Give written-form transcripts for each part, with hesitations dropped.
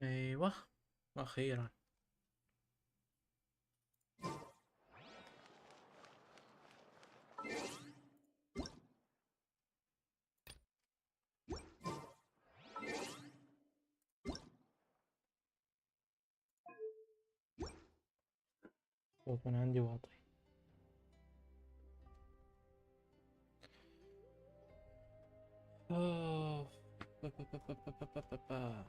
أيوه، أخيرا. يكون عندي واضح. أوه. با- با- با- با- با- با- با- با.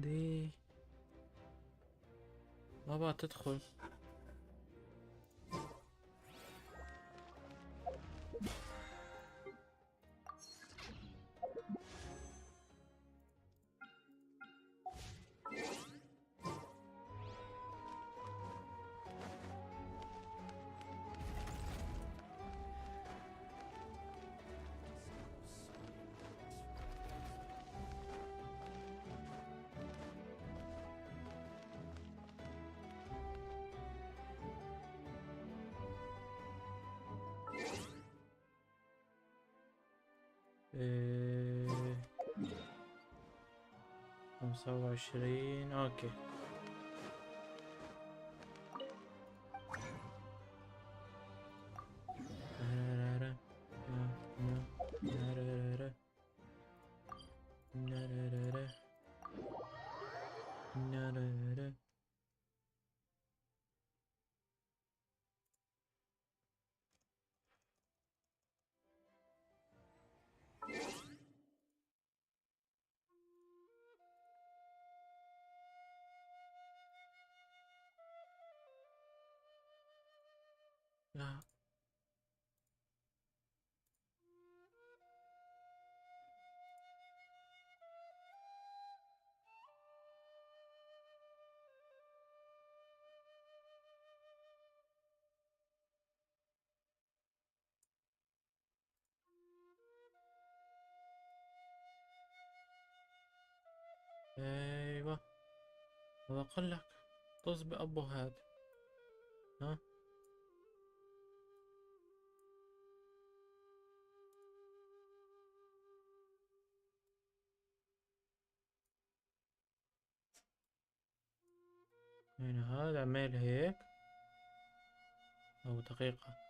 دي ما بقى تدخل. إيه... 25 اوكي. لا ايوه، هذا اقول لك طز بأبو هذا. ها يعني هذا عمال هيك او دقيقة.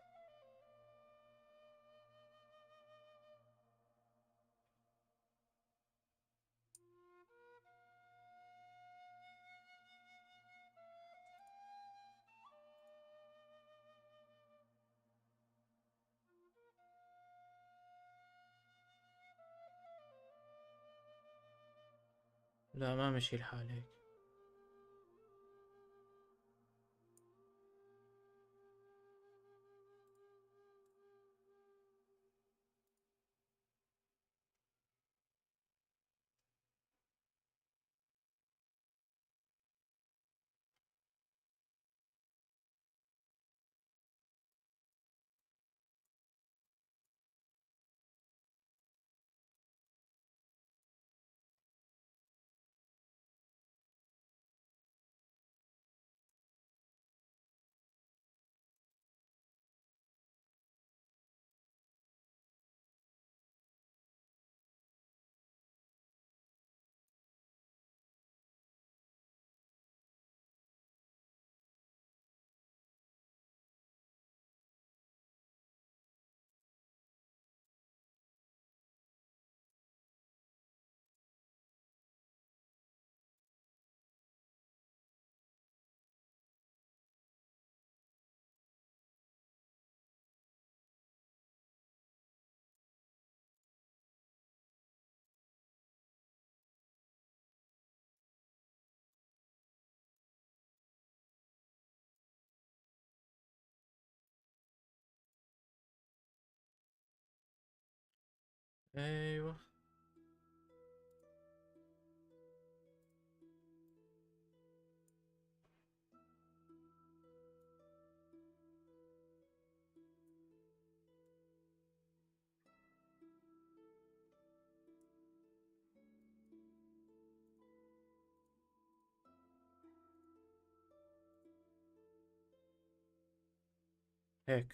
لا ما مشي الحال هيك. ايوه هيك.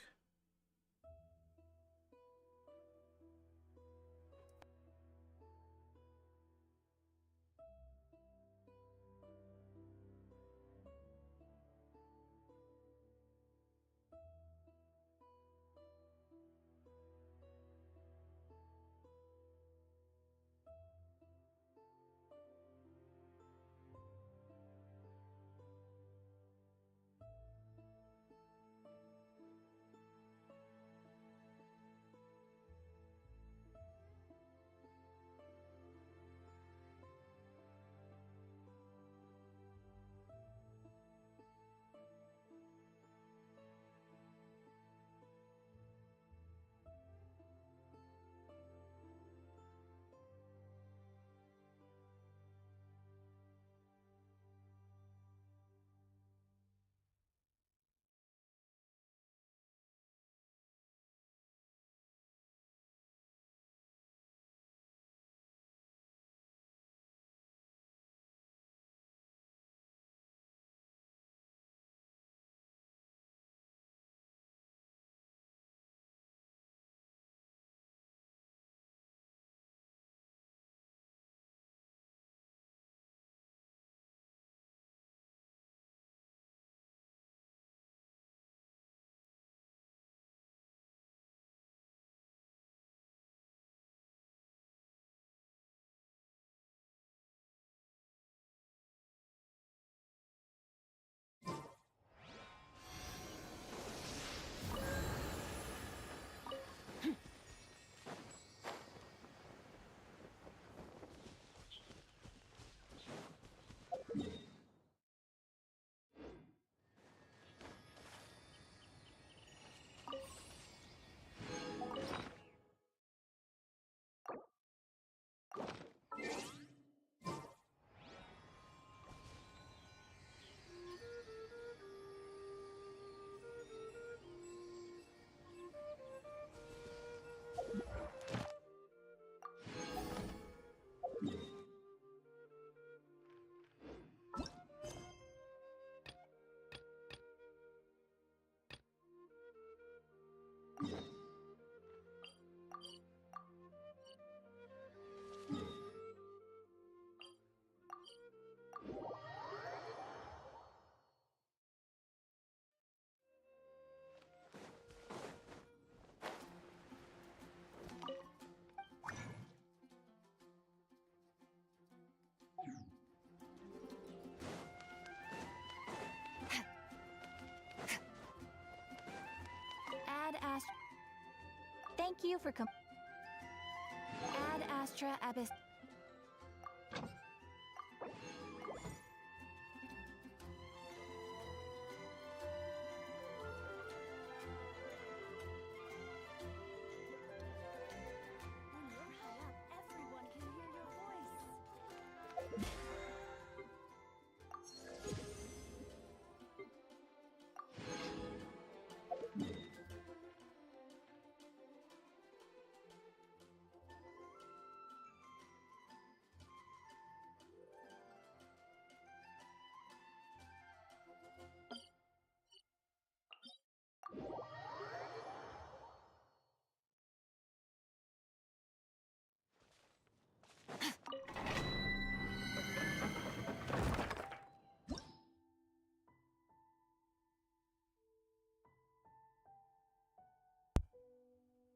you for Ad Astra Abyss. When you're high up, everyone can hear your voice.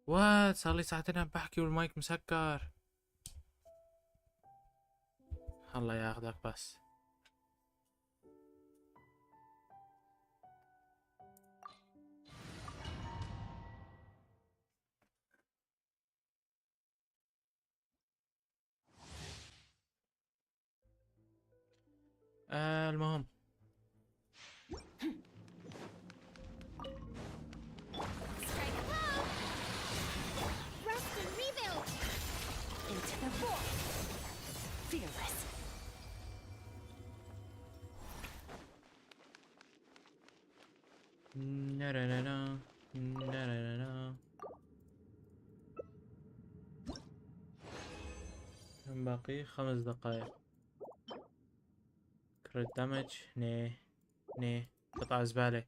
وات صار لي ساعتين عم بحكي والمايك مسكر. الله ياخذك بس. المهم Strike low. Rest and rebuild. Into the void. Fearless. نرننا نرننا. كم باقي 5 دقائق. كريت دامج ني قطع زبالة.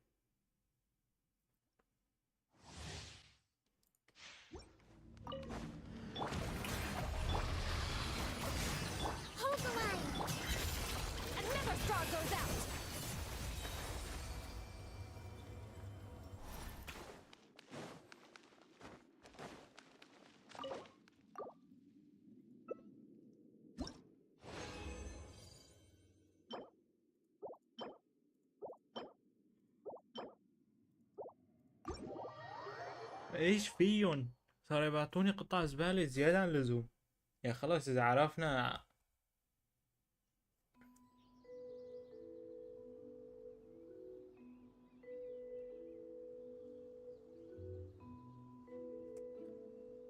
Hold the line. Another star goes out. ايش فيهم؟ صاروا يبعتوني قطع زبالة زيادة عن اللزوم. يا خلاص اذا عرفنا.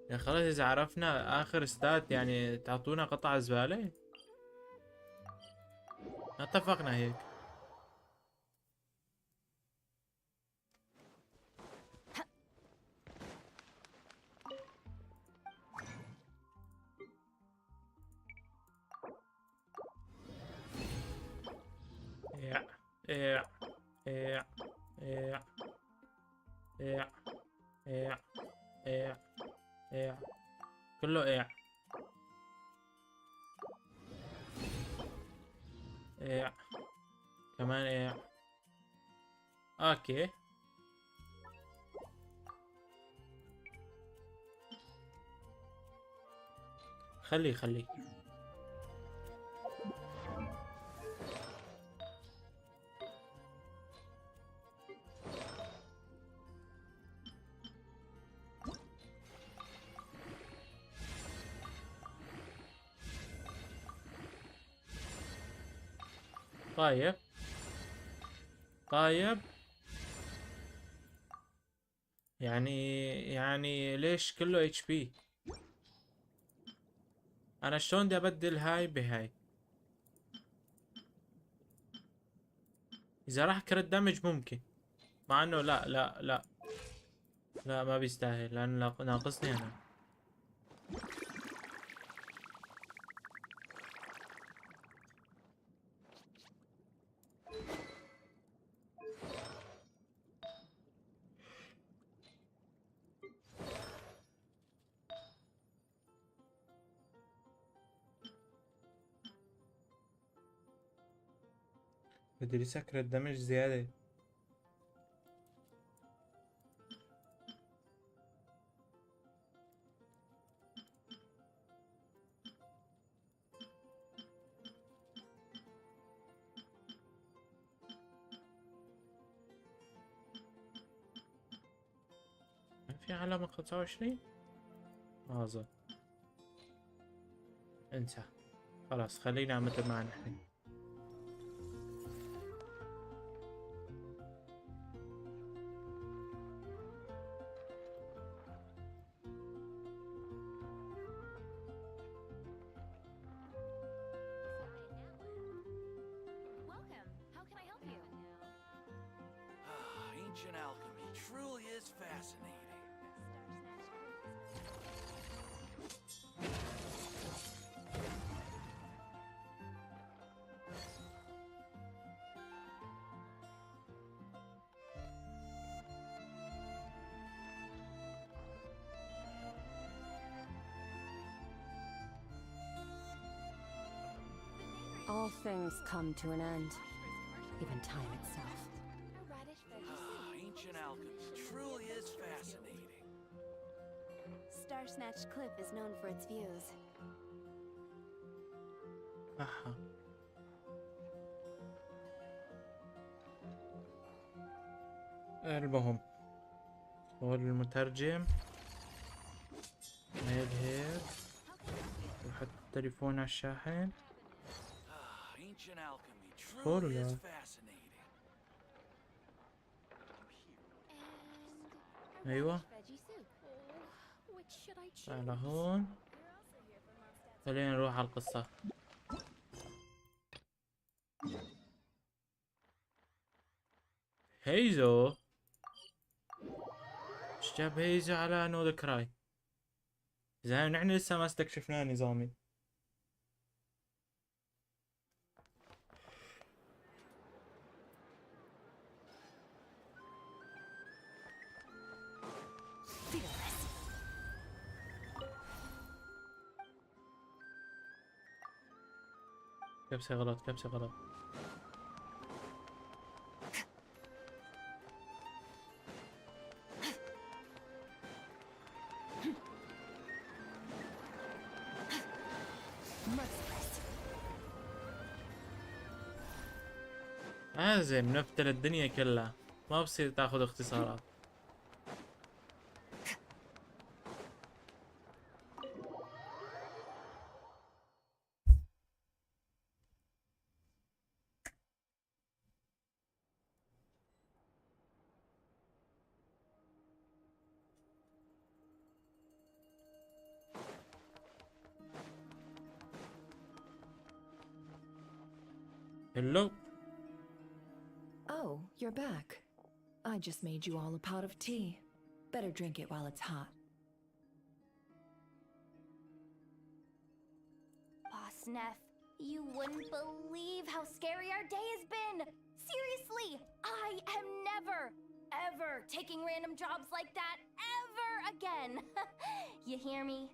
يا خلاص اذا عرفنا اخر ستات يعني تعطونا قطع زبالة. اتفقنا هيك. إيع إيع إيع إيع إيع إيع إيع إيع كله إيع إيع كمان إيع. أوكي خلي طيب يعني ليش كله اتش بي؟ انا شلون بدي ابدل هاي بهاي؟ اذا راح كرت دمج ممكن، مع انه لا ما بيستاهل لانه ناقصني انا. بدي لسه كرت دمج زيادة. ما في علامة 25. هذا انسى، خلاص خلينا مثل ما نحن. Welcome. How can I help you? Ancient alchemy truly is fascinating. All things come to an end, even time itself. A radish veggie Ancient alchemy truly is fascinating. Star Snatch Cliff is known for its views. أها. المهم هو المترجم ما يظهر، وحط التليفون على الشاحن. Ancient alchemy truly Hola. is fascinating. and a أيوة. radish veggie soup. Oh, which should I choose? على هون. خلينا نروح على القصة. هيزو، ايش جاب هيزو على نو ذا كراي؟ زين نحن لسه ما استكشفنا نظامي. كبسة غلط، كبسة غلط. لازم نفتل الدنيا كلها، ما بصير تاخذ اختصارات. هلو. Oh, you're back. I just made you all a pot of tea. Better drink it while it's hot. Boss Neff, you wouldn't believe how scary our day has been. Seriously, I am never, ever taking random jobs like that ever again. You hear me?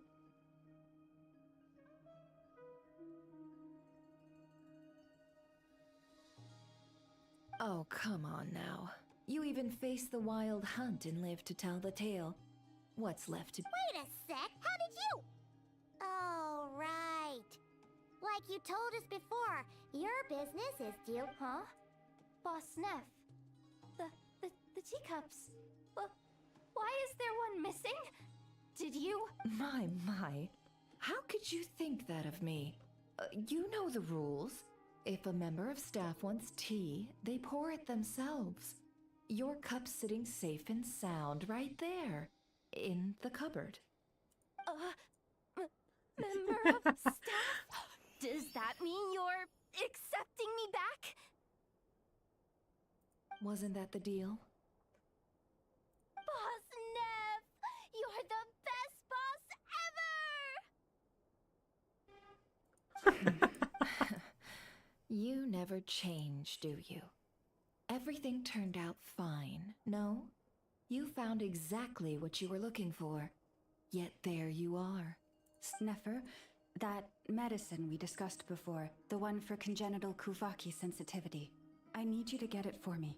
Oh, come on now. You even faced the wild hunt and lived to tell the tale. What's left to... Wait a sec, how did you? Oh, right. Like you told us before, your business is deal... Huh? Boss Neff, the teacups. Why is there one missing? Did you? My. How could you think that of me? You know the rules. If a member of staff wants tea, they pour it themselves. Your cup's sitting safe and sound right there, in the cupboard. Member of staff? Does that mean you're accepting me back? Wasn't that the deal? Boss Neff, you're the best boss ever! You never change, do you? Everything turned out fine, no? You found exactly what you were looking for. Yet there you are. Sneffer, that medicine we discussed before, the one for congenital Kuvaki sensitivity. I need you to get it for me.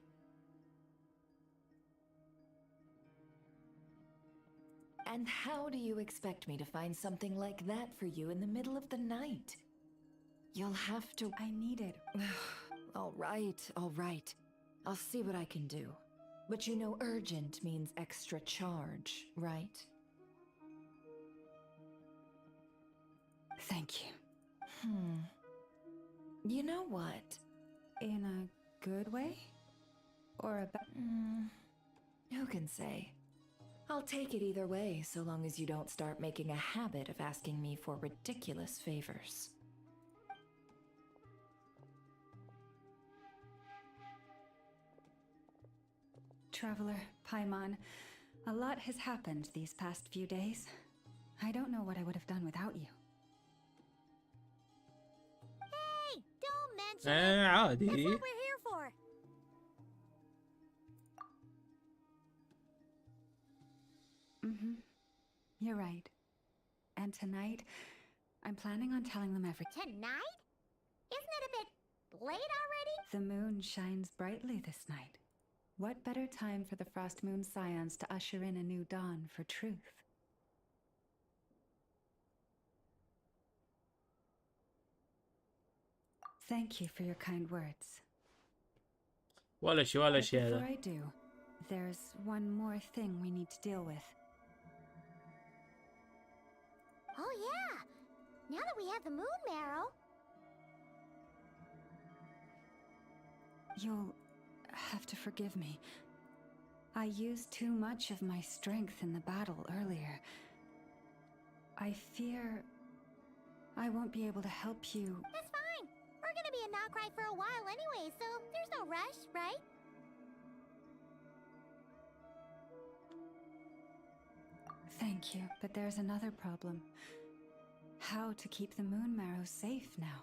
And how do you expect me to find something like that for you in the middle of the night? You'll have to... I need it. All right. I'll see what I can do. But you know urgent means extra charge, right? Thank you. You know what? In a good way? Or a bad? Who can say? I'll take it either way, so long as you don't start making a habit of asking me for ridiculous favors. Traveler, Paimon, a lot has happened these past few days. I don't know what I would have done without you. Hey, don't mention ايه it. That's عادي. what we're here for. You're right. And tonight, I'm planning on telling them everything. Tonight? Isn't it a bit late already? The moon shines brightly this night. What better time for the Frost Moon Scions to usher in a new dawn for truth? Thank you for your kind words. ولا شيء ولا But شيء before هذا. I do, there's one more thing we need to deal with. Oh yeah. Now that we have the moon marrow. You'll have to forgive me. I used too much of my strength in the battle earlier. I fear I won't be able to help you. That's fine. We're gonna be in Knockry for a while anyway, so there's no rush, right? Thank you, but there's another problem. How to keep the moon marrow safe now?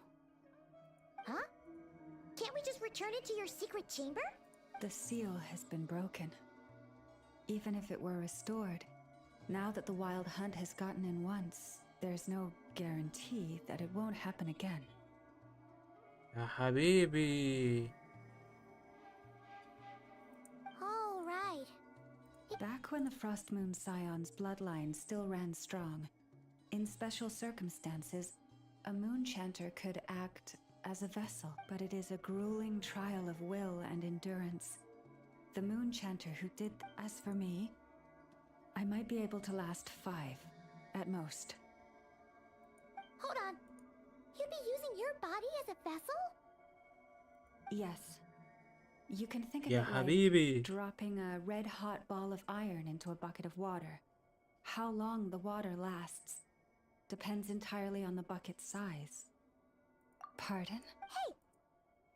Huh? Can't we just return it to your secret chamber? The seal has been broken. Even if it were restored, now that the wild hunt has gotten in once, there's no guarantee that it won't happen again. يا حبيبي. All right. Back when the Frost Moon Scion's bloodline still ran strong, in special circumstances, a moon chanter could act as a vessel, but it is a grueling trial of will and endurance. The moon chanter who did, as for me, I might be able to last 5, at most. Hold on. You'd be using your body as a vessel? Yes. You can think of يا it like حبيبي. dropping a red-hot ball of iron into a bucket of water. How long the water lasts depends entirely on the bucket's size. Pardon? Hey,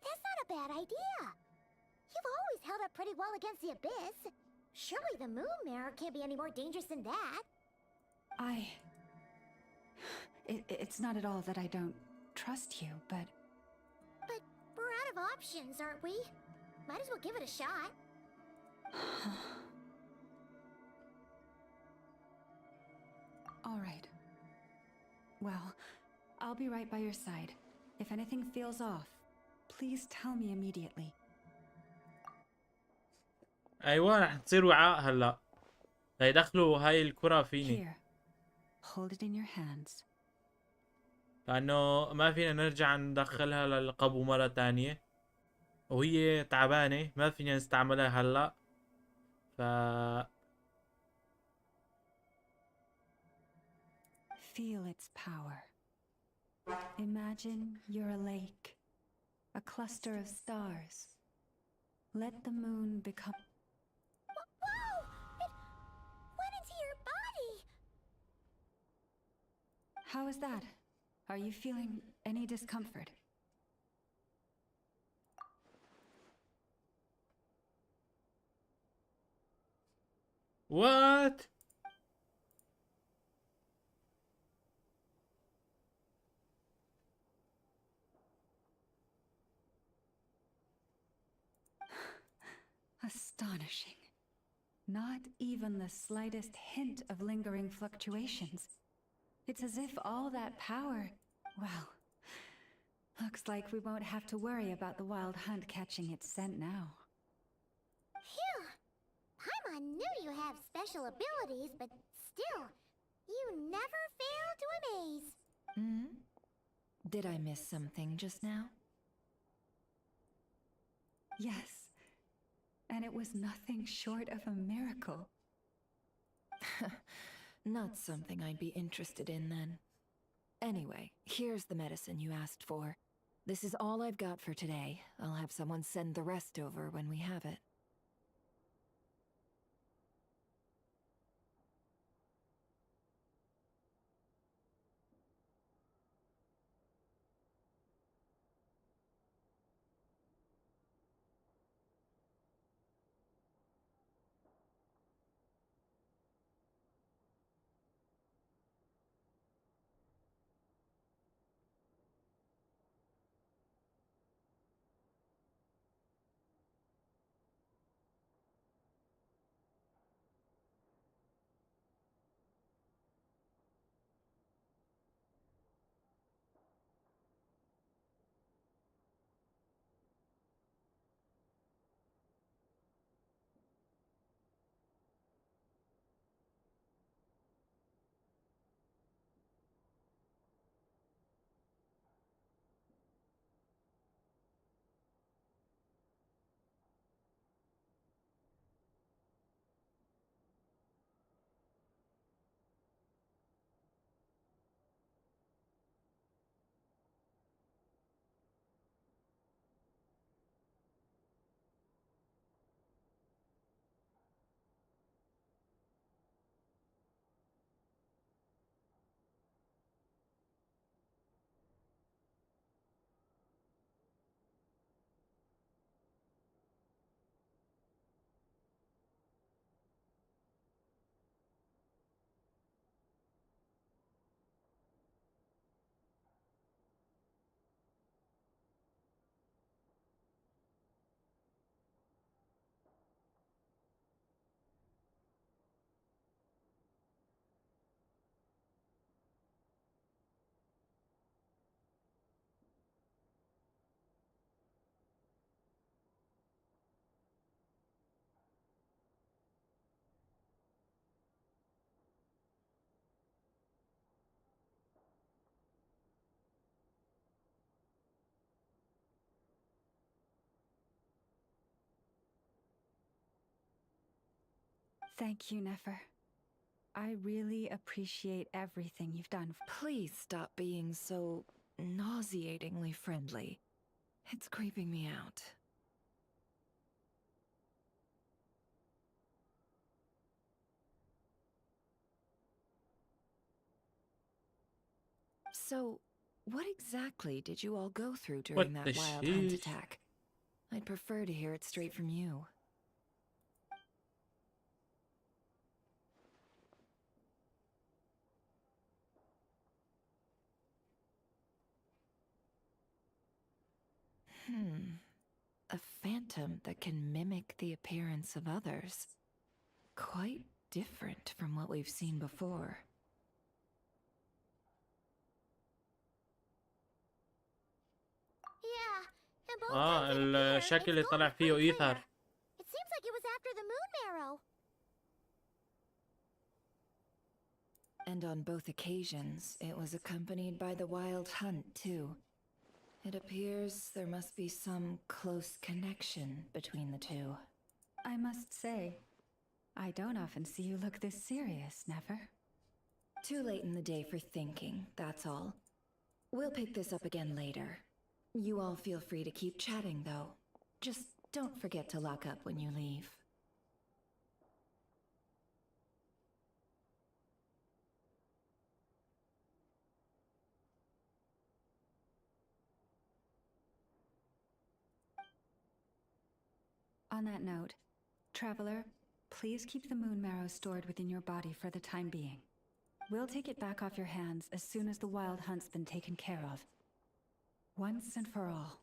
that's not a bad idea. You've always held up pretty well against the abyss. Surely the moon mirror can't be any more dangerous than that. It's not at all that I don't trust you, but But we're out of options, aren't we? Might as well give it a shot. all right. Well, I'll be right by your side. If anything feels off, please tell me immediately. ايوه رح تصير وعاء هلا. ليدخلوا هاي الكرة فيني. Here. Hold it in your hands. لأنه ما فينا نرجع ندخلها للقبو مرة تانية. وهي تعبانة ما فينا نستعملها هلا. Feel its power. Imagine you're a lake, a cluster of stars. Let the moon become... Whoa! It went into your body! How is that? Are you feeling any discomfort? What? Astonishing. Not even the slightest hint of lingering fluctuations. It's as if all that power... Well, looks like we won't have to worry about the wild hunt catching its scent now. Phew! Paimon knew you have special abilities, but still, you never fail to amaze. Did I miss something just now? Yes, and it was nothing short of a miracle. Not something I'd be interested in then. Anyway, here's the medicine you asked for. This is all I've got for today. I'll have someone send the rest over when we have it. Thank you, Nefer. I really appreciate everything you've done. Please stop being so nauseatingly friendly. It's creeping me out. So, what exactly did you all go through during What that the wild hunt sheesh? attack? I'd prefer to hear it straight from you. A phantom that can mimic the appearance of others. Quite different from what we've seen before. Yeah, and both times it appeared, الشكل اللي its طلع goal was فيه pretty إيثر. clear. It seems like it was after the moon marrow. And on both occasions, it was accompanied by the wild hunt, too. It appears there must be some close connection between the two. I must say, I don't often see you look this serious, Nefer. Too late in the day for thinking, that's all. We'll pick this up again later. You all feel free to keep chatting, though. Just don't forget to lock up when you leave. On that note, Traveler, please keep the moon marrow stored within your body for the time being. We'll take it back off your hands as soon as the wild hunt's been taken care of. Once and for all.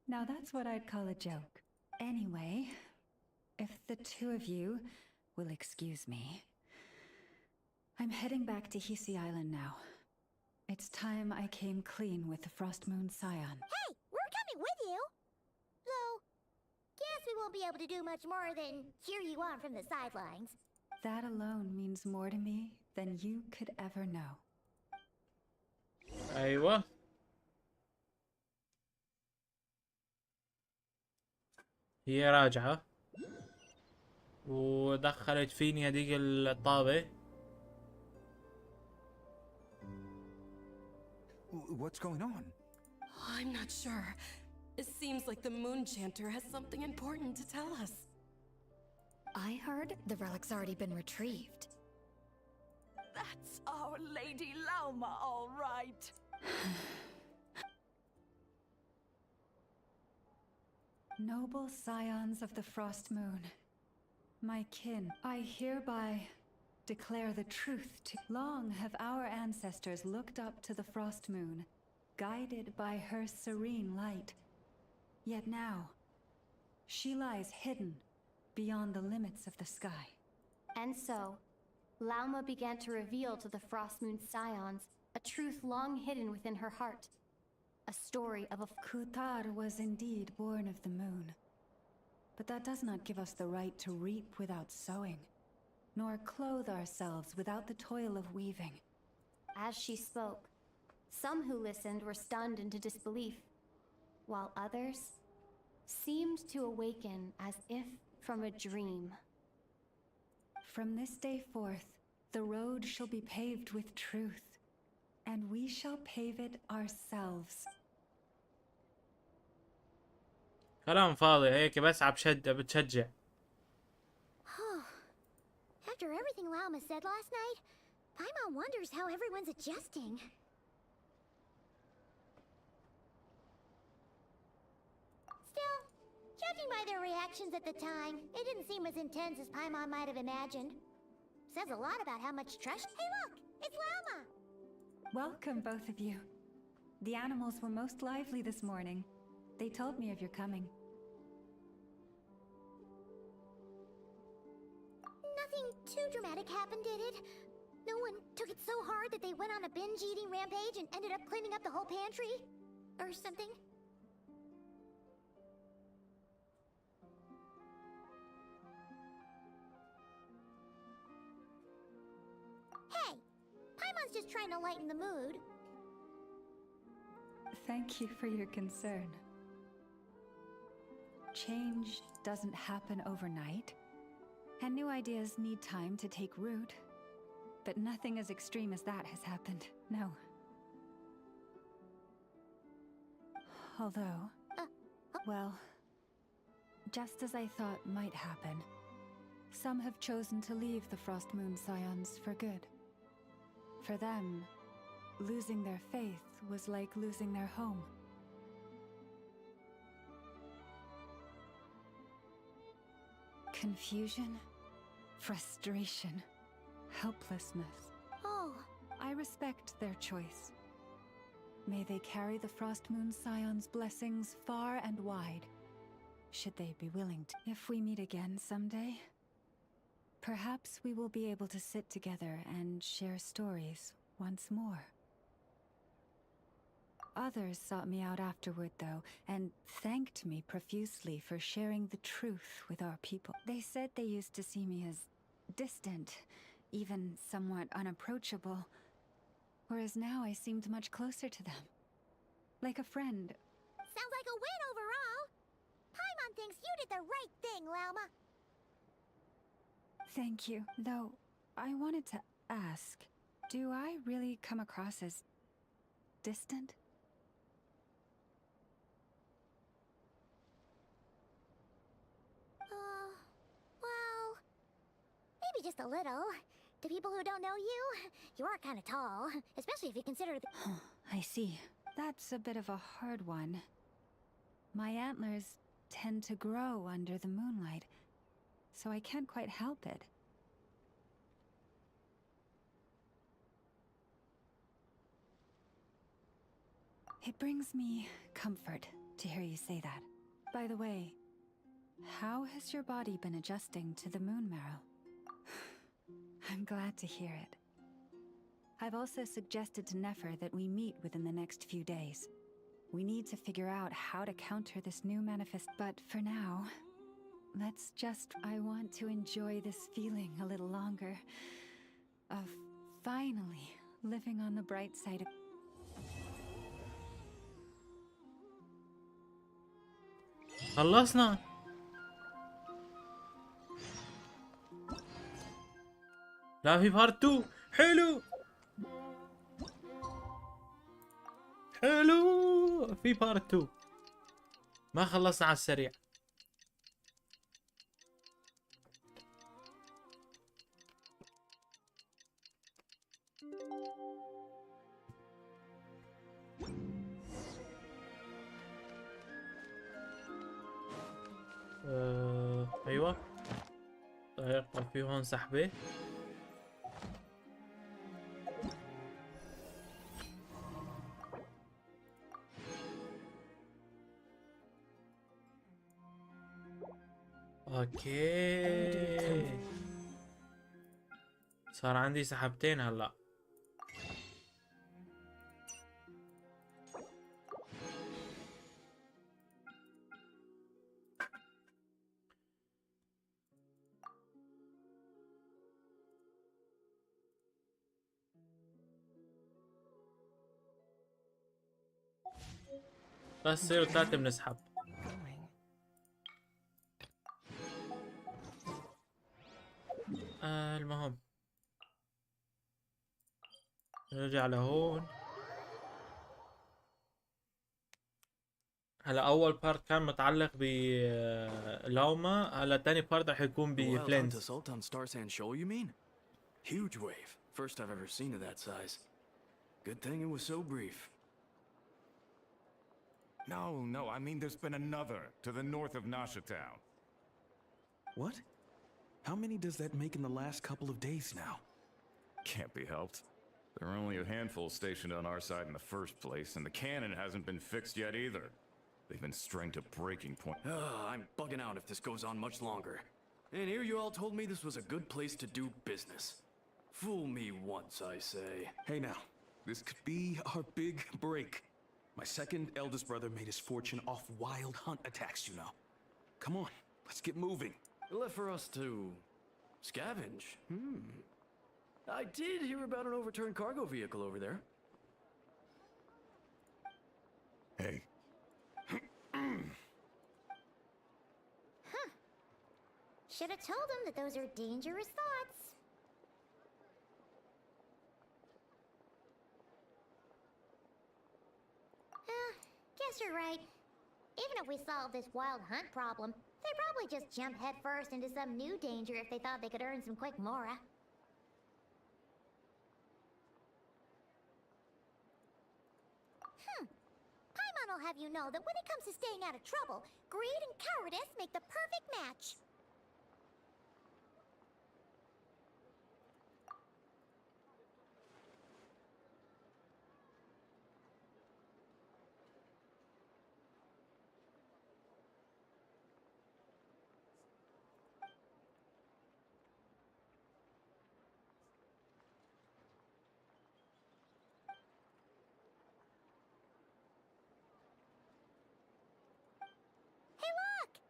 Now that's what I'd call a joke. Anyway, if the two of you will excuse me, I'm heading back to Hisi Island now. It's time I came clean with the Frost Moon Scion. Hey, we're coming with you. Though, guess we won't be able to do much more than cheer you on from the sidelines. That alone means more to me than you could ever know. أيوة. هي راجعة. ودخلت فيني هذيك الطابة. What's going on? I'm not sure. It seems like the Moon Chanter has something important to tell us. I heard the relic's already been retrieved. That's Our Lady Lauma, all right. Noble scions of the Frost Moon, my kin, I hereby declare the truth to. Long have our ancestors looked up to the Frost Moon, guided by her serene light. Yet now, she lies hidden beyond the limits of the sky. And so, Lauma began to reveal to the Frost Moon Scions a truth long hidden within her heart. A story of a Kutar was indeed born of the moon. But that does not give us the right to reap without sowing, nor clothe ourselves without the toil of weaving. As she spoke, some who listened were stunned into disbelief, while others seemed to awaken as if from a dream. From this day forth, the road shall be paved with truth, and we shall pave it ourselves. كلام فاضي هيك بس بتشجع. After everything Lauma said last night, Paimon wonders how everyone's adjusting. Still, judging by their reactions at the time, it didn't seem as intense as Paimon might have imagined. Says a lot about how much trust. Hey, look! It's Lauma! Welcome, both of you. The animals were most lively this morning. They told me of your coming. Nothing too dramatic happened, did it? No one took it so hard that they went on a binge-eating rampage and ended up cleaning up the whole pantry? Or something? Hey! Paimon's just trying to lighten the mood. Thank you for your concern. Change doesn't happen overnight, and new ideas need time to take root. But nothing as extreme as that has happened, no. Although, well, just as I thought might happen, some have chosen to leave the Frost Moon Scions for good. For them, losing their faith was like losing their home. Confusion, frustration, helplessness. Oh, I respect their choice. May they carry the Frost Moon Scion's blessings far and wide, should they be willing to. If we meet again someday, perhaps we will be able to sit together and share stories once more. Others sought me out afterward, though, and thanked me profusely for sharing the truth with our people. They said they used to see me as distant, even somewhat unapproachable, whereas now I seemed much closer to them. Like a friend. sounds like a win overall! Paimon thinks you did the right thing, Lauma! Thank you. Though, I wanted to ask, do I really come across as distant? Well, maybe just a little. To people who don't know you, you are kind of tall, especially if you consider the... I see. That's a bit of a hard one. My antlers tend to grow under the moonlight, so I can't quite help it. It brings me comfort to hear you say that. By the way, how has your body been adjusting to the moon marrow? I'm glad to hear it. I've also suggested to Nefer that we meet within the next few days. We need to figure out how to counter this new manifest. But for now, let's just... I want to enjoy this feeling a little longer. Of finally living on the bright side of... خلصنا. لا في بارت 2. حلو حلو، في بارت 2. ما خلصنا على السريع. ايوه طيب في هون سحبه. اوكي صار عندي سحبتين هلا. بس يصيروا 3 بنسحب. المهم نرجع لهون. هلا اول بارت كان متعلق بلوما، هلا تاني بارت رح يكون The wild hunt بفلينز. assault on Star Sand Shoal, you mean? Huge wave. First I've ever seen of that size. Good thing it was so brief. No, I mean there's been another to the north of Nasha Town. What? How many does that make in the last couple of days now? Can't be helped. There are only a handful stationed on our side in the first place, and the cannon hasn't been fixed yet either. They've been strained to breaking point. I'm bugging out if this goes on much longer. And here you all told me this was a good place to do business. Fool me once, I say. Hey now, this could be our big break. My second eldest brother made his fortune off wild hunt attacks, you know. Come on, let's get moving. Left for us to scavenge. I did hear about an overturned cargo vehicle over there. Hey, Should have told him that those are dangerous thoughts. Guess you're right. Even if we solve this wild hunt problem, they'd probably just jump headfirst into some new danger if they thought they could earn some quick mora. Paimon will have you know that when it comes to staying out of trouble, greed and cowardice make the perfect match.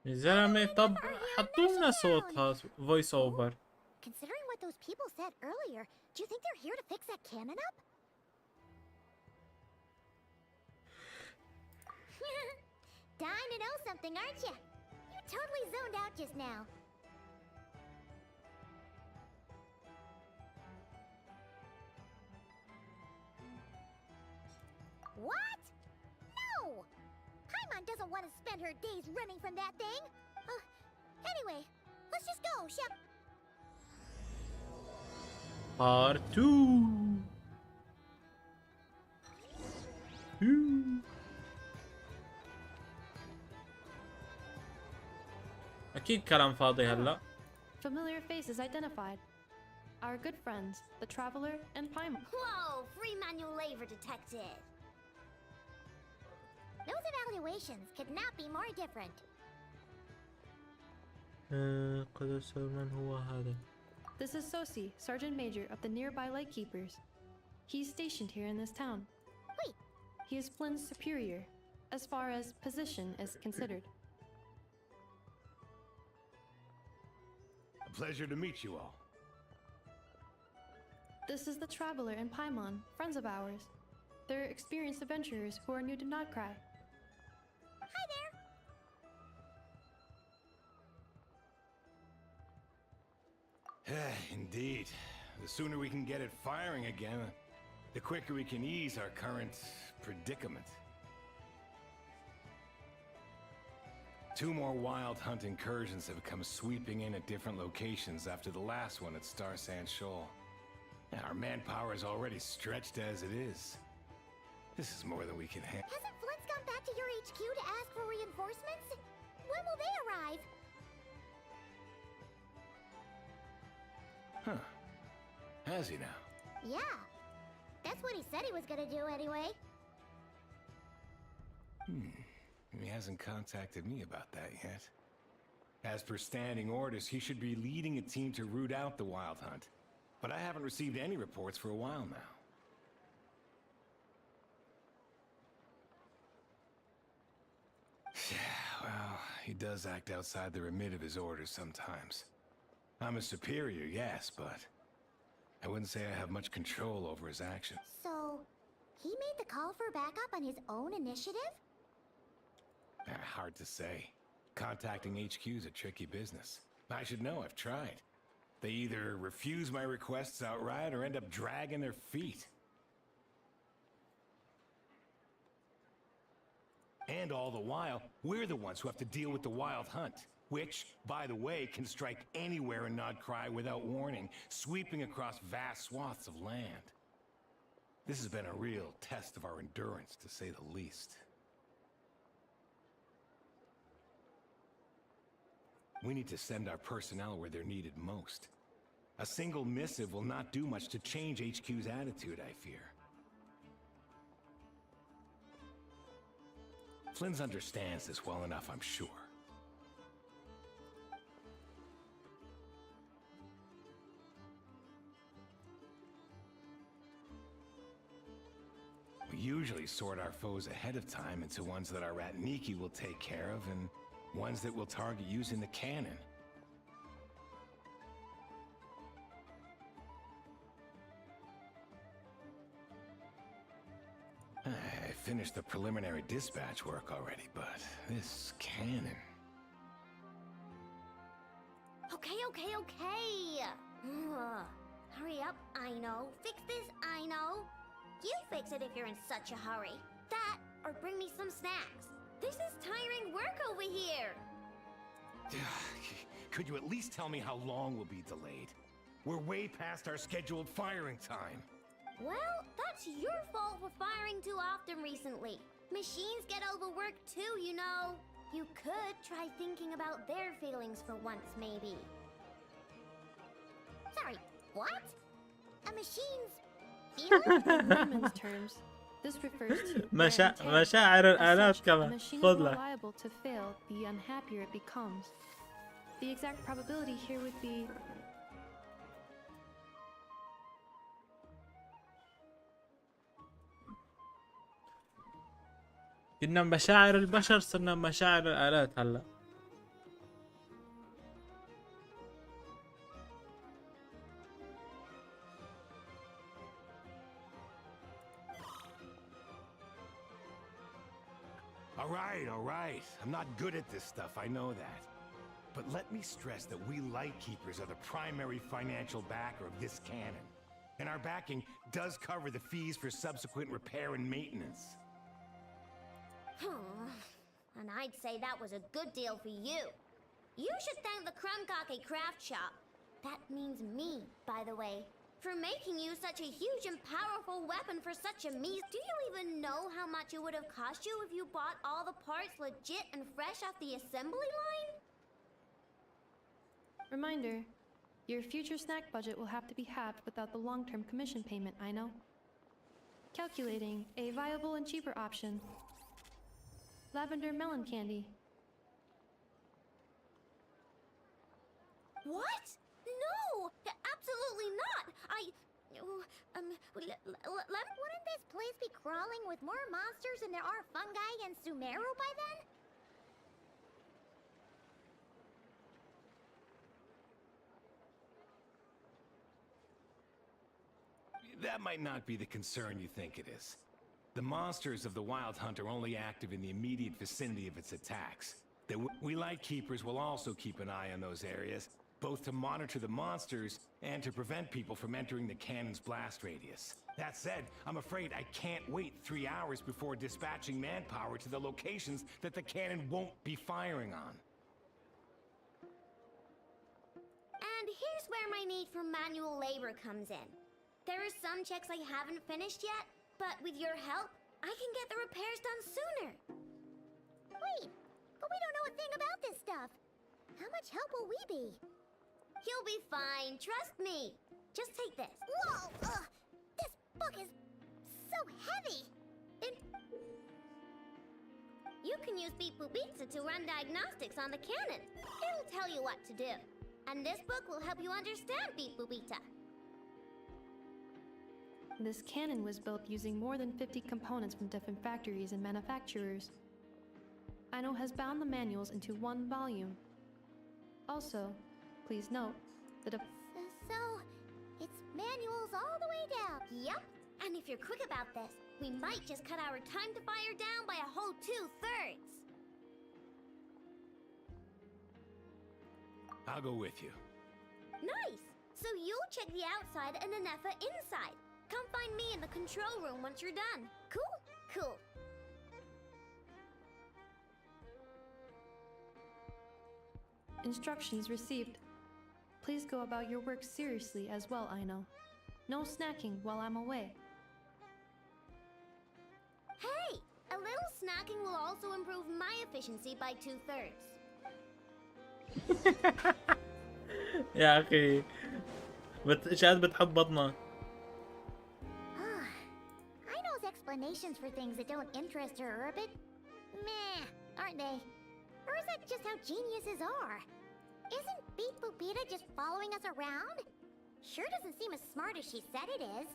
يا زلمة طب حطوا لنا صوتها فويس اوفر. Considering what those people said earlier, do you think they're here to fix that cannon up? Dying to know something, aren't you? You totally zoned out just now. What? No! Paimon doesn't want to spend her days running from that thing. Anyway, let's just go, shall... Part 2. أكيد كلام فاضي هلا. Familiar faces identified. Our good friends, the Traveler and Paimon. Whoa, free manual labor detected. Those evaluations could not be more different. من هو هذا؟ This is Sosi, Sergeant Major of the nearby Lightkeepers. He's stationed here in this town. Wait. He is Flynn's superior, as far as position is considered. a pleasure to meet you all. This is the Traveler and Paimon, friends of ours. They're experienced adventurers who are new to Notcry. Hi there. Indeed. The sooner we can get it firing again, the quicker we can ease our current predicament. 2 more wild hunt incursions have come sweeping in at different locations after the last one at Star Sand Shoal. Our manpower is already stretched as it is. This is more than we can handle. Hasn't Flint's gone back to your HQ to ask for reinforcements? When will they arrive? Huh. Has he now? Yeah. That's what he said he was gonna do anyway. He hasn't contacted me about that yet. As per standing orders, he should be leading a team to root out the wild hunt. But I haven't received any reports for a while now. Well, he does act outside the remit of his orders sometimes. I'm a superior, yes, but I wouldn't say I have much control over his actions. So, he made the call for backup on his own initiative? Hard to say. Contacting HQ is a tricky business. I should know, I've tried. They either refuse my requests outright or end up dragging their feet. And all the while, we're the ones who have to deal with the wild hunt, which, by the way, can strike anywhere in Nodcry without warning, sweeping across vast swaths of land. This has been a real test of our endurance, to say the least. We need to send our personnel where they're needed most. A single missive will not do much to change HQ's attitude, I fear. Flynn understands this well enough, I'm sure. We usually sort our foes ahead of time into ones that our Ratniki will take care of and ones that we'll target using the cannon. I finished the preliminary dispatch work already, but this cannon... Okay. Hurry up, I know. Fix this, I know. You fix it if you're in such a hurry. That, or bring me some snacks. This is tiring work over here. Could you at least tell me how long we'll be delayed? We're way past our scheduled firing time. Well, that's your fault for firing too often recently. Machines get overworked too, you know. You could try thinking about their feelings for once, maybe. Sorry, what? A machine's feelings? In layman's terms, this refers to مشاعر As الآلات such, a كمان. machine is خذ more لك. liable to fail the unhappier it becomes. The exact probability here would be كنا مشاعر البشر صرنا مشاعر الآلات هلا. All right. I'm not good at this stuff, I know that. But let me stress that we Lightkeepers are the primary financial backer of this cannon. And our backing does cover the fees for subsequent repair and maintenance. And I'd say that was a good deal for you. You should thank the Krumkake craft shop. That means me, by the way. For making you such a huge and powerful weapon for such a means. Do you even know how much it would have cost you if you bought all the parts legit and fresh off the assembly line? reminder. Your future snack budget will have to be halved without the long-term commission payment, I know. Calculating a viable and cheaper option. Lavender melon candy. What? No! Absolutely not! Wouldn't this place be crawling with more monsters than there are fungi and Sumeru by then? That might not be the concern you think it is. The monsters of the Wild Hunt are only active in the immediate vicinity of its attacks. We Lightkeepers will also keep an eye on those areas, both to monitor the monsters and to prevent people from entering the cannon's blast radius. That said, I'm afraid I can't wait 3 hours before dispatching manpower to the locations that the cannon won't be firing on. And here's where my need for manual labor comes in. There are some checks I haven't finished yet, but with your help, I can get the repairs done sooner. Wait, but we don't know a thing about this stuff. How much help will we be? You'll be fine, trust me. Just take this. Whoa! This book is so heavy. You can use Beep Boop Pizza to run diagnostics on the cannon. It'll tell you what to do. And this book will help you understand Beep Boop Pizza. This cannon was built using more than 50 components from different factories and manufacturers. Aino has bound the manuals into one volume. Also, please note that So, it's manuals all the way down. Yep. And if you're quick about this, we might just cut our time to fire down by a whole 2/3. I'll go with you. Nice! So you'll check the outside and Anefa inside. Come find me in the control room once you're done. Cool? Cool. instructions received. Please go about your work seriously as well, Aino. No snacking while I'm away. Hey! A little snacking will also improve my efficiency by 2/3. يا أخي شاد بتحب بطنه. Aino's explanations for things that don't interest her are a bit meh, aren't they? Or is that just how geniuses are? Isn't Beep Boopita just following us around? Sure doesn't seem as smart as she said it is.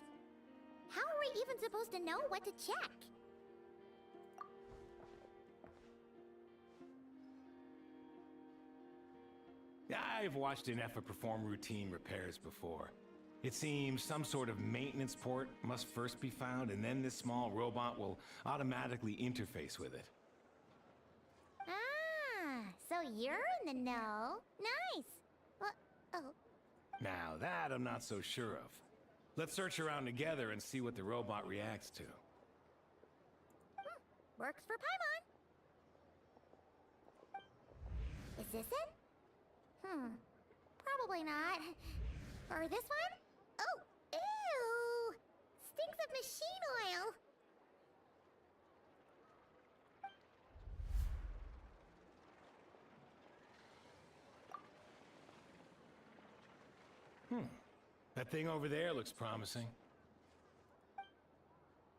How are we even supposed to know what to check? I've watched Inefa perform routine repairs before. It seems some sort of maintenance port must first be found, and then this small robot will automatically interface with it. Ah, so you're in the know. Nice. Oh. Now, that I'm not so sure of. Let's search around together and see what the robot reacts to. Works for Paimon. Is this it? Probably not. Or this one? Oh, ew! Stinks of machine oil. That thing over there looks promising.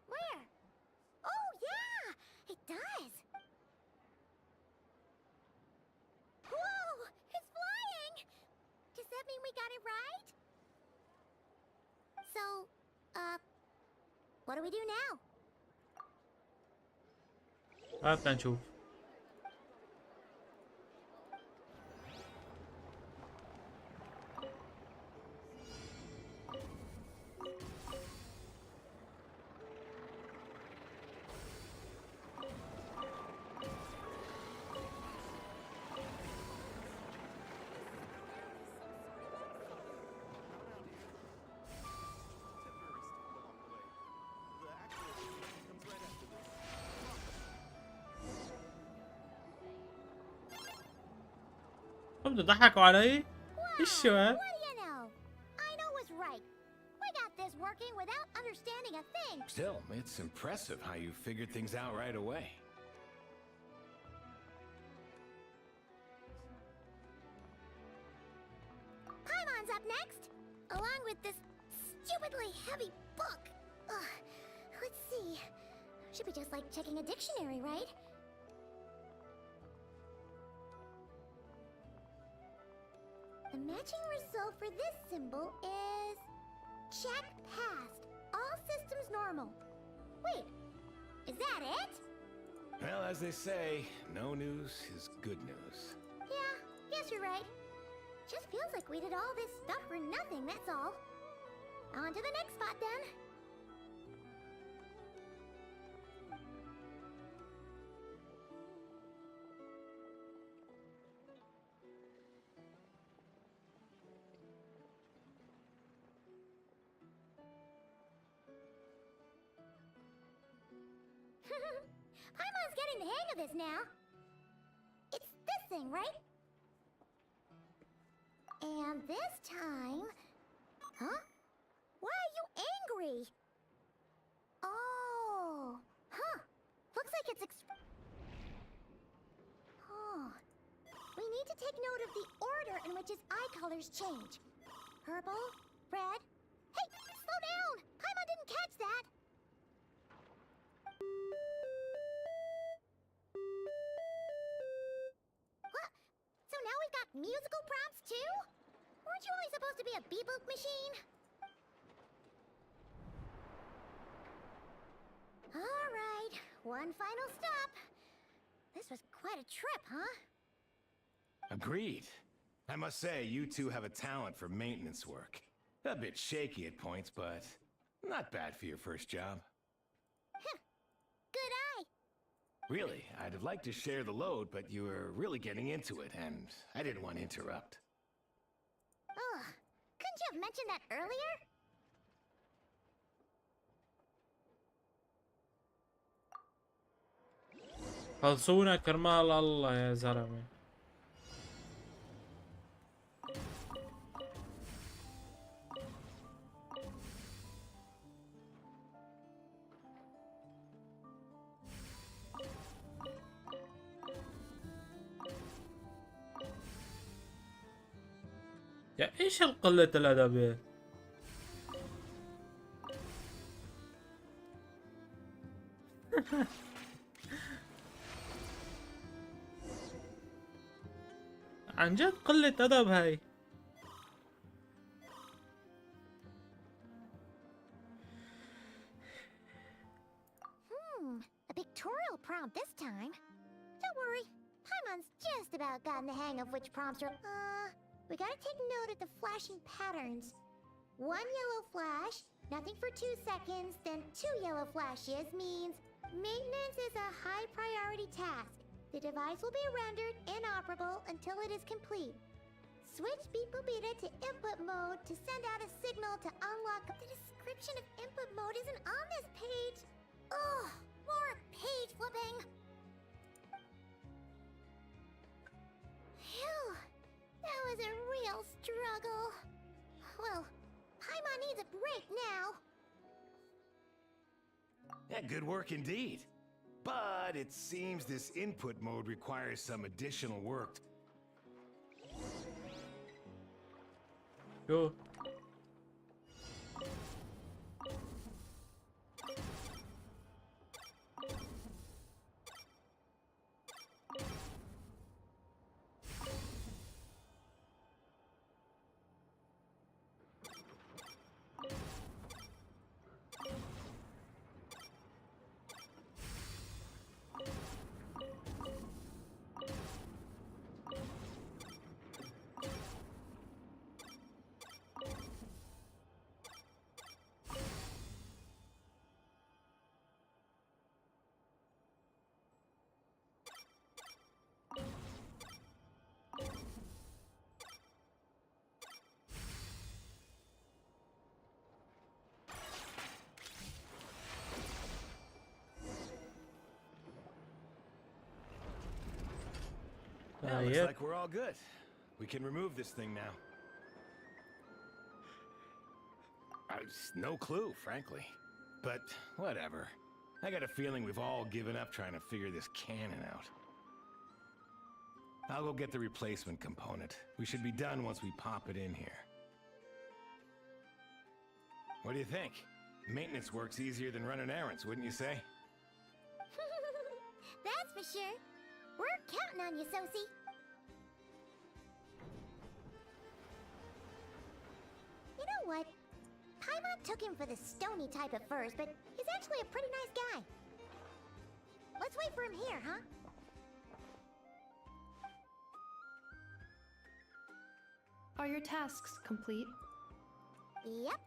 Where? Oh, yeah! It does! Whoa! It's flying! Does that mean we got it right? So, what do we do now? هات نشوف. بدو ضحكوا علي؟ ايش شو What do you know? Aino was right. We got this working without understanding a thing. Still, it's impressive how you figured things out right away. Paimon's up next, along with this stupidly heavy book. Ugh. Let's see. Should be just like checking a dictionary, right? The matching result for this symbol is... check passed. All systems normal. Wait, is that it? Well, as they say, no news is good news. Yeah, guess you're right. Just feels like we did all this stuff for nothing, that's all. On to the next spot then. getting the hang of this now. It's this thing, right? And this time... Huh? Why are you angry? Oh, huh. Looks like it's Oh. We need to take note of the order in which his eye colors change. Purple, red... Hey, slow down! Paimon didn't catch that! What? So now we've got musical prompts too? Weren't you only supposed to be a beep-boop machine? Alright, one final stop. This was quite a trip, huh? Agreed. I must say, you two have a talent for maintenance work. A bit shaky at points, but not bad for your first job. Good eye. Really, I'd have liked to share the load, but you were really getting into it, and I didn't want to interrupt. Ugh, couldn't you have mentioned that earlier? خلصونا كرمال الله يا زلمة. يا ايش القلة الادب؟ عن جد قلة ادب هاي. A pictorial prompt this time. Don't worry, Paimon's just about gotten the hang of which prompts are... we gotta take note of the flashing patterns. One yellow flash, nothing for 2 seconds, then 2 yellow flashes means maintenance is a high priority task. The device will be rendered inoperable until it is complete. Switch beep boopita to input mode to send out a signal to unlock... The description of input mode isn't on this page. Ugh, more page flipping. Phew, that was a real struggle. Well, Paimon needs a break now. Yeah, good work indeed. But it seems this input mode requires some additional work. Go. Now, looks like we're all good. We can remove this thing now. No clue, frankly. But whatever. I got a feeling we've all given up trying to figure this cannon out. I'll go get the replacement component. We should be done once we pop it in here. What do you think? Maintenance work's easier than running errands, wouldn't you say? That's for sure. We're counting on you, Sosie. You know what? Paimon took him for the stony type at first, but he's actually a pretty nice guy. Let's wait for him here, huh? Are your tasks complete? Yep.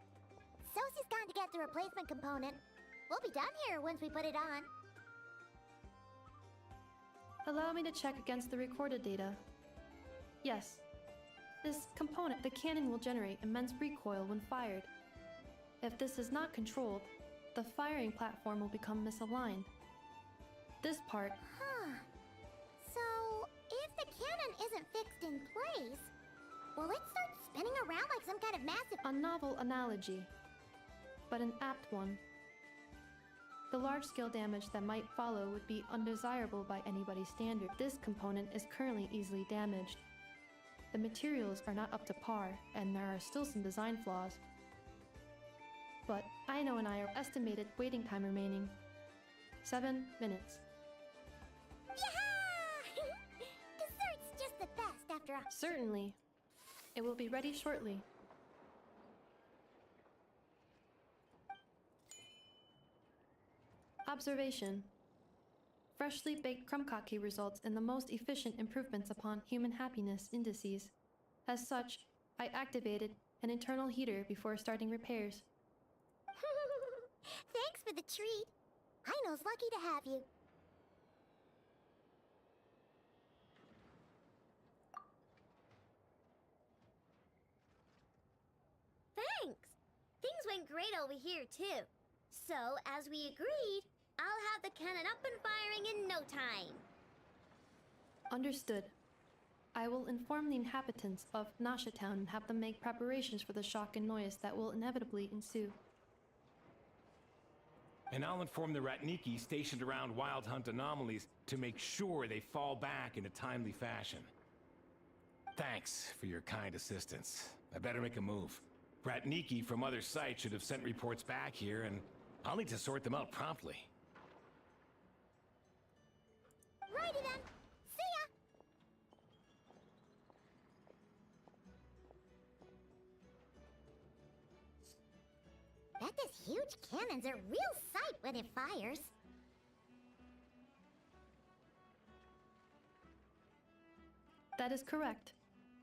Sosie's gone to get the replacement component. We'll be done here once we put it on. Allow me to check against the recorded data. Yes. This component, the cannon, will generate immense recoil when fired. If this is not controlled, the firing platform will become misaligned. This part, Huh. So, if the cannon isn't fixed in place, will it start spinning around like some kind of massive... a novel analogy, but an apt one. The large-scale damage that might follow would be undesirable by anybody's standard. This component is currently easily damaged. The materials are not up to par, and there are still some design flaws. But Aino and I are estimated waiting time remaining 7 minutes. Yeah! Dessert's just the best after all. Certainly. It will be ready shortly. Observation. Freshly baked krumkake results in the most efficient improvements upon human happiness indices. As such, I activated an internal heater before starting repairs. Thanks for the treat. Aino's lucky to have you. Thanks. Things went great over here, too. So, as we agreed, I'll have the cannon up and firing in no time. Understood. I will inform the inhabitants of Nasha Town and have them make preparations for the shock and noise that will inevitably ensue. And I'll inform the Ratniki stationed around Wild Hunt anomalies to make sure they fall back in a timely fashion. Thanks for your kind assistance. I better make a move. Ratniki from other sites should have sent reports back here, and I'll need to sort them out promptly. Righty then. See ya! Bet this huge cannon's a real sight when it fires. That is correct.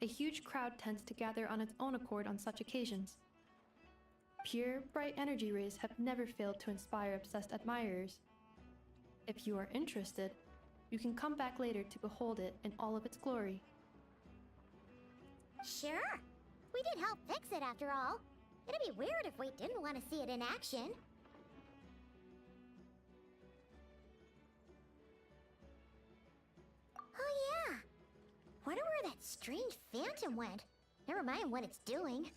A huge crowd tends to gather on its own accord on such occasions. Pure, bright energy rays have never failed to inspire obsessed admirers. If you are interested, you can come back later to behold it in all of its glory. Sure. We did help fix it after all. It'd be weird if we didn't want to see it in action. Oh yeah. Wonder where that strange phantom went. Never mind what it's doing.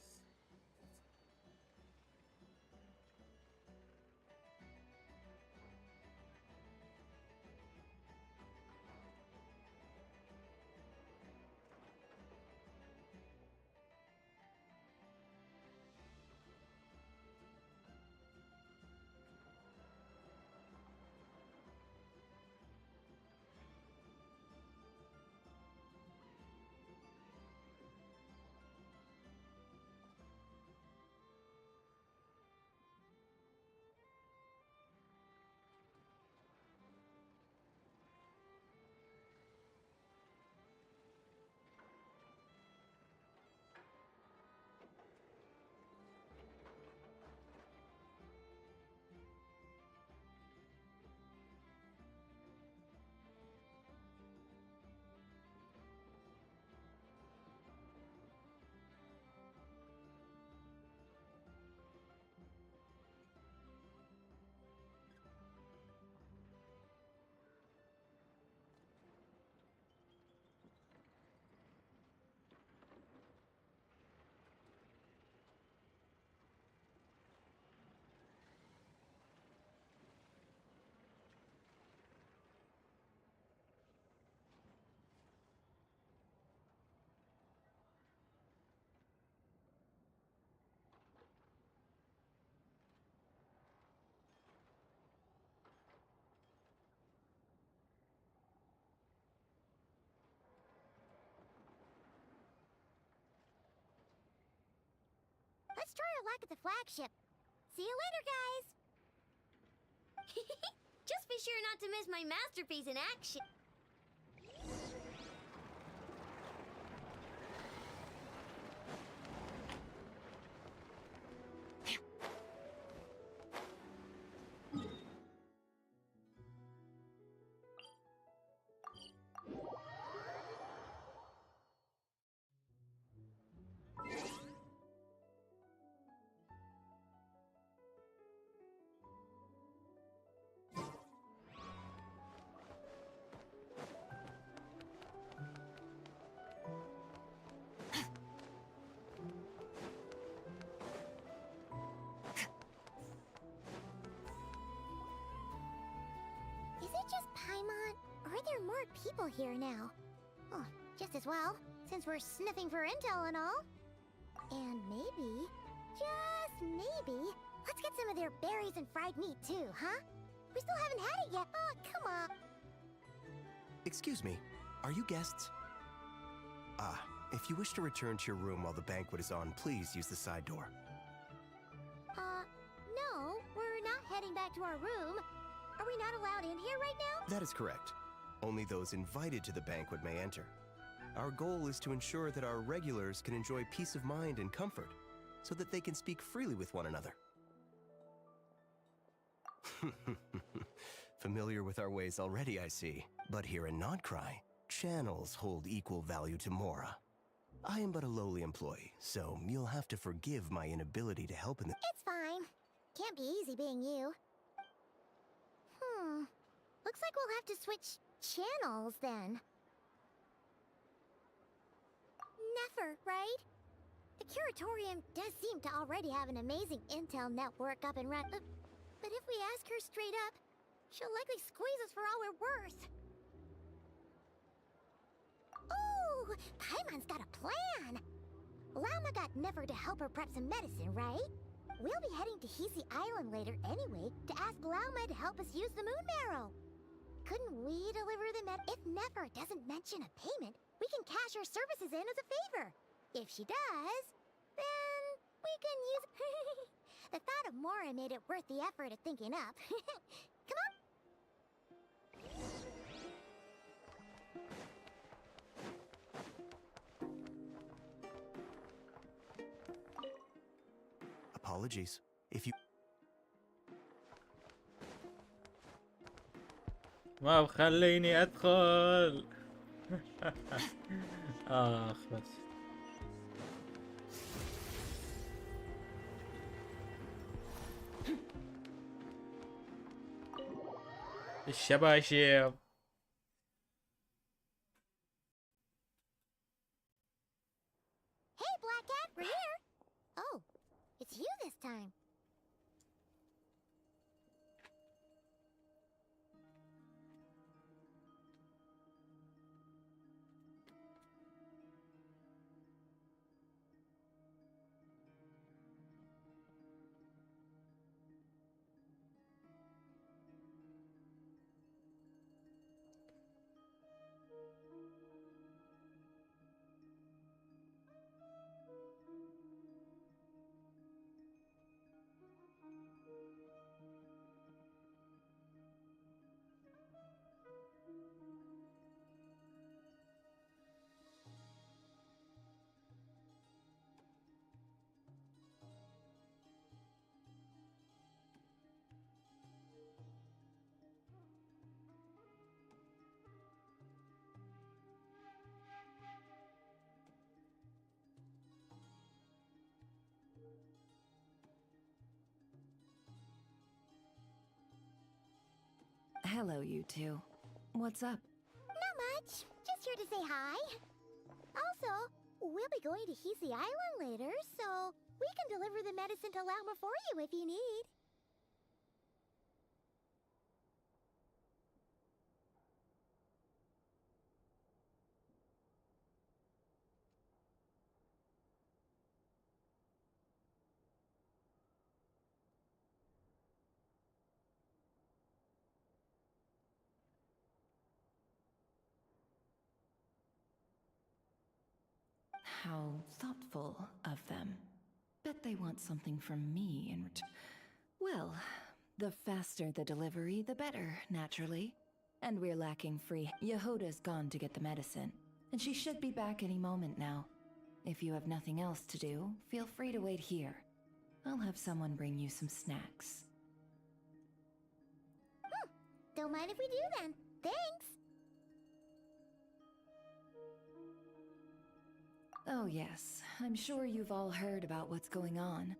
Let's try our luck at the flagship. See you later, guys! Just be sure not to miss my masterpiece in action. there are more people here now? Oh, just as well, since we're sniffing for intel and all. And maybe, just maybe, let's get some of their berries and fried meat too, huh? We still haven't had it yet. Oh, come on. Excuse me, are you guests? Ah, if you wish to return to your room while the banquet is on, please use the side door. No, we're not heading back to our room. Are we not allowed in here right now? That is correct. Only those invited to the banquet may enter. Our goal is to ensure that our regulars can enjoy peace of mind and comfort, so that they can speak freely with one another. Familiar with our ways already, I see. But here in Nodcry, channels hold equal value to Mora. I am but a lowly employee, so you'll have to forgive my inability to help in the— It's fine. Can't be easy being you. Looks like we'll have to switch channels then. Never, right? The Curatorium does seem to already have an amazing intel network up and running. But if we ask her straight up, she'll likely squeeze us for all we're worth. Ooh, Paimon's got a plan! Lauma got Never to help her prep some medicine, right? We'll be heading to Hisi Island later anyway to ask Lauma to help us use the moon marrow. Couldn't we deliver the If Never doesn't mention a payment, we can cash her services in as a favor. If she does, then we can use... The thought of Mora made it worth the effort of thinking up. Come on! Apologies. If you... ما بخليني ادخل. اخ بس الشباشب. Hey, Black Cat, we're here! Oh, it's you this time. Hello, you two. What's up? Not much. Just here to say hi. Also, we'll be going to Hisi Island later, so we can deliver the medicine to Lauma for you if you need. How thoughtful of them. Bet they want something from me in return. Well, the faster the delivery, the better, naturally. And we're lacking free. Yehuda's gone to get the medicine, and she should be back any moment now. If you have nothing else to do, feel free to wait here. I'll have someone bring you some snacks. Don't mind if we do then. Thanks! Oh yes, I'm sure you've all heard about what's going on.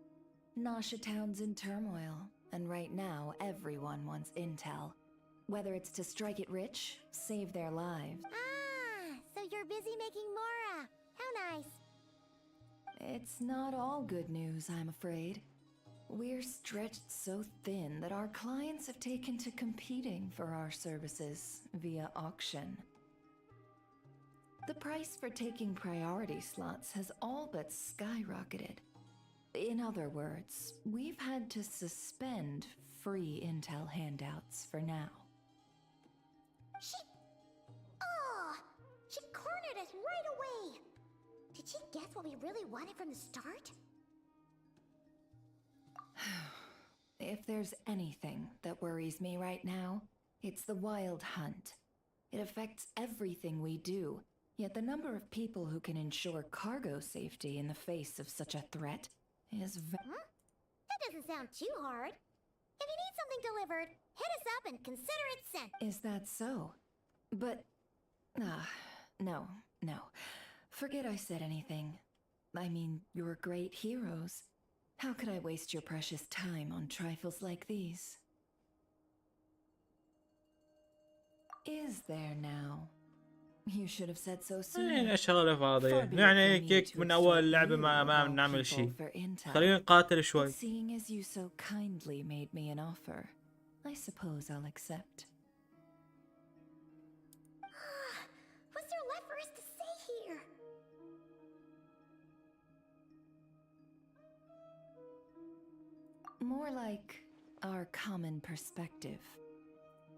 Nasha Town's in turmoil, and right now everyone wants intel. Whether it's to strike it rich, save their lives. Ah, so you're busy making Mora. How nice. It's not all good news, I'm afraid. We're stretched so thin that our clients have taken to competing for our services via auction. The price for taking priority slots has all but skyrocketed. In other words, we've had to suspend free intel handouts for now. She cornered us right away. Did she guess what we really wanted from the start? If there's anything that worries me right now, it's the wild hunt. It affects everything we do, yet the number of people who can ensure cargo safety in the face of such a threat is That doesn't sound too hard. If you need something delivered, hit us up and consider it sent. Is that so? But... no. Forget I said anything. I mean, you're great heroes. How could I waste your precious time on trifles like these? Is there now? You should have said so sooner. شغلة فاضية يعني كيك من أول لعبة ما نعمل شيء. خلينا نقاتل شوي. Seeing as you so kindly made me an offer, I suppose I'll accept. What's there left for us to say here? More like our common perspective.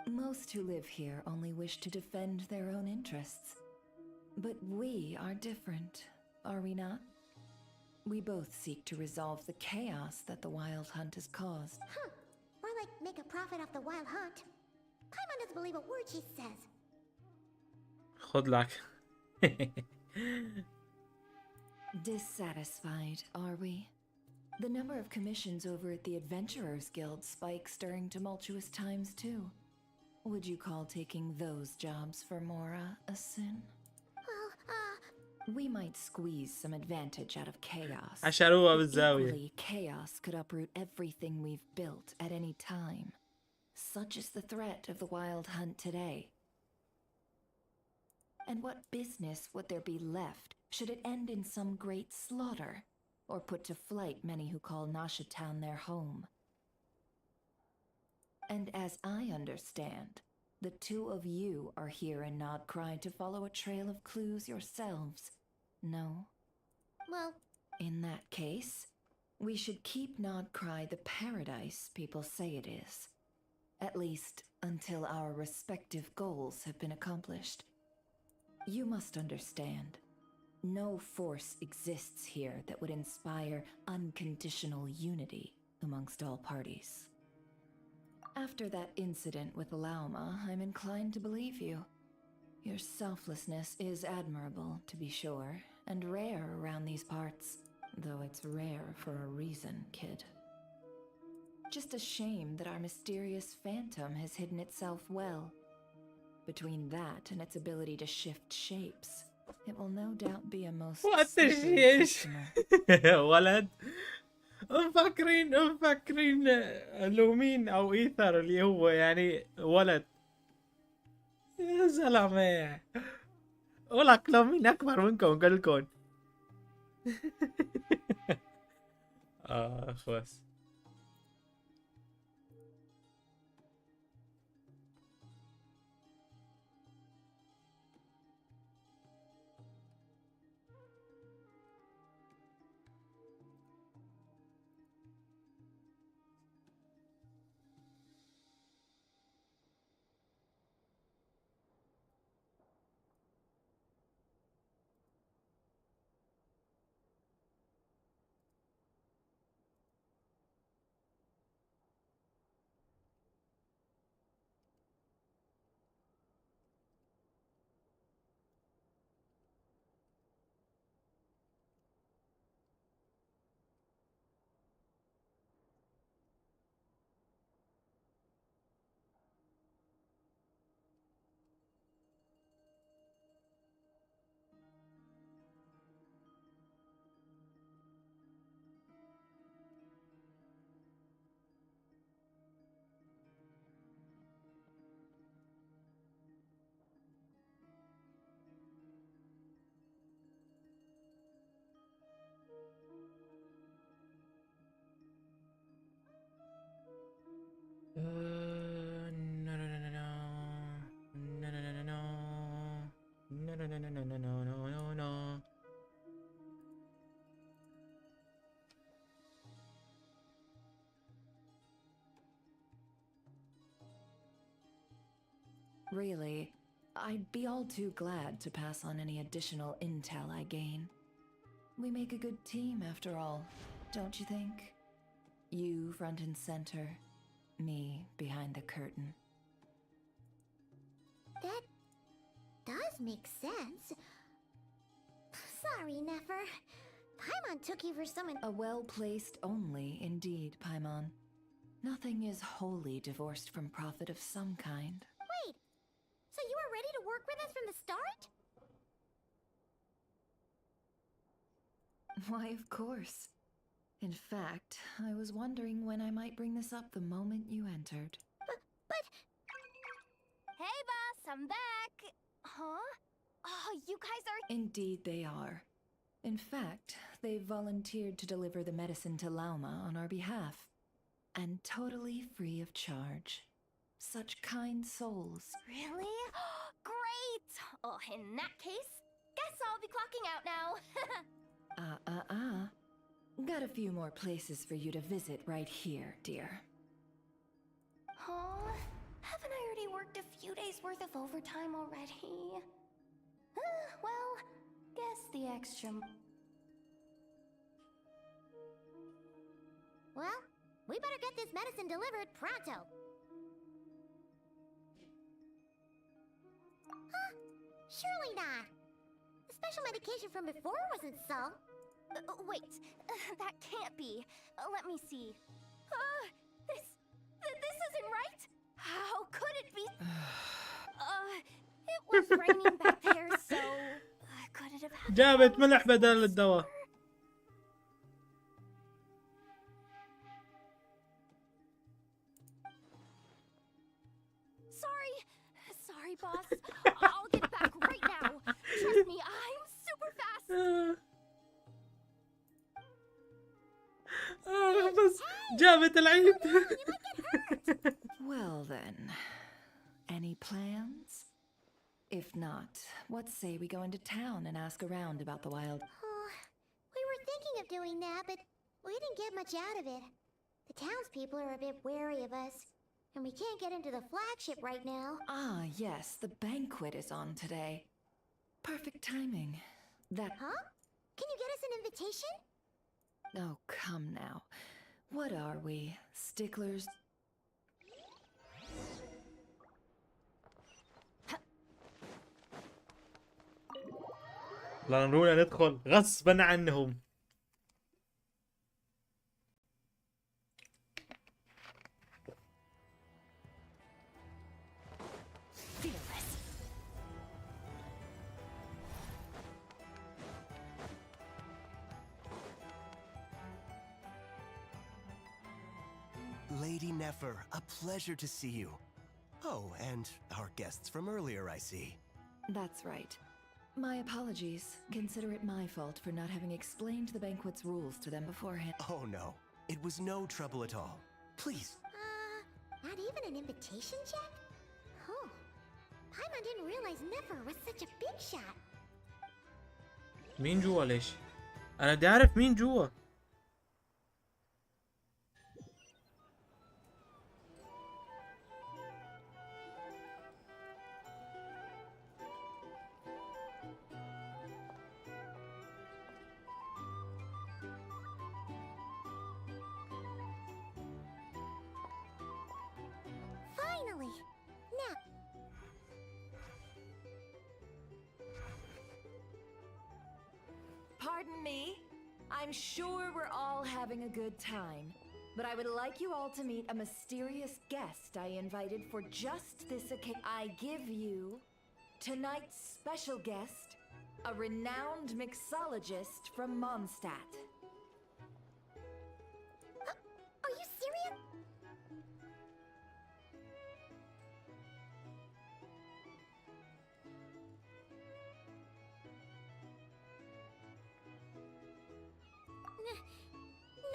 Most who live here only wish to defend their own interests. But we are different, are we not? We both seek to resolve the chaos that the Wild Hunt has caused. More like make a profit off the Wild Hunt. Paimon doesn't believe a word she says. خد لك. Dissatisfied, are we? The number of commissions over at the Adventurers Guild spikes during tumultuous times too. Would you call taking those jobs for Mora a sin? We might squeeze some advantage out of chaos. عشروها بالزاوية. Equally, chaos could uproot everything we've built at any time. Such is the threat of the Wild Hunt today. And what business would there be left should it end in some great slaughter, or put to flight many who call Nasha Town their home? And as I understand, the two of you are here in Nodcry to follow a trail of clues yourselves, no? Well, in that case, we should keep Nodcry the paradise people say it is. At least until our respective goals have been accomplished. You must understand, no force exists here that would inspire unconditional unity amongst all parties. After that incident with Lauma, I'm inclined to believe you. Your selflessness is admirable, to be sure, and rare around these parts, though it's rare for a reason, kid. Just a shame that our mysterious phantom has hidden itself well. Between that and its ability to shift shapes, it will no doubt be a most slippery customer. ولد مفكرين لومين او ايثر اللي هو يعني ولد يا زلمه ولك لومين اكبر منكم كلكم. بس Really, I'd be all too glad to pass on any additional intel I gain. We make a good team after all, don't you think? You front and center, me behind the curtain. That does make sense. Sorry, Nefer. Paimon took you for someone. A well-placed only, indeed, Paimon. Nothing is wholly divorced from profit of some kind. Wait, so you were ready to work with us from the start? Why, of course. In fact, I was wondering when I might bring this up the moment you entered. But... Hey, boss, I'm back. Huh? Oh, you guys are... Indeed they are. In fact, they've volunteered to deliver the medicine to Lauma on our behalf. And totally free of charge. Such kind souls. Really? Great! Oh, in that case, guess I'll be clocking out now. Got a few more places for you to visit right here, dear. Huh? Haven't I already worked a few days worth of overtime already? Well, guess the extra... Well, we better get this medicine delivered pronto. Huh? Surely not. The special medication from before wasn't so. Wait, that can't be. Let me see. This isn't right. How could it be? It was raining back there, so could it have happened? جابت ملح بدل الدواء. Sorry, boss. I'll get it back right now. Trust me, I'm super fast. بس جابت العيد. Well then, any plans? If not, what say we go into town and ask around about the wild... Oh, we were thinking of doing that, but we didn't get much out of it. The townspeople are a bit wary of us, and we can't get into the flagship right now. Ah, yes, the banquet is on today. Perfect timing. That... Huh? Can you get us an invitation? Oh, come now. What are we? Sticklers? لا نروح ندخل غصبا عنهم. Lady Nefer, a pleasure to see you. Oh, and our guests from earlier, I see. That's right. My apologies. Consider it my fault for not having explained the banquet's rules to them beforehand. Oh no, it was no trouble at all. Please. Not even an invitation check? Oh, Paimon didn't realize Nefer was such a big shot. مين جوا ليش؟ أنا بدي أعرف مين جوا. Finally! Now... Pardon me? I'm sure we're all having a good time, but I would like you all to meet a mysterious guest I invited for just this occasion. I give you tonight's special guest, a renowned mixologist from Mondstadt. Are you serious?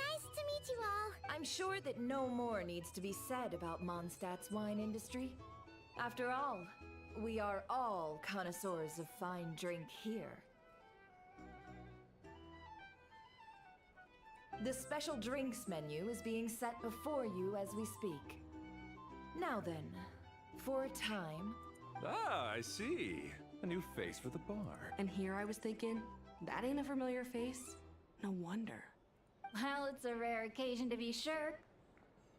Nice to meet you all. I'm sure that no more needs to be said about Mondstadt's wine industry. After all, we are all connoisseurs of fine drink here. The special drinks menu is being set before you as we speak. Now then, for a time, Ah, I see. A new face for the bar. And here I was thinking, that ain't a familiar face. No wonder. Well, it's a rare occasion to be sure.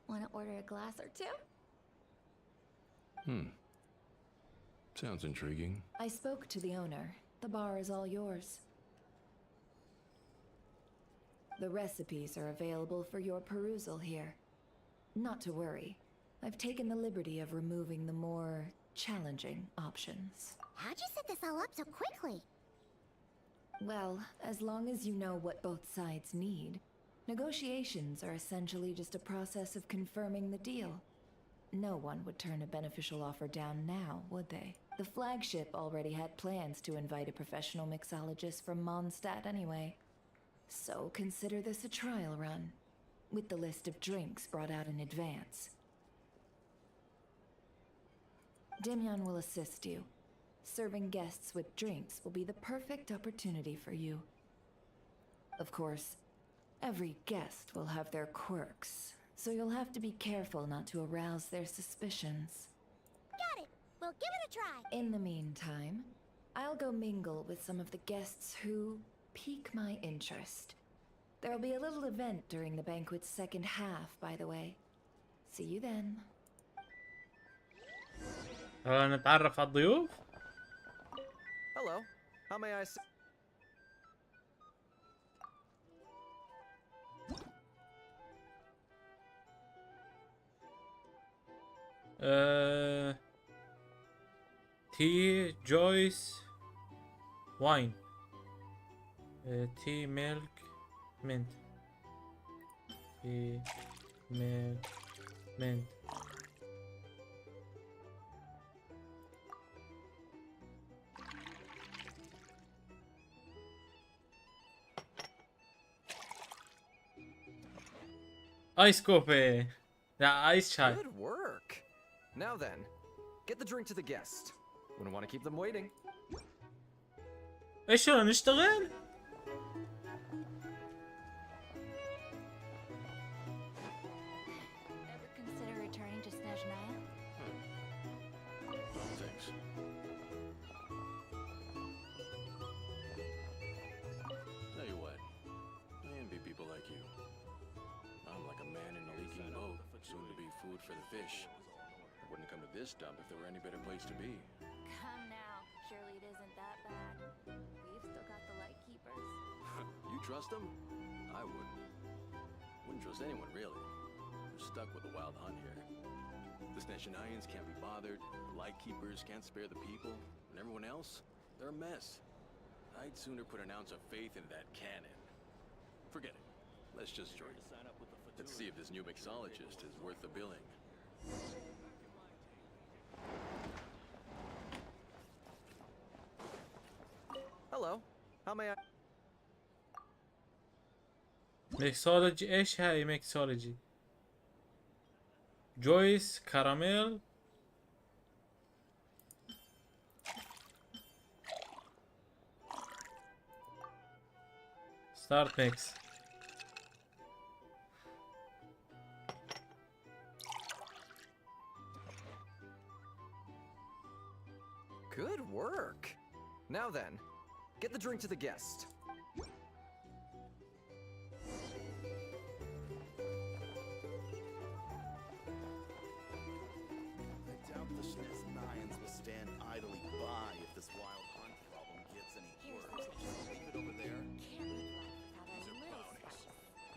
Want to order a glass or two? Sounds intriguing. I spoke to the owner. The bar is all yours. The recipes are available for your perusal here. Not to worry. I've taken the liberty of removing the more challenging options. How'd you set this all up so quickly? Well, as long as you know what both sides need, negotiations are essentially just a process of confirming the deal. No one would turn a beneficial offer down now, would they? The flagship already had plans to invite a professional mixologist from Mondstadt anyway. So consider this a trial run, with the list of drinks brought out in advance. Demyan will assist you. Serving guests with drinks will be the perfect opportunity for you. Of course, every guest will have their quirks, so you'll have to be careful not to arouse their suspicions. Got it. We'll give it a try. In the meantime, I'll go mingle with some of the guests who pique my interest. There'll be a little event during the banquet's second half, by the way. See you then. نتعرف على الضيوف. Hello. How may I s- tea, Joyce, wine. Tea, milk, mint. Tea, milk, mint. Ice coffee. لا ice chai. Good work. Now then, get the drink to the guest. Wouldn't want to keep them waiting. ايش شلون نشتغل؟ Ever consider returning to Snezhnaya? Thanks. Tell you what, I envy people like you. I'm like a man in a leaking boat, soon to be food for the fish. I wouldn't come to this dump if there were any better place to be. Come now. Surely it isn't that bad. We've still got the light keepers. You trust them? I wouldn't. Wouldn't trust anyone, really. We're stuck with the wild hunt here. The Snezhnayans can't be bothered, the Lightkeepers can't spare the people, and everyone else, they're a mess. I'd sooner put an ounce of faith into that cannon. Forget it. Let's just join. Let's see if this new mixologist is worth the billing. Hello. How may I... ميكسولوجي ايش هاي ميكسولوجي؟ جويس كراميل ستارت ميكس. Good work. Now then, get the drink to the guest. I doubt the Snezhnayans will stand idly by if this wild hunt problem gets any worse. Just leave it over there. These are bounties.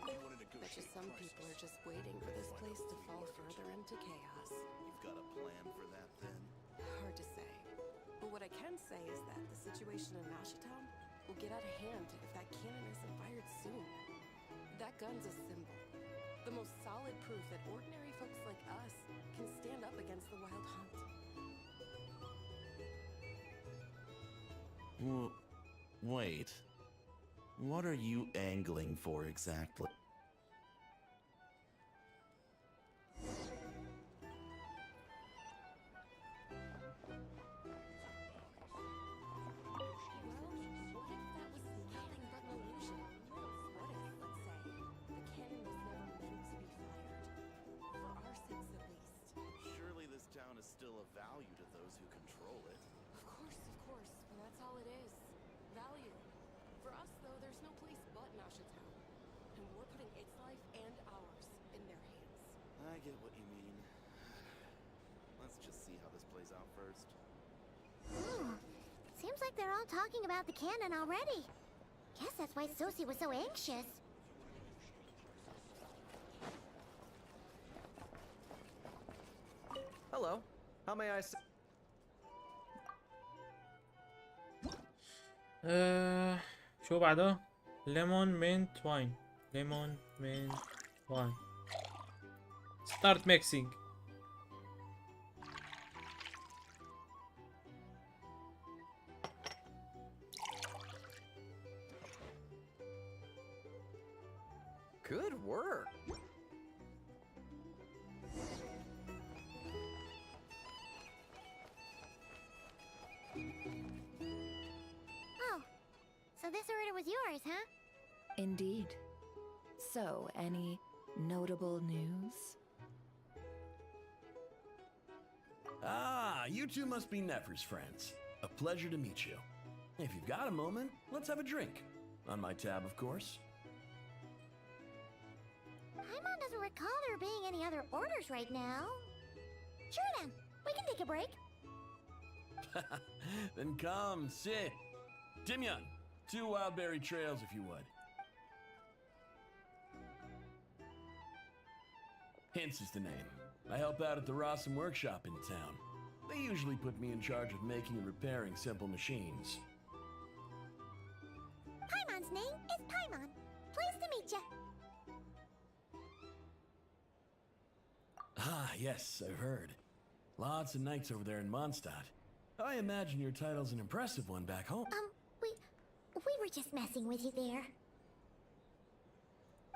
They wanted a good Bet you some people are just waiting for this place to fall further into chaos. You've got a plan for that then? Hard to say. But what I can say is that the situation in Nashitown will get out of hand if that cannon isn't fired soon. That gun's a symbol. The most solid proof that ordinary folks like us can stand up against the wild hunt. Wait. What are you angling for exactly? Surely this town is still of value to those who control it. get what you mean. Let's just see how this plays out first. Ooh, seems like they're all talking about the cannon already. Guess that's why Sosie was so anxious. Hello. How may I شو بعده؟ ليمون مينت واين. ليمون مينت واين. ستارت ميكسينج. Good work. Oh, so this order was yours, huh? Indeed. So, any notable news? Ah, you two must be Nefer's friends. A pleasure to meet you. If you've got a moment, let's have a drink. On my tab, of course. Paimon doesn't recall there being any other orders right now. Sure then, we can take a break. Then come, sit. Timyon, 2 wildberry trails if you would. Hints is the name. I help out at the Rossum workshop in town. They usually put me in charge of making and repairing simple machines. Paimon's name is Paimon. Pleased to meet ya. Ah, yes, I've heard. Lots of nights over there in Mondstadt. I imagine your title's an impressive one back home. We were just messing with you there.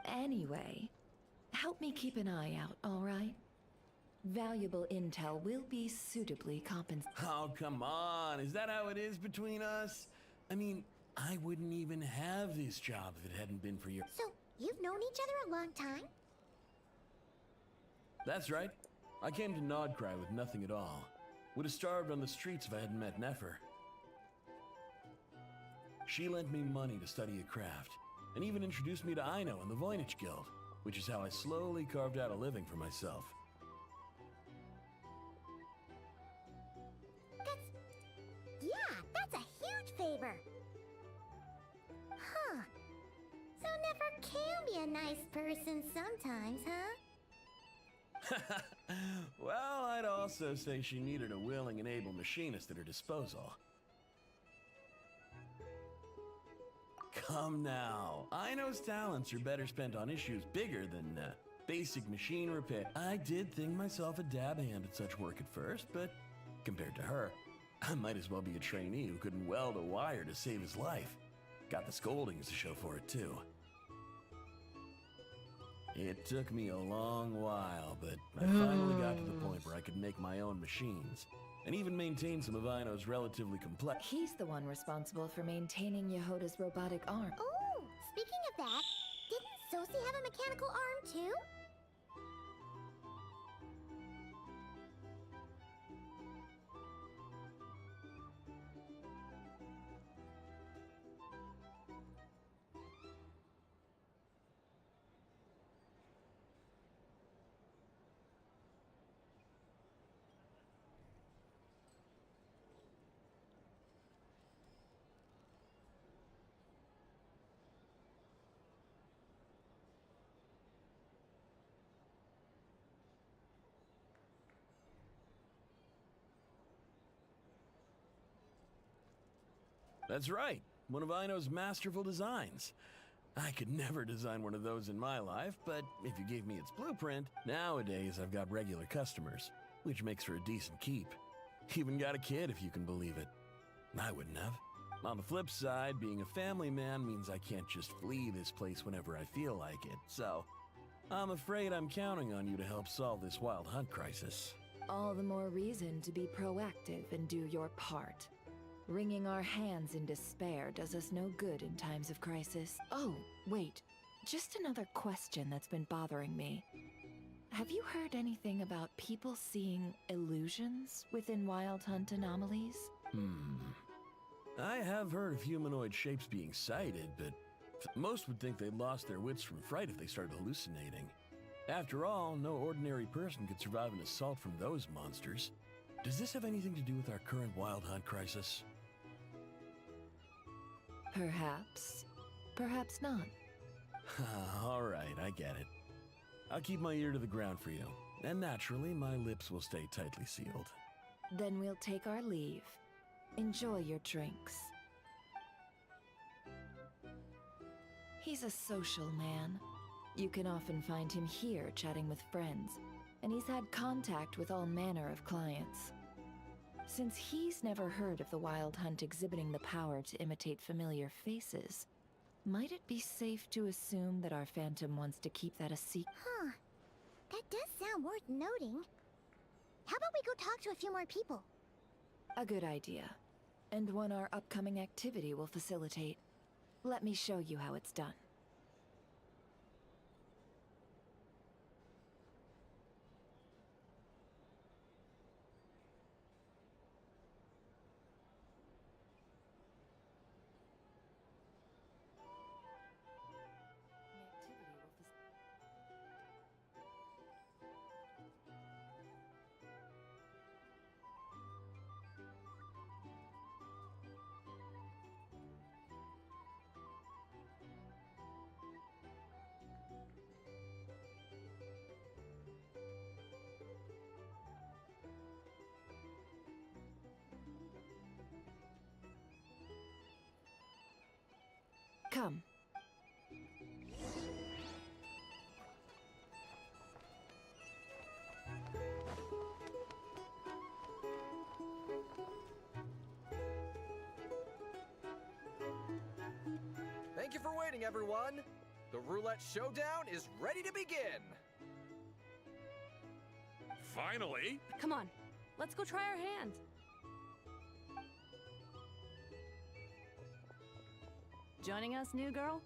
Anyway, help me keep an eye out, all right? Valuable intel will be suitably compensated. Oh, come on. Is that how it is between us? I mean, I wouldn't even have this job if it hadn't been for you. So, you've known each other a long time? That's right. I came to Nodcry with nothing at all. Would have starved on the streets if I hadn't met Nefer. She lent me money to study a craft, and even introduced me to Aino and the Voynich Guild, which is how I slowly carved out a living for myself. That's a huge favor. Huh. So Nefer can be a nice person sometimes, huh? Well, I'd also say she needed a willing and able machinist at her disposal. Come now. Aino's talents are better spent on issues bigger than basic machine repair. I did think myself a dab hand at such work at first, but compared to her, I might as well be a trainee who couldn't weld a wire to save his life. Got the scoldings to show for it, too. It took me a long while, but I finally got to the point where I could make my own machines, and even maintain some of Aino's relatively complex... He's the one responsible for maintaining Yehoda's robotic arm. Oh, speaking of that, didn't Sosie have a mechanical arm too? That's right, one of Aino's masterful designs. I could never design one of those in my life, but if you gave me its blueprint, nowadays I've got regular customers, which makes for a decent keep. Even got a kid, if you can believe it. I wouldn't have. On the flip side, being a family man means I can't just flee this place whenever I feel like it, so I'm afraid I'm counting on you to help solve this wild hunt crisis. All the more reason to be proactive and do your part. Wringing our hands in despair does us no good in times of crisis. Oh, wait. Just another question that's been bothering me. Have you heard anything about people seeing illusions within Wild Hunt anomalies? I have heard of humanoid shapes being sighted, but most would think they'd lost their wits from fright if they started hallucinating. After all, no ordinary person could survive an assault from those monsters. Does this have anything to do with our current wild hunt crisis? Perhaps. Perhaps not. All right, I get it. I'll keep my ear to the ground for you. And naturally, my lips will stay tightly sealed. Then we'll take our leave. Enjoy your drinks. He's a social man. You can often find him here chatting with friends, and he's had contact with all manner of clients. Since he's never heard of the Wild Hunt exhibiting the power to imitate familiar faces, might it be safe to assume that our Phantom wants to keep that a secret? Huh. That does sound worth noting. How about we go talk to a few more people? A good idea, and one our upcoming activity will facilitate. Let me show you how it's done. Come. Thank you for waiting, everyone. The roulette showdown is ready to begin. Finally! Come on, let's go try our hand. Joining us, new girl?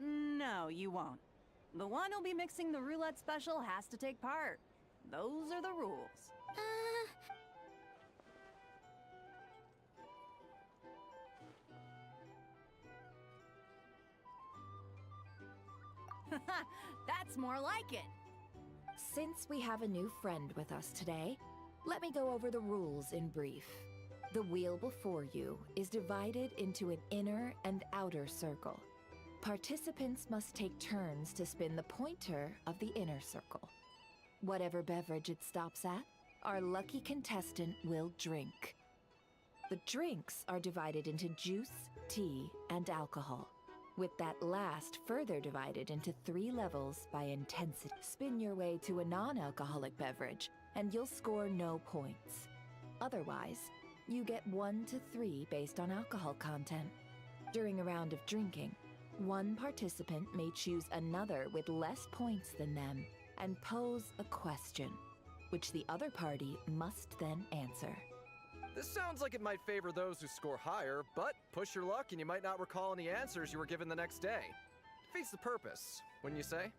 No, you won't. The one who'll be mixing the roulette special has to take part. Those are the rules. That's more like it. Since we have a new friend with us today, let me go over the rules in brief. The wheel before you is divided into an inner and outer circle. Participants must take turns to spin the pointer of the inner circle. Whatever beverage it stops at, our lucky contestant will drink. The drinks are divided into juice, tea, and alcohol, with that last further divided into 3 levels by intensity. Spin your way to a non-alcoholic beverage, and you'll score no points. Otherwise, you get 1 to 3 based on alcohol content. During a round of drinking, one participant may choose another with less points than them and pose a question, which the other party must then answer. This sounds like it might favor those who score higher, but push your luck and you might not recall any answers you were given the next day. Defeats the purpose, wouldn't you say?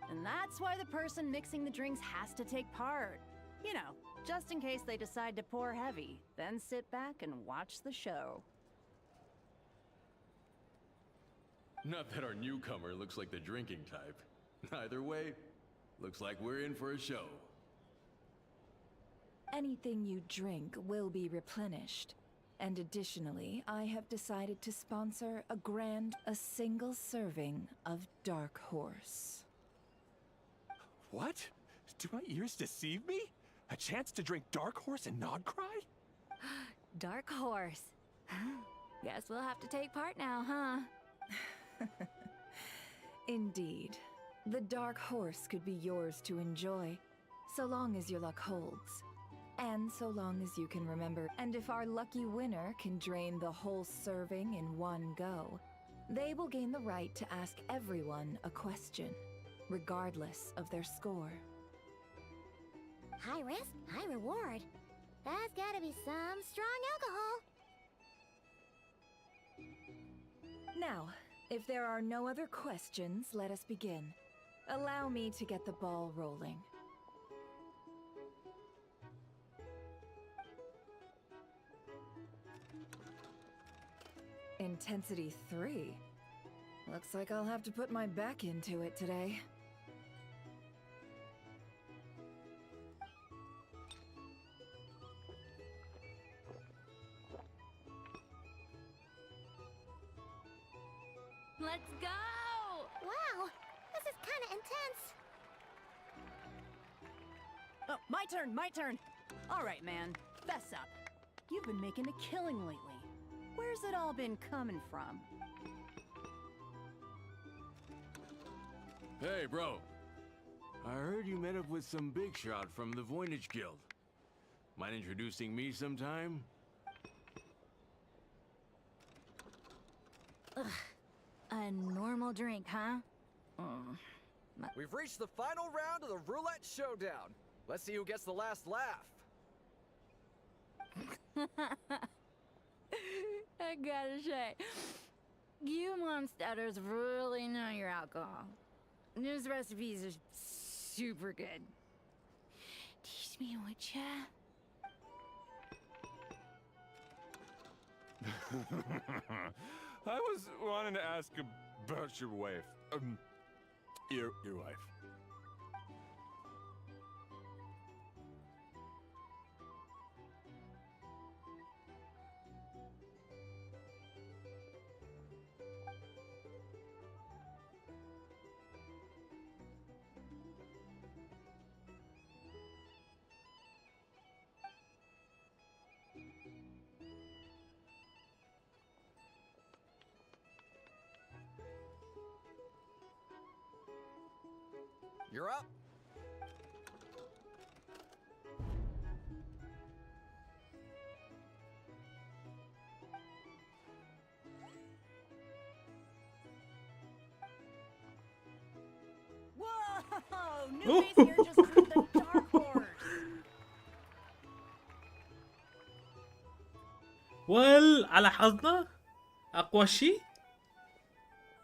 And that's why the person mixing the drinks has to take part. You know, just in case they decide to pour heavy, then sit back and watch the show. Not that our newcomer looks like the drinking type. Either way, looks like we're in for a show. Anything you drink will be replenished. And additionally, I have decided to sponsor a single serving of Dark Horse. What? Do my ears deceive me? A chance to drink Dark Horse and Nod Cry? Dark Horse. Guess we'll have to take part now, huh? Indeed. The Dark Horse could be yours to enjoy, so long as your luck holds. And so long as you can remember. And if our lucky winner can drain the whole serving in one go, they will gain the right to ask everyone a question, regardless of their score. High risk, high reward. That's gotta be some strong alcohol. Now, if there are no other questions, let us begin. Allow me to get the ball rolling. Intensity 3. Looks like I'll have to put my back into it today. Let's go! Wow, this is kind of intense. Oh, my turn. All right, man, fess up. You've been making a killing lately. Where's it all been coming from? Hey, bro. I heard you met up with some big shot from the Voynich Guild. Mind introducing me sometime? Ugh. A normal drink, huh? We've reached the final round of the roulette showdown. Let's see who gets the last laugh. I gotta say, you monsters really know your alcohol. These recipes are super good. Teach me, would ya? I was wanting to ask about your wife. Your wife. You're up. Whoa! New base here just proved the Dark Horse. ويل على حظنا اقوى شيء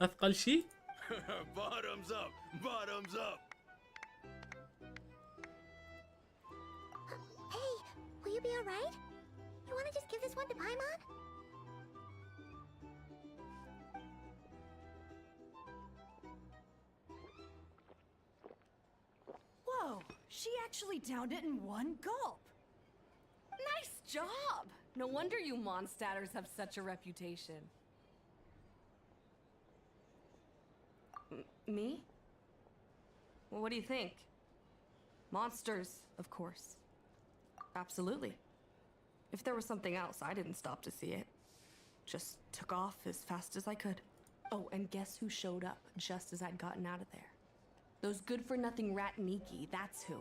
اثقل شيء. Bottoms up! Bottoms up! Hey, will you be alright? You wanna just give this one to Paimon? Whoa! She actually downed it in one gulp. Nice job! No wonder you monstatters have such a reputation. Me? Well, what do you think? Monsters, of course. Absolutely. If there was something else, I didn't stop to see it. Just took off as fast as I could. Oh, and guess who showed up just as I'd gotten out of there? Those good-for-nothing rat Niki, that's who.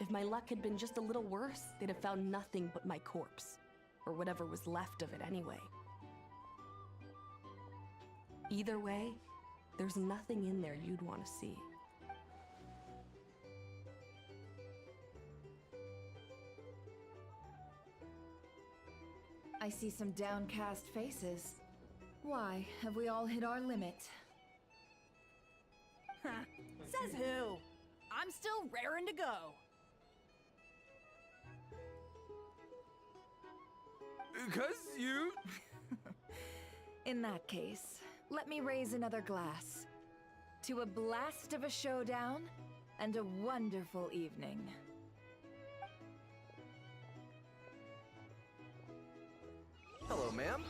If my luck had been just a little worse, they'd have found nothing but my corpse. Or whatever was left of it anyway. Either way, there's nothing in there you'd want to see. I see some downcast faces. Why, have we all hit our limit? Says who? I'm still raring to go. Cause you... In that case, let me raise another glass. To a blast of a showdown and a wonderful evening. Hello, ma'am.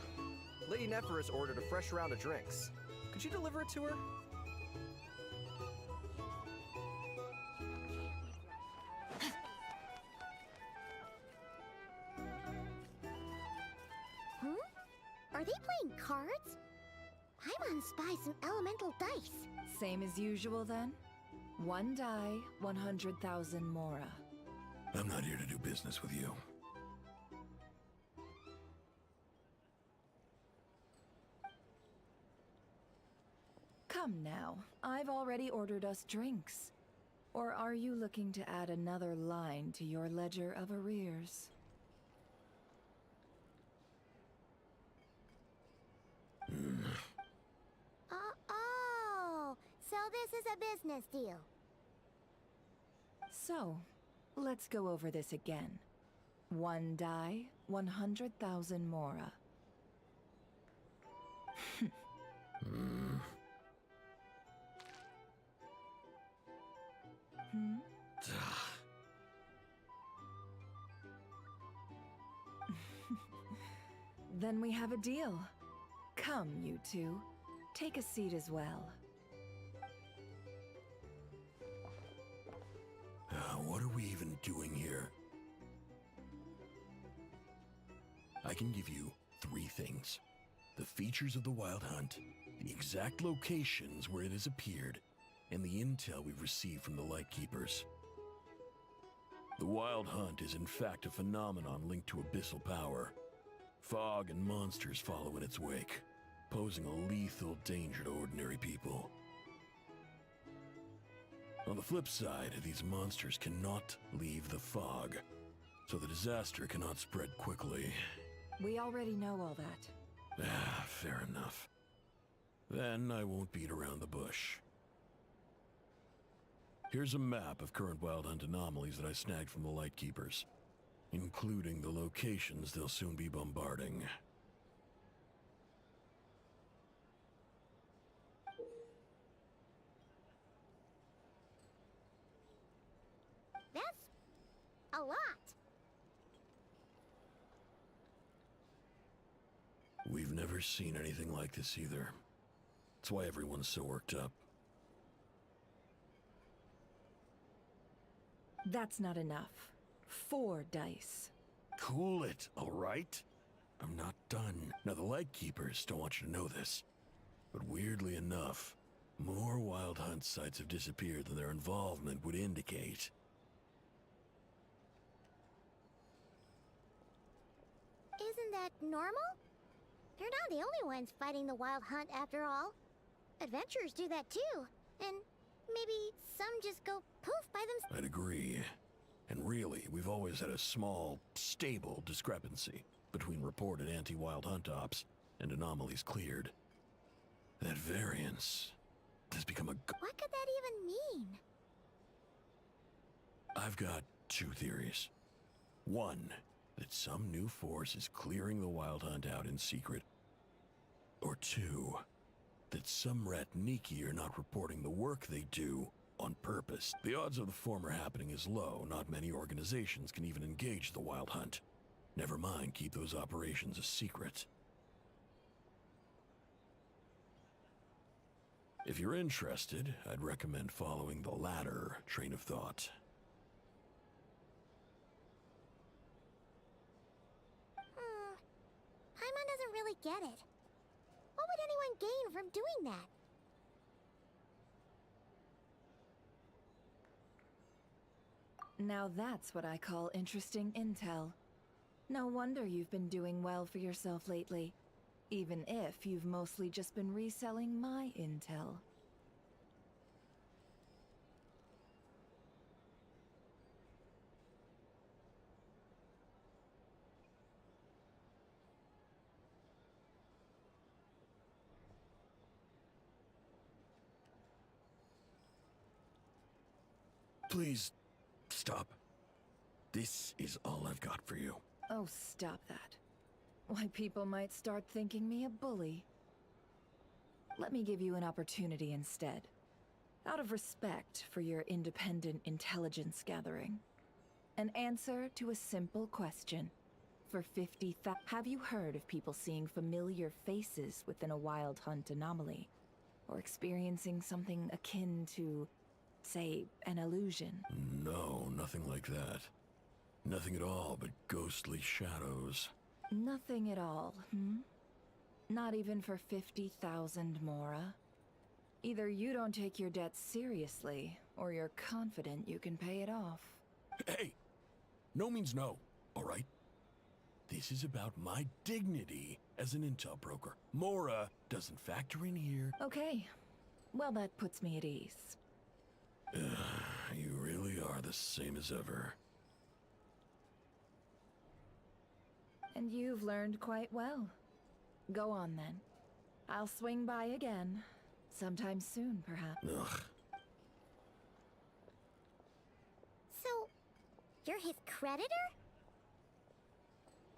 Lady Nefer has ordered a fresh round of drinks. Could you deliver it to her? playing cards? I'm on Spy some elemental dice. Same as usual then? 1 die, 100,000 mora. I'm not here to do business with you. Come now, I've already ordered us drinks. Or are you looking to add another line to your ledger of arrears? Oh, so this is a business deal. So, let's go over this again. 1 die, 100,000 mora. Then we have a deal. Come, you two. Take a seat as well. What are we even doing here? I can give you 3 things. The features of the Wild Hunt, the exact locations where it has appeared, and the intel we've received from the Lightkeepers. The Wild Hunt is in fact a phenomenon linked to abyssal power. Fog and monsters follow in its wake, posing a lethal danger to ordinary people. On the flip side, these monsters cannot leave the fog, so the disaster cannot spread quickly. We already know all that. Fair enough. Then I won't beat around the bush. Here's a map of current Wild Hunt anomalies that I snagged from the Lightkeepers, including the locations they'll soon be bombarding. That's a lot. We've never seen anything like this either. That's why everyone's so worked up. That's not enough. 4 dice. Cool it, all right? I'm not done. Now, the Lightkeepers don't want you to know this, but weirdly enough, more Wild Hunt sites have disappeared than their involvement would indicate. Isn't that normal? They're not the only ones fighting the Wild Hunt after all. Adventurers do that too, and maybe some just go poof by themselves. I'd agree. And really, we've always had a small, stable discrepancy between reported anti-Wild Hunt ops and anomalies cleared. That variance has become a... What could that even mean? I've got 2 theories. 1, that some new force is clearing the Wild Hunt out in secret. Or 2, that some Ratniki are not reporting the work they do on purpose. The odds of the former happening is low. Not many organizations can even engage the Wild Hunt. Never mind keep those operations a secret. If you're interested, I'd recommend following the latter train of thought. Paimon doesn't really get it. What would anyone gain from doing that? Now that's what I call interesting intel. No wonder you've been doing well for yourself lately, even if you've mostly just been reselling my intel. Please, stop. This is all I've got for you. Oh, stop that. Why, people might start thinking me a bully. Let me give you an opportunity instead. Out of respect for your independent intelligence gathering. An answer to a simple question. For 50,000, have you heard of people seeing familiar faces within a Wild Hunt anomaly? Or experiencing something akin to, say, an illusion? No, nothing like that. Nothing at all but ghostly shadows. Nothing at all, hmm? Not even for 50,000 Mora. Either you don't take your debt seriously, or you're confident you can pay it off. Hey! No means no, alright? This is about my dignity as an intel broker. Mora doesn't factor in here. Okay. Well, that puts me at ease. You really are the same as ever. And you've learned quite well. Go on then. I'll swing by again. Sometime soon, perhaps. Ugh. So, you're his creditor?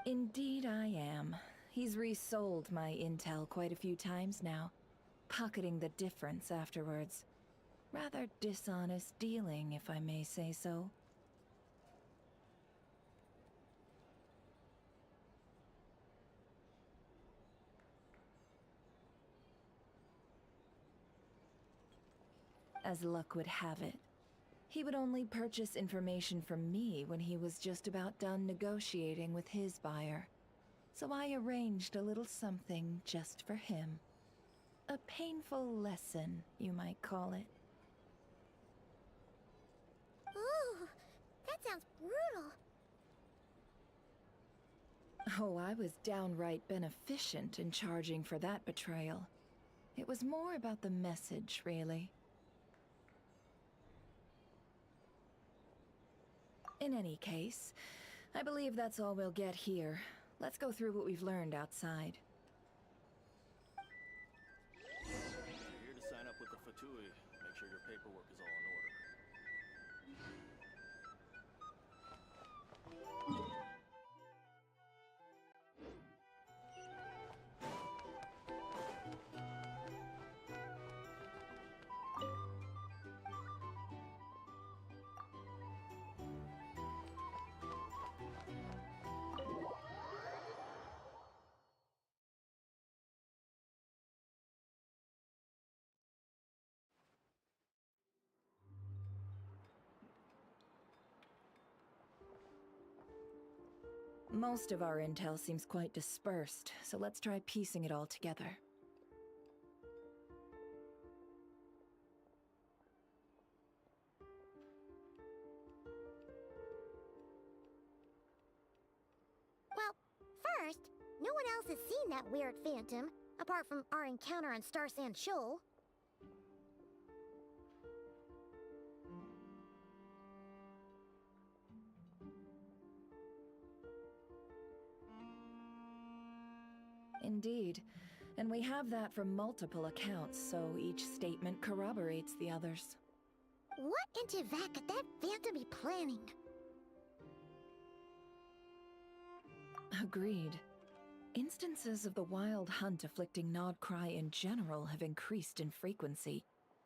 Indeed I am. He's resold my intel quite a few times now, pocketing the difference afterwards. Rather dishonest dealing, if I may say so. As luck would have it, he would only purchase information from me when he was just about done negotiating with his buyer. So I arranged a little something just for him. A painful lesson, you might call it. Ooh, that sounds brutal. Oh, I was downright beneficent in charging for that betrayal. It was more about the message, really. In any case, I believe that's all we'll get here. Let's go through what we've learned outside. If you're here to sign up with the Fatui, make sure your paperwork is all in order. Most of our intel seems quite dispersed, so let's try piecing it all together. Well, first, no one else has seen that weird phantom, apart from our encounter on Star Sand Shoal. Indeed, and we have that from multiple accounts, so each statement corroborates the others. What in Teyvat could that phantom be planning? Agreed. Instances of the wild hunt afflicting Nodcry in general have increased in frequency,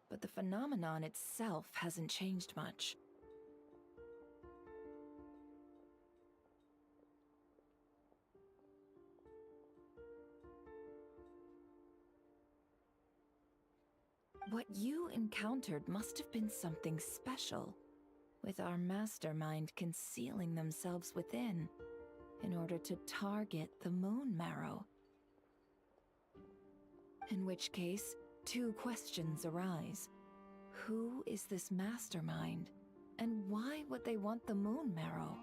but the phenomenon itself hasn't changed much. What you encountered must have been something special, with our mastermind concealing themselves within, in order to target the Moon Marrow. In which case, two questions arise. Who is this mastermind, and why would they want the Moon Marrow?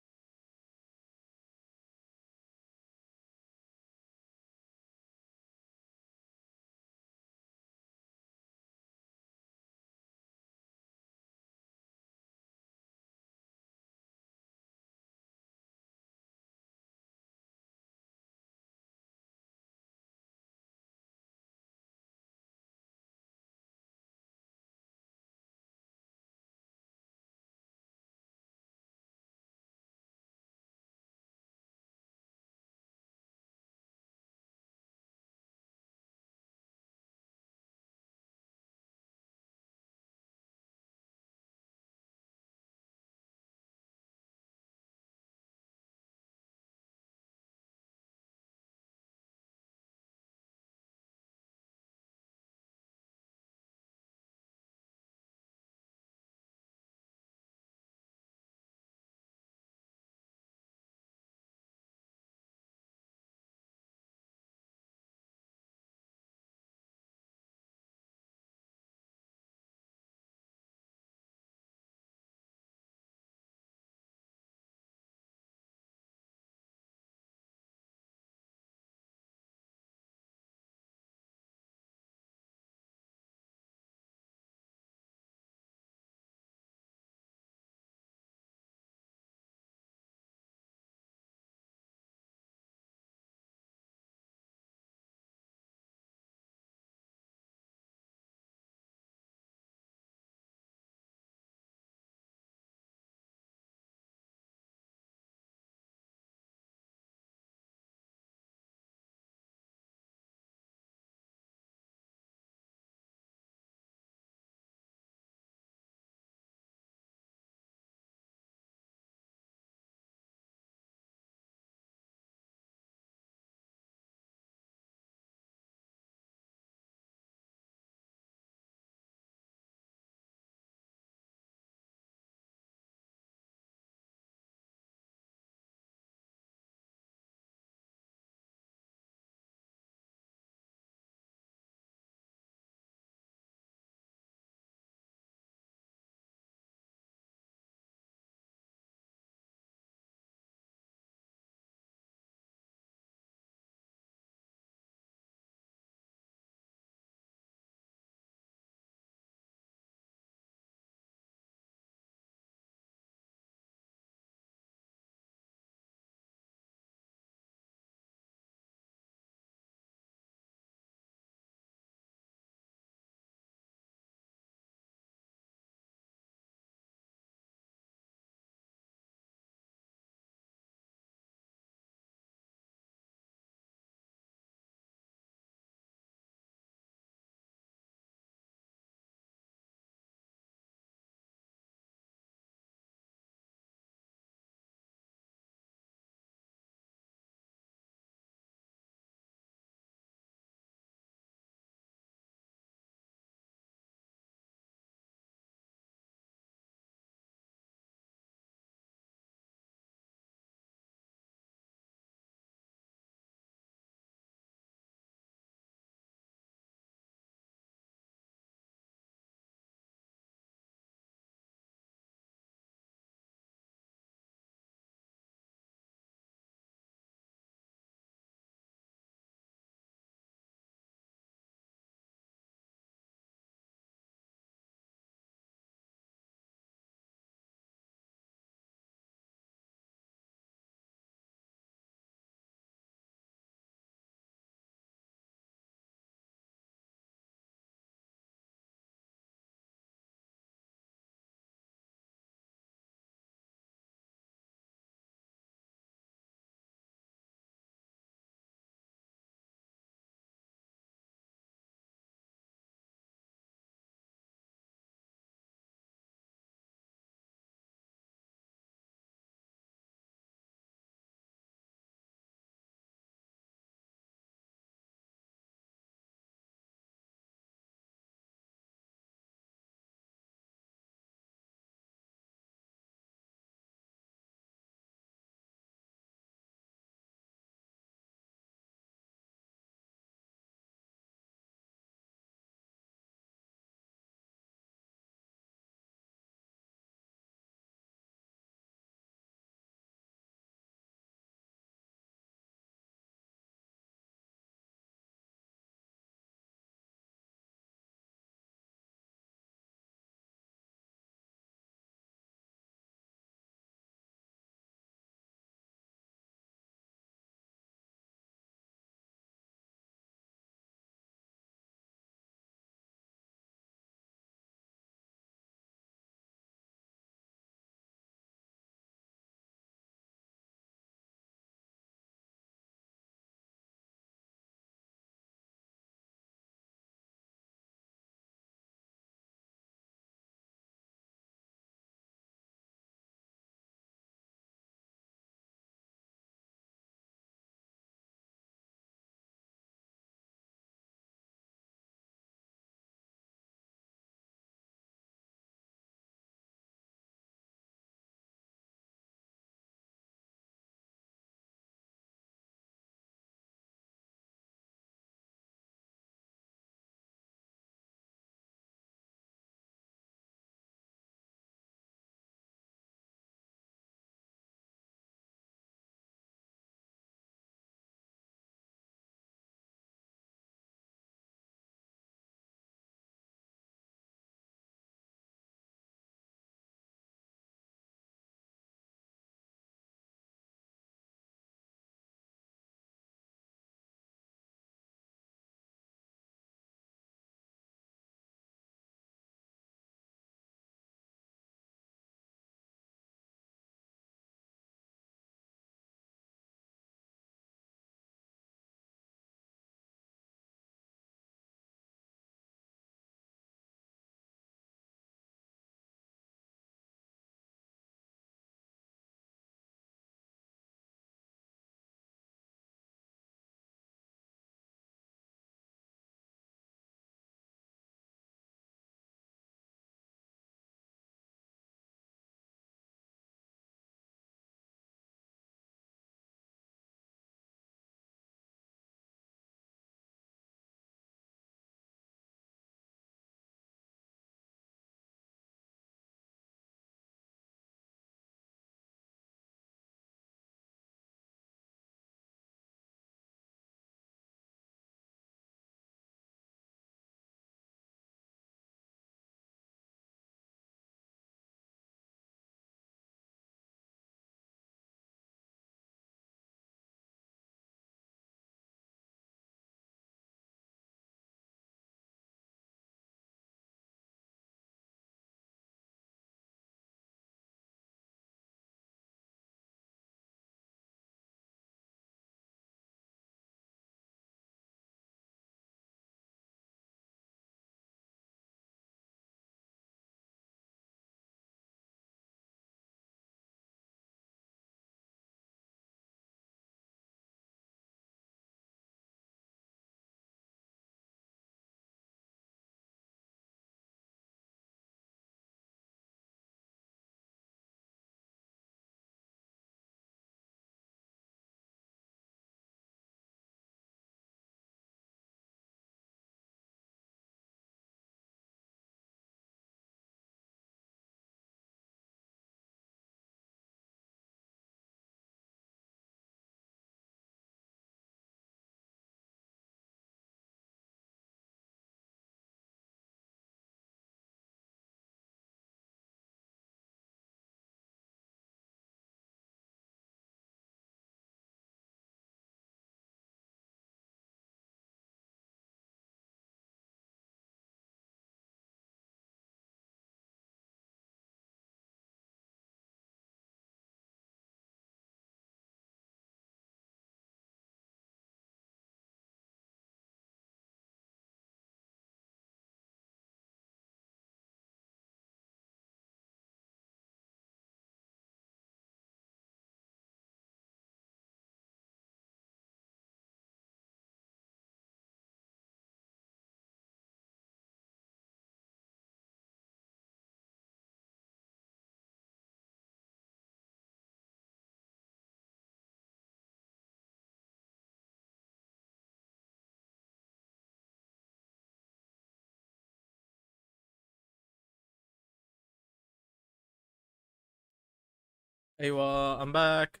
ايوه ام باك.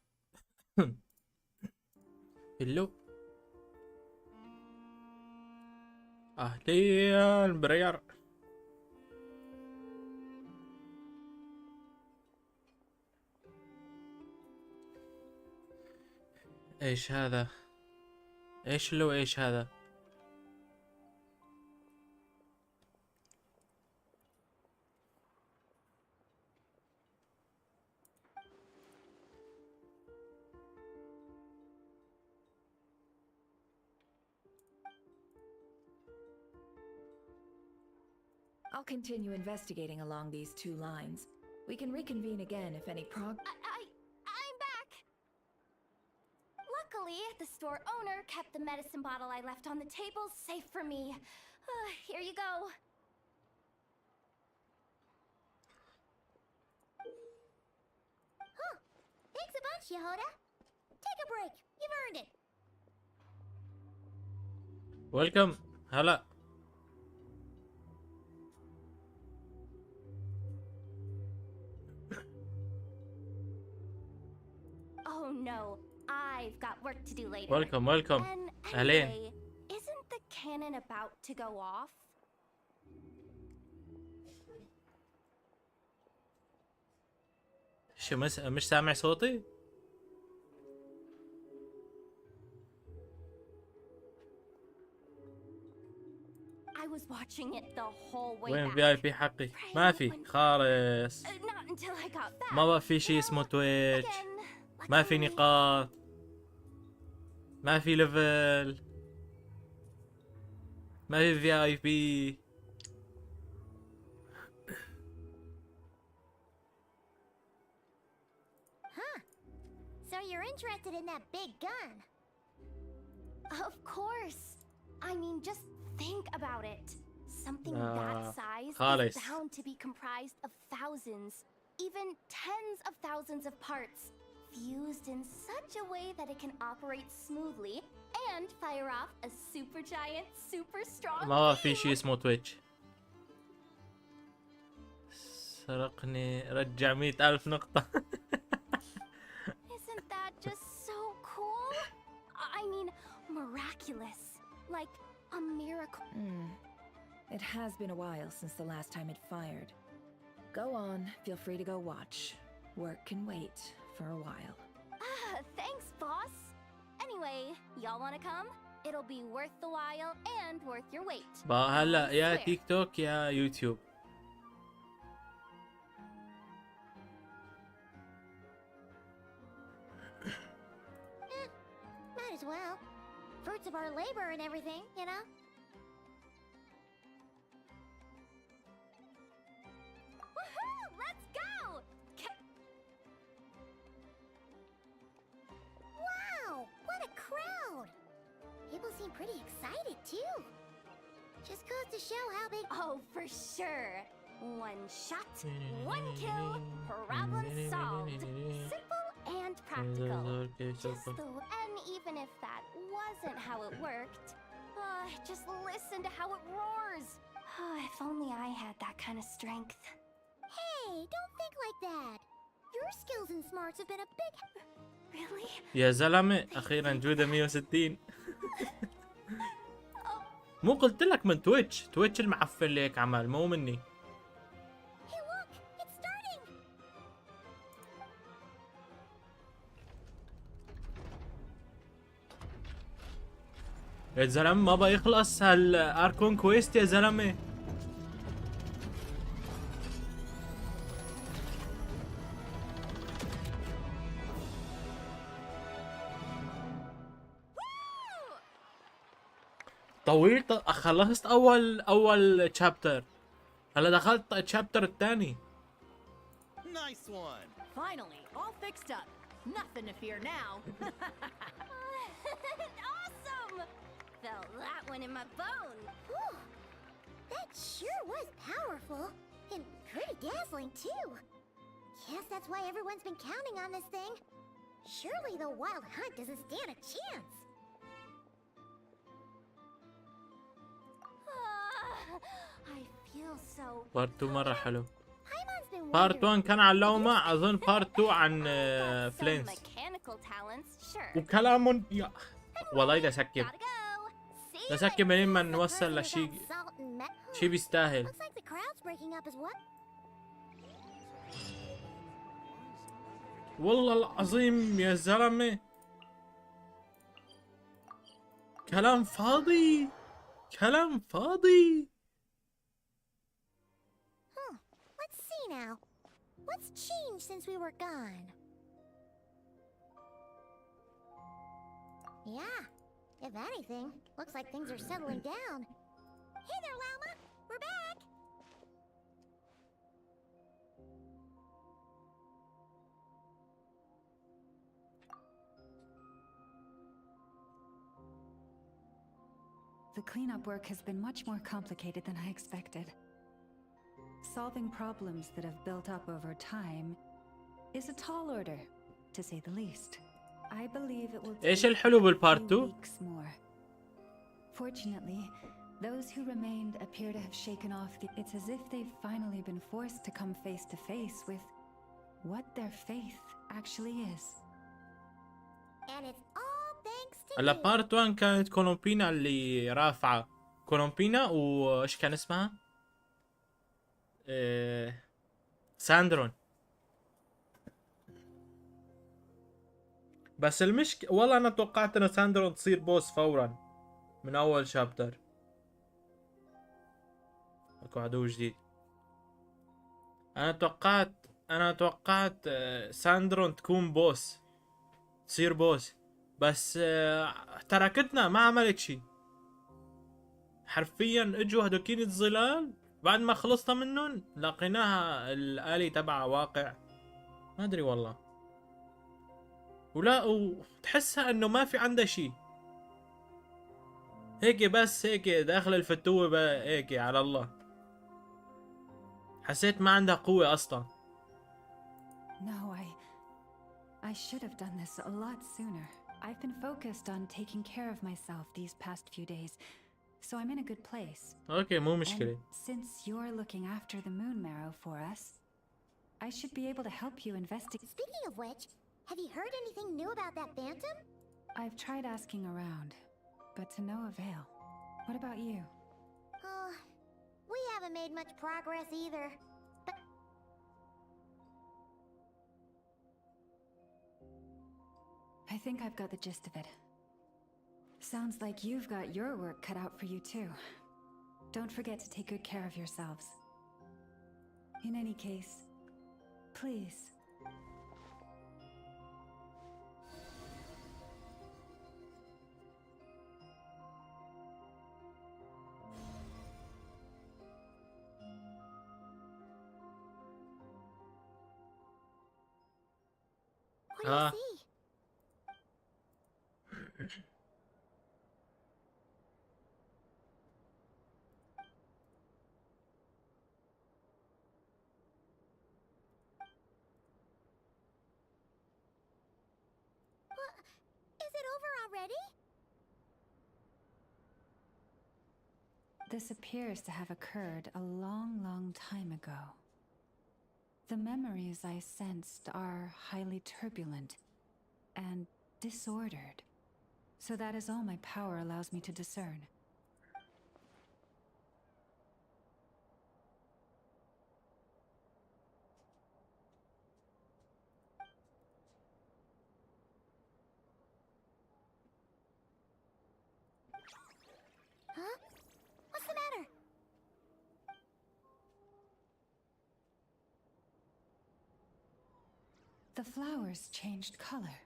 هلو اهلين بريار. ايش هذا؟ ايش هذا؟ I'll continue investigating along these two lines. We can reconvene again if any I'm back! Luckily, the store owner kept the medicine bottle I left on the table safe for me. Here you go. Huh. Thanks a bunch, Yehoda. Take a break. You've earned it. ويلكم. هلا. Oh no, I've got work to do later. ويلكم ويلكم. And اهلين. anyway, isn't the cannon about to go off? شو مش سامع صوتي؟ I was watching it the whole way وين back. في اي بي حقي؟ ما في خالص. Not until I got back. ما بقى في شيء اسمه تويتش. ما في نقاط. ما في ليفل. ما في اي بي. Huh. So you're interested in that big gun? Of course. I mean, just think about it. Something that size خالص. is bound to be comprised of thousands, even tens of thousands of parts, fused in such a way that it can operate smoothly and fire off a supergiant, super strong ما بقى في شيء اسمه تويتش. سرقني رجع 100,000 نقطة. Isn't that just so cool? I mean, miraculous. Like a miracle. It has been a while since the last time it fired. Go on, feel free to go watch. Work can wait for a while. Thanks, boss. Anyway, y'all wanna come? It'll be worth the while and worth your wait. بقى هلا يا تيك توك يا يوتيوب. Might as well. Fruits of our labor and everything, you know? Woohoo! Let's go! Wow! What a crowd! People seem pretty excited, too. Just goes to show how big... Oh, for sure. One shot, one kill, problem solved. Simple and practical. And even if that wasn't how it worked, just listen to how it roars. If only I had that kind of strength. Hey, don't think like that. Your skills and smarts have been a big... Really? يا زلمة أخيرا جودة 160. مو قلت لك من تويتش المعفن اللي هيك عمل مو مني. Hey, look! It's starting! يا زلمة ما بقى يخلص هالاركون كويست يا زلمة. طويل. خلصت اول تشابتر. هلا دخلت التشابتر الثاني. Nice one. Finally, all fixed up. Nothing to fear now. Awesome! Felt that one in my bone. Whew. That sure was powerful. And pretty dazzling, too. Guess that's why everyone's been counting on this thing. Surely the Wild Hunt doesn't stand a chance. I feel so... بارت 2 مرة حلو. Paimon's been بارت 1 كان عن لوما، اظن بارت 2 عن Some فلينس. mechanical talents, sure. وكلام يا والله اذا سكب See you سكب later. منين ما The person نوصل with لشيء that salt and شيء بيستاهل. Looks like the crowd's breaking up as well. والله العظيم يا زلمه كلام فاضي، كلام فاضي. Let's see now. What's changed since we were gone? Yeah, if anything, looks like things are settling down. Hey there, Llama! We're back! The cleanup work has been much more complicated than I expected. Solving problems that have built up over time is a tall order, to say the least. I believe it will ايش take الحلو a بالبارت few 2؟ weeks more. Fortunately, those who remained appear to have shaken off the... It's as if they've finally been forced to come face to face with what their faith actually is. And it's all thanks to هلا you. بارت 1 كانت كولومبينا اللي رافعه، كولومبينا وايش كان اسمها؟ ساندرون. بس والله انا توقعت ان ساندرون تصير بوس فورا من اول شابتر. اكو عدو جديد. انا توقعت ساندرون تكون بوس، تصير بوس، بس تركتنا ما عملت شي. حرفيا اجوا هدوكين الظلال بعد ما خلصنا منهم لقيناها الآلي تبعها واقع، ما ادري والله. ولا وتحسها انه ما في عندها شي، هيك بس هيك داخل الفتوة هيك على الله. حسيت ما عندها قوة اصلا. No, I should have done this a lot sooner. I've been focused on taking care of myself these past few days, so I'm in a good place. اوكي مو مشكلة. And since you're looking after the moon marrow for us, I should be able to help you investigate. Speaking of which, have you heard anything new about that phantom? I've tried asking around, but to no avail. What about you? We haven't made much progress either. But I think I've got the gist of it. Sounds like you've got your work cut out for you too. Don't forget to take good care of yourselves. In any case, please. what do you see? Is it over already? This appears to have occurred a long, long time ago. The memories I sensed are highly turbulent and disordered, so that is all my power allows me to discern. Huh? What's the matter? The flowers changed color.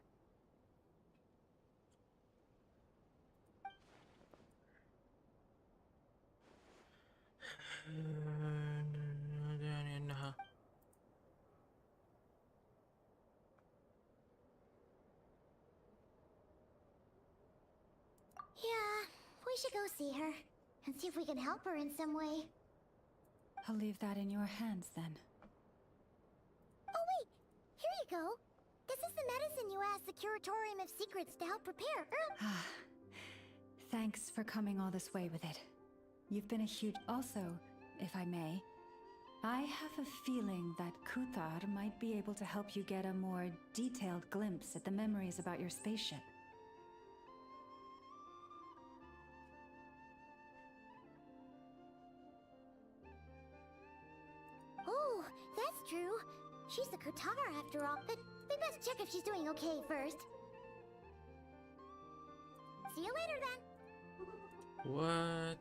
Yeah, we should go see her and see if we can help her in some way. I'll leave that in your hands then. Oh wait, here you go. This is the medicine you asked the Curatorium of Secrets to help prepare. Thanks for coming all this way with it. You've been a huge... Also, if I may, I have a feeling that Kuthar might be able to help you get a more detailed glimpse at the memories about your spaceship. Oh, that's true. She's the Kutar after all, but we best check if she's doing okay first. See you later then. What?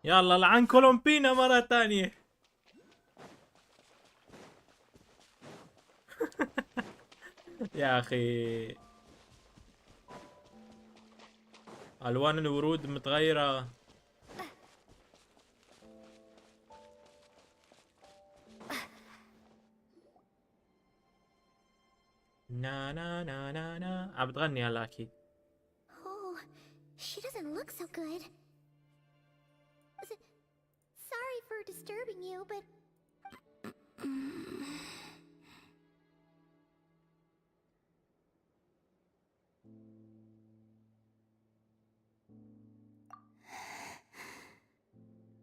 يلا لعن كولومبينا مرة تانية. يا أخي ألوان الورود متغيرة. نا نا نا نا نا عم بتغني هلا أكيد. Oh, she doesn't look so good. Sorry for disturbing you, but...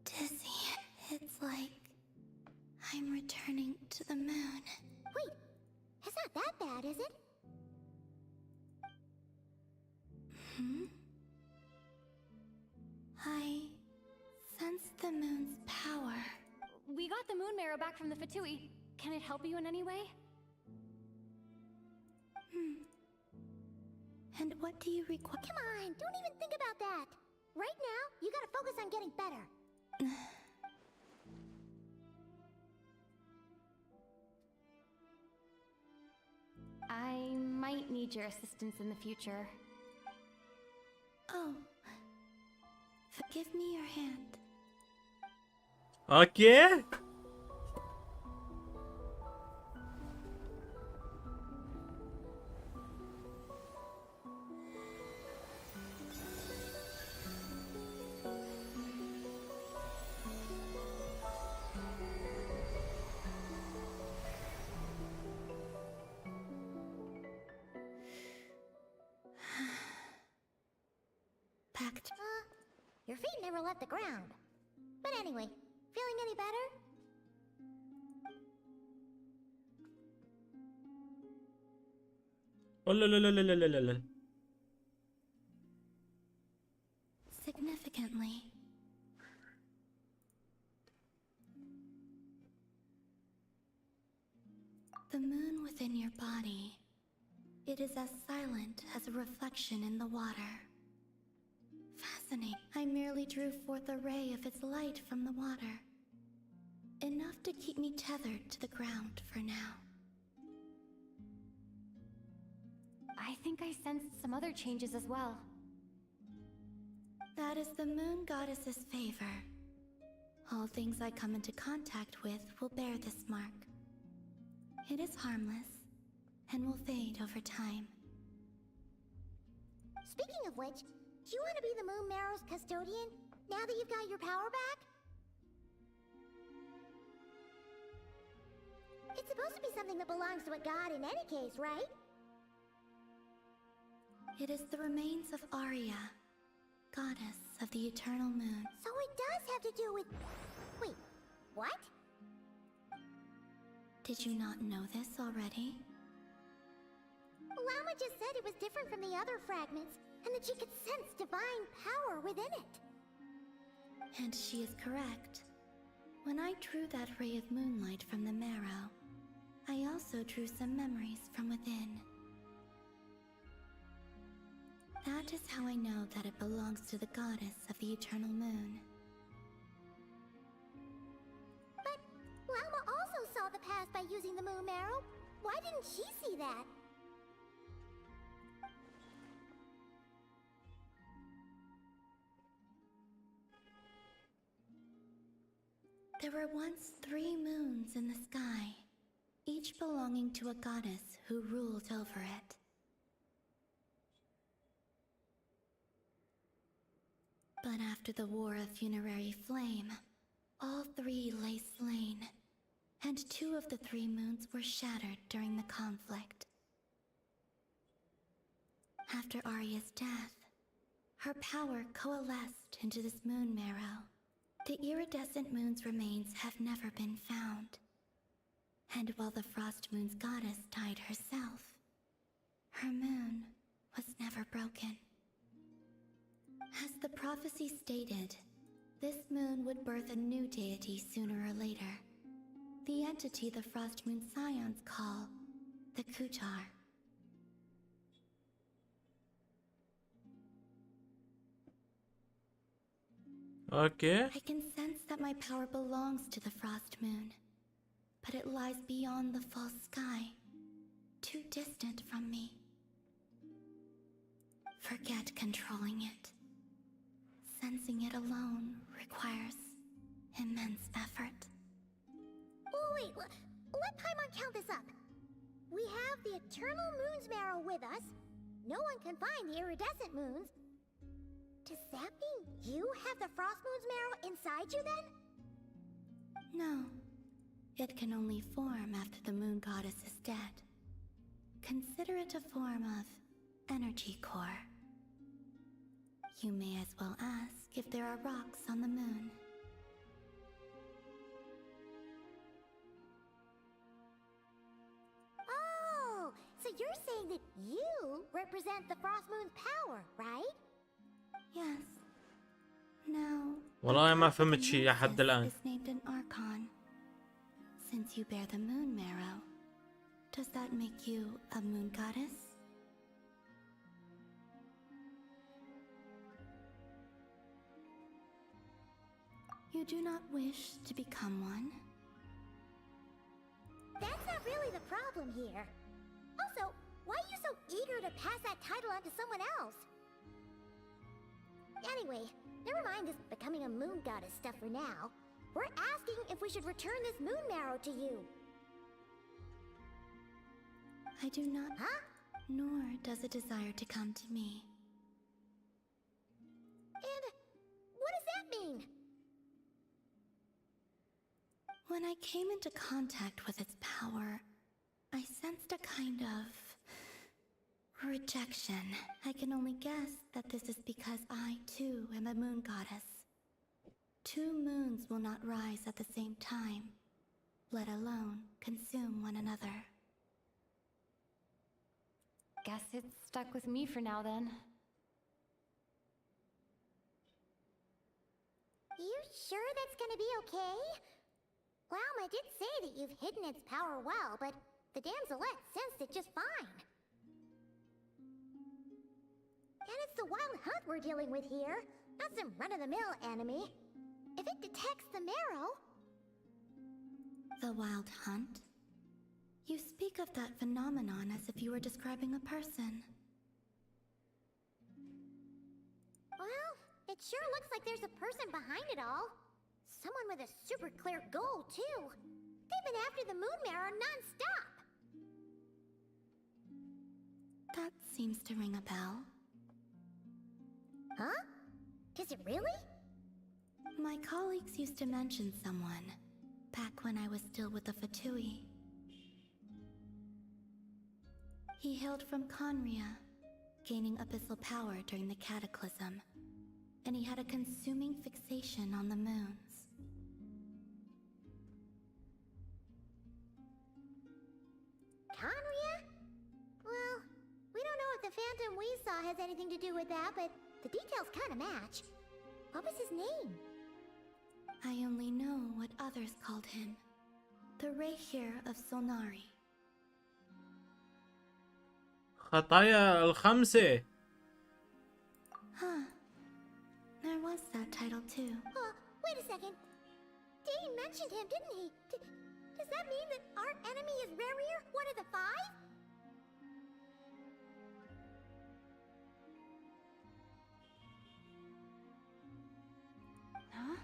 Dizzy. It's like I'm returning to the moon. Wait, it's not that bad, is it? I sense the moon's power. We got the moon marrow back from the Fatui. Can it help you in any way? And what do you require? Come on, don't even think about that. Right now, you gotta focus on getting better. I might need your assistance in the future. Oh. Give me your hand. Okay. Packed. Your feet never left the ground. But anyway, feeling any better? Oh la la la la la la la. Significantly. The moon within your body. It is as silent as a reflection in the water. Fascinating. I merely drew forth a ray of its light from the water. Enough to keep me tethered to the ground for now. I think I sensed some other changes as well. That is the moon goddess's favor. All things I come into contact with will bear this mark. It is harmless and will fade over time. Speaking of which, do you want to be the Moon Marrow's custodian, now that you've got your power back? It's supposed to be something that belongs to a god in any case, right? It is the remains of Arya, goddess of the eternal moon. So it does have to do with... Wait, what? Did you not know this already? Llama just said it was different from the other fragments, and that she could sense divine power within it. And she is correct. When I drew that ray of moonlight from the marrow, I also drew some memories from within. That is how I know that it belongs to the goddess of the eternal moon. But Llama also saw the past by using the Moon Marrow. Why didn't she see that? There were once 3 moons in the sky, each belonging to a goddess who ruled over it. But after the War of Funerary Flame, all 3 lay slain, and 2 of the 3 moons were shattered during the conflict. After Arya's death, her power coalesced into this moon marrow. The iridescent moon's remains have never been found. And while the Frost Moon's goddess died herself, her moon was never broken. As the prophecy stated, this moon would birth a new deity sooner or later. The entity the Frost Moon Scions call the Kutar. Okay. I can sense that my power belongs to the Frost Moon, but it lies beyond the false sky, too distant from me. Forget controlling it. Sensing it alone requires immense effort. Oh, wait, let Paimon count this up. We have the Eternal Moon's Marrow with us. No one can find the iridescent moons. Does that mean you have the Frost Moon's Marrow inside you then? No. It can only form after the moon goddess is dead. Consider it a form of energy core. You may as well ask if there are rocks on the moon. Oh, so you're saying that you represent the Frost Moon's power, right? Yes. Now, والله ما فهمت شيء لحد الآن. is named an Archon. Since you bear the moon marrow, does that make you a moon goddess? You do not wish to become one? That's not really the problem here. Also, why are you so eager to pass that title on to someone else? Anyway, never mind this becoming a moon goddess stuff for now. We're asking if we should return this moon marrow to you. I do not. Huh? Nor does it desire to come to me. And what does that mean? When I came into contact with its power, I sensed a kind of rejection. I can only guess that this is because I, too, am a moon goddess. Two moons will not rise at the same time, let alone consume one another. Guess it's stuck with me for now then. You sure that's gonna be okay? Well, I did say that you've hidden its power well, but the damselette sensed it just fine. And it's the wild hunt we're dealing with here, not some run-of-the-mill enemy. If it detects the marrow... The wild hunt? You speak of that phenomenon as if you were describing a person. Well, it sure looks like there's a person behind it all. Someone with a super clear goal, too. They've been after the moon marrow non-stop. That seems to ring a bell. Huh? Does it really? My colleagues used to mention someone, back when I was still with the Fatui. He hailed from Conria, gaining abyssal power during the Cataclysm, and he had a consuming fixation on the moons. Conria? Well, we don't know if the phantom we saw has anything to do with that, but the details kind of match. What was his name? I only know what others called him. The Rehir of Solnari. خطايا الخمسة. Huh. There was that title too. Wait a second. Dane mentioned him, didn't he? Does that mean that our enemy is Rerir, one of the five? Huh?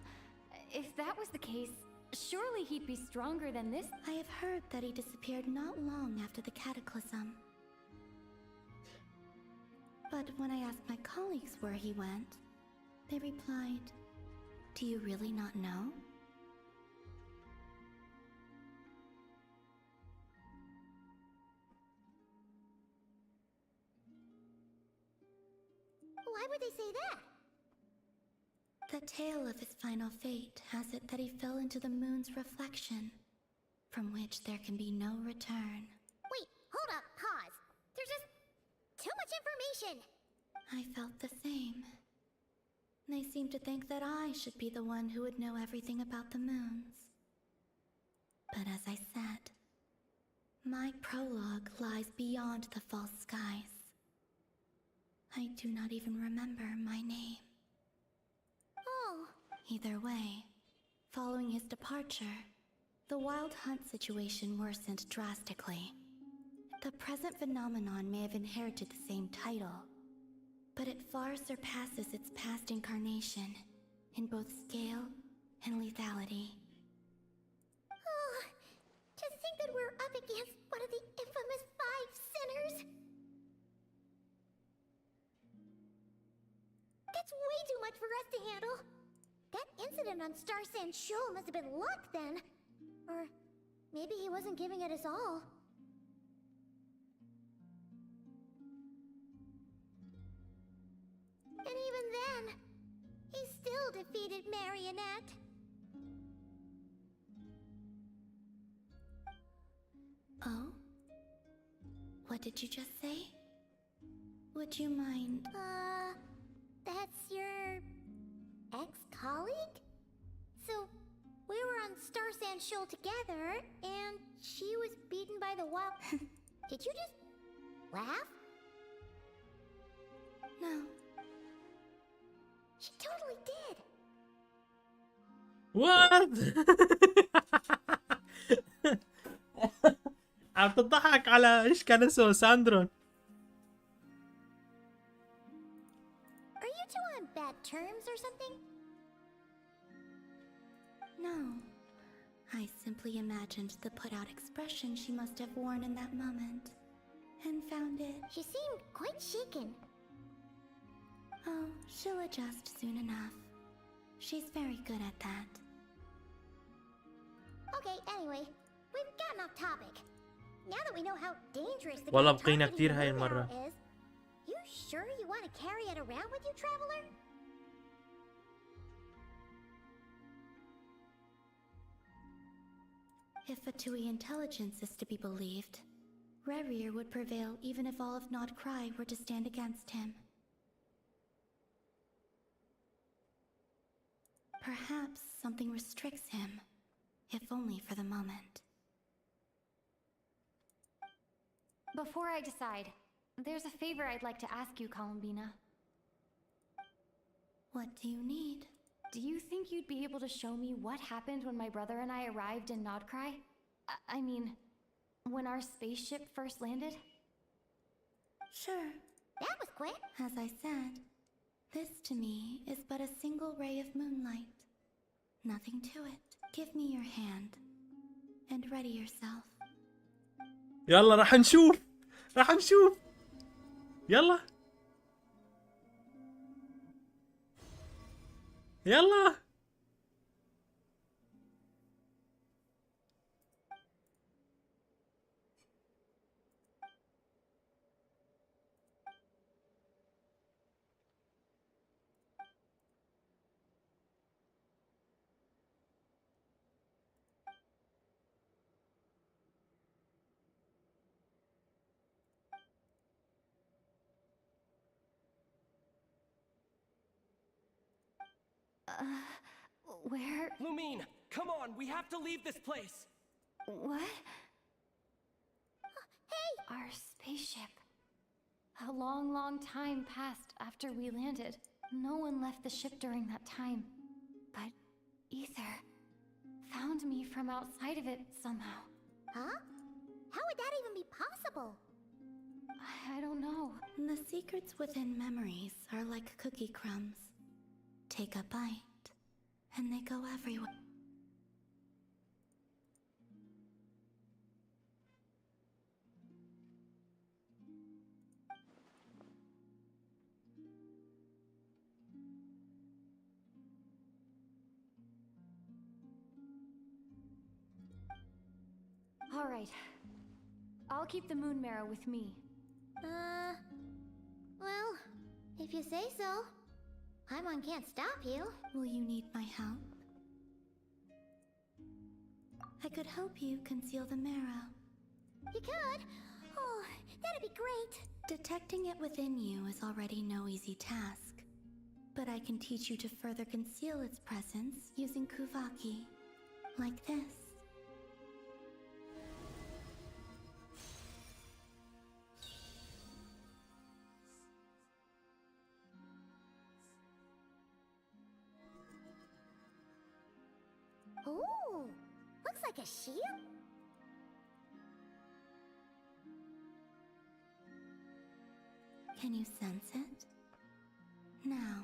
If that was the case, surely he'd be stronger than this. I have heard that he disappeared not long after the Cataclysm. But when I asked my colleagues where he went, they replied, "Do you really not know?" Why would they say that? The tale of his final fate has it that he fell into the moon's reflection, from which there can be no return. Wait, hold up, pause. There's just too much information. I felt the same. They seemed to think that I should be the one who would know everything about the moons. But as I said, my prologue lies beyond the false skies. I do not even remember my name. Oh. Either way, following his departure, the wild hunt situation worsened drastically. The present phenomenon may have inherited the same title, but it far surpasses its past incarnation in both scale and lethality. Oh, to think that we're up against one of the infamous 5 sinners. That's way too much for us to handle. That incident on Star Sand Shoal must have been luck then. Or maybe he wasn't giving it his all. And even then, he still defeated Marionette. Oh? What did you just say? Would you mind? That's your ex-colleague? So, we were on Star Sand Shoal together, and she was beaten by the wild... Did you just laugh? No. She totally did. What? عم تضحك على ايش كان اسمه ساندرون. Are you two on bad terms or something? No. I simply imagined the put-out expression she must have worn in that moment, and found it... She seemed quite shaken. Oh, she'll adjust soon enough. She's very good at that. Okay, anyway, we've gotten off topic. Now that we know how dangerous the والله great بقينا targeting كتير the هاي moon المرة. arrow is, you sure you want to carry it around with you, traveler? If Fatui intelligence is to be believed, Rerir would prevail even if all of Nod Cry were to stand against him. Perhaps something restricts him, if only for the moment. Before I decide, there's a favor I'd like to ask you, Columbina. What do you need? Do you think you'd be able to show me what happened when my brother and I arrived in Nodcry? I mean, when our spaceship first landed? Sure. That was quick. As I said, this to me is but a single ray of moonlight. Nothing to it. Give me your hand, and ready yourself. يلا راح نشوف. راح نشوف. يلا. يلا. Where? Lumine, come on, we have to leave this place. What? Hey! Our spaceship. A long, long time passed after we landed. No one left the ship during that time. But Ether found me from outside of it somehow. Huh? How would that even be possible? I don't know. The secrets within memories are like cookie crumbs. Take a bite, and they go everywhere. All right. I'll keep the moon marrow with me. Well, If you say so. Paimon can't stop you. Will you need my help? I could help you conceal the marrow. You could? Oh, that'd be great. Detecting it within you is already no easy task. But I can teach you to further conceal its presence using Kuvaki. Like this. Ooh, looks like a shield. Can you sense it? Now,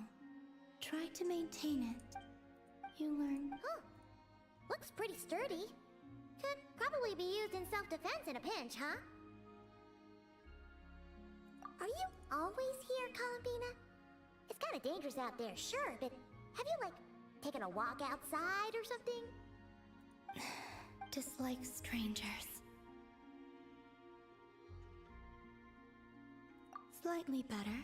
try to maintain it. You learn. Oh, looks pretty sturdy. Could probably be used in self-defense in a pinch, huh? Are you always here, Columbina? It's kind of dangerous out there, sure, but have you, like, taken a walk outside or something? Dislike strangers. Slightly better.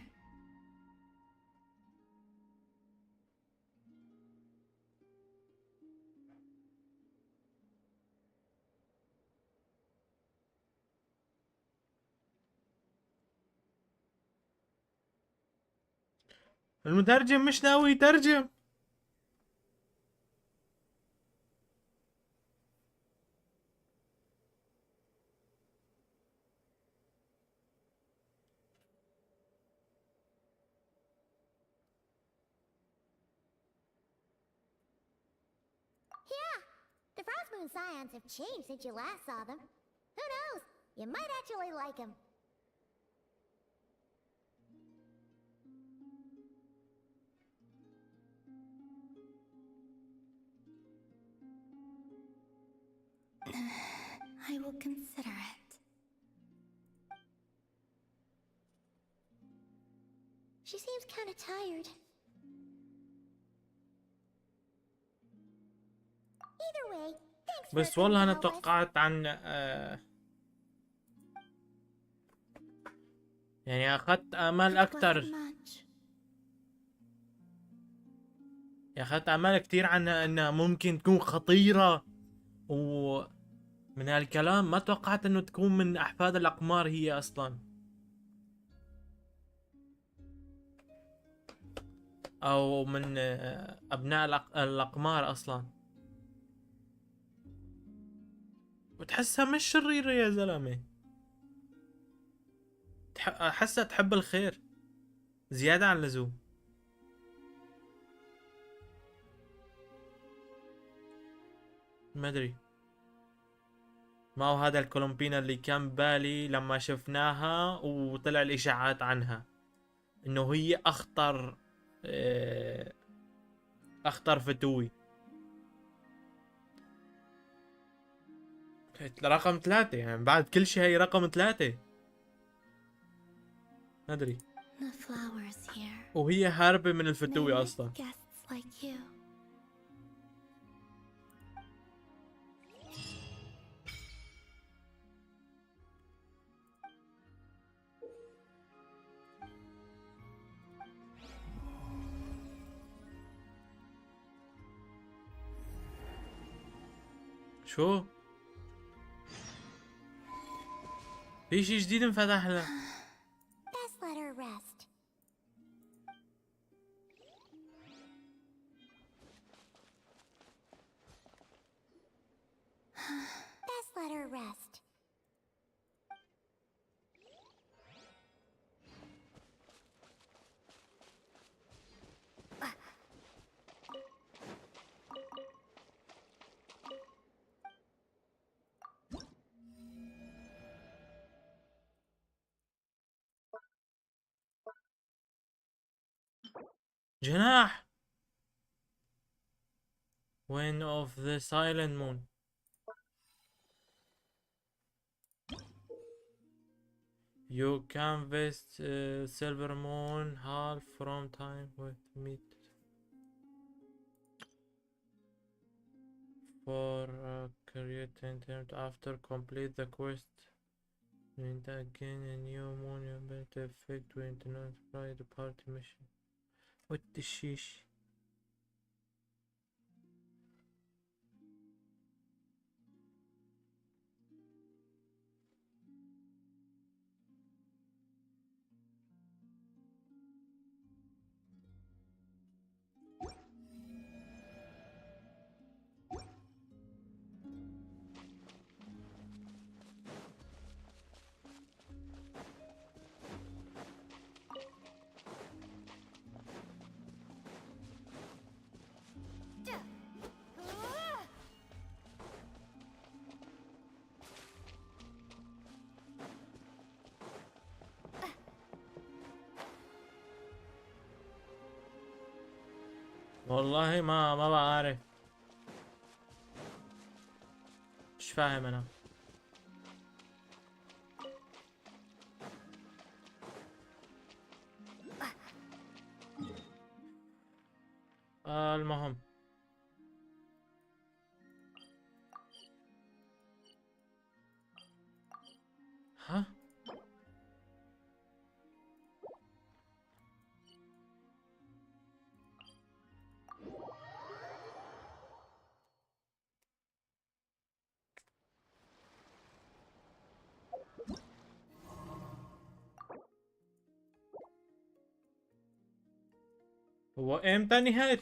المترجم مش ناوي يترجم. Yeah, the Frost Moon Scions have changed since you last saw them. Who knows? You might actually like them. I will consider it. She seems kind of tired. Either way, thanks for بس coming والله to انا help us. توقعت عن يعني اخذت امال اكتر. اخذت امال كتير عنها انها ممكن تكون خطيرة، ومن هالكلام ما توقعت انه تكون من احفاد الاقمار هي اصلا، او من ابناء الاقمار اصلا. وتحسها مش شريرة يا زلمة، احسها تحب الخير زيادة عن اللزوم. ما ادري، ما هو هذا الكولومبينا اللي كان بالي لما شفناها وطلع الاشاعات عنها انه هي اخطر فتوي. رقم 3 يعني بعد كل شيء هي رقم 3. ما ادري. وهي هاربة من الفتوي اصلا. Like you. شو؟ في شي جديد انفتح لنا. Best let her rest. Best let her rest. جناح. Wind of the Silent Moon. You canvas Silver Moon half from time with meet for create intent after complete the quest. When again a new moon better effect when not try the party mission. What the shish? والله ما بعرف، مش فاهم انا. المهم ها هو امتى نهاية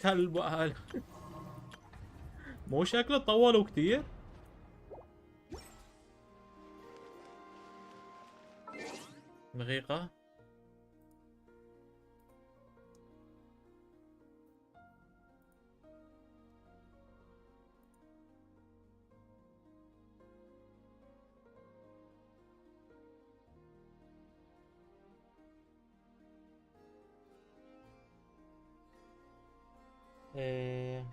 مو شكله طولوا كتير. دقيقة. إيه.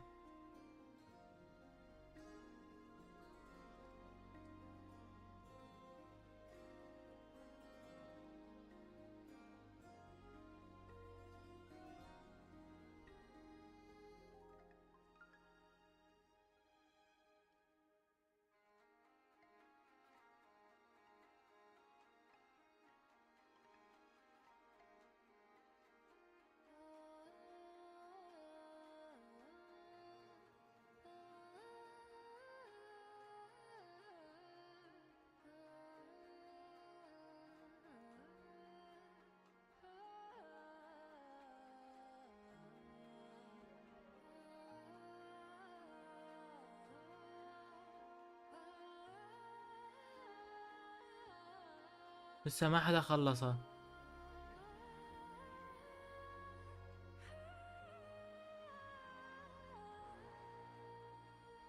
لسه ما حدا خلصها.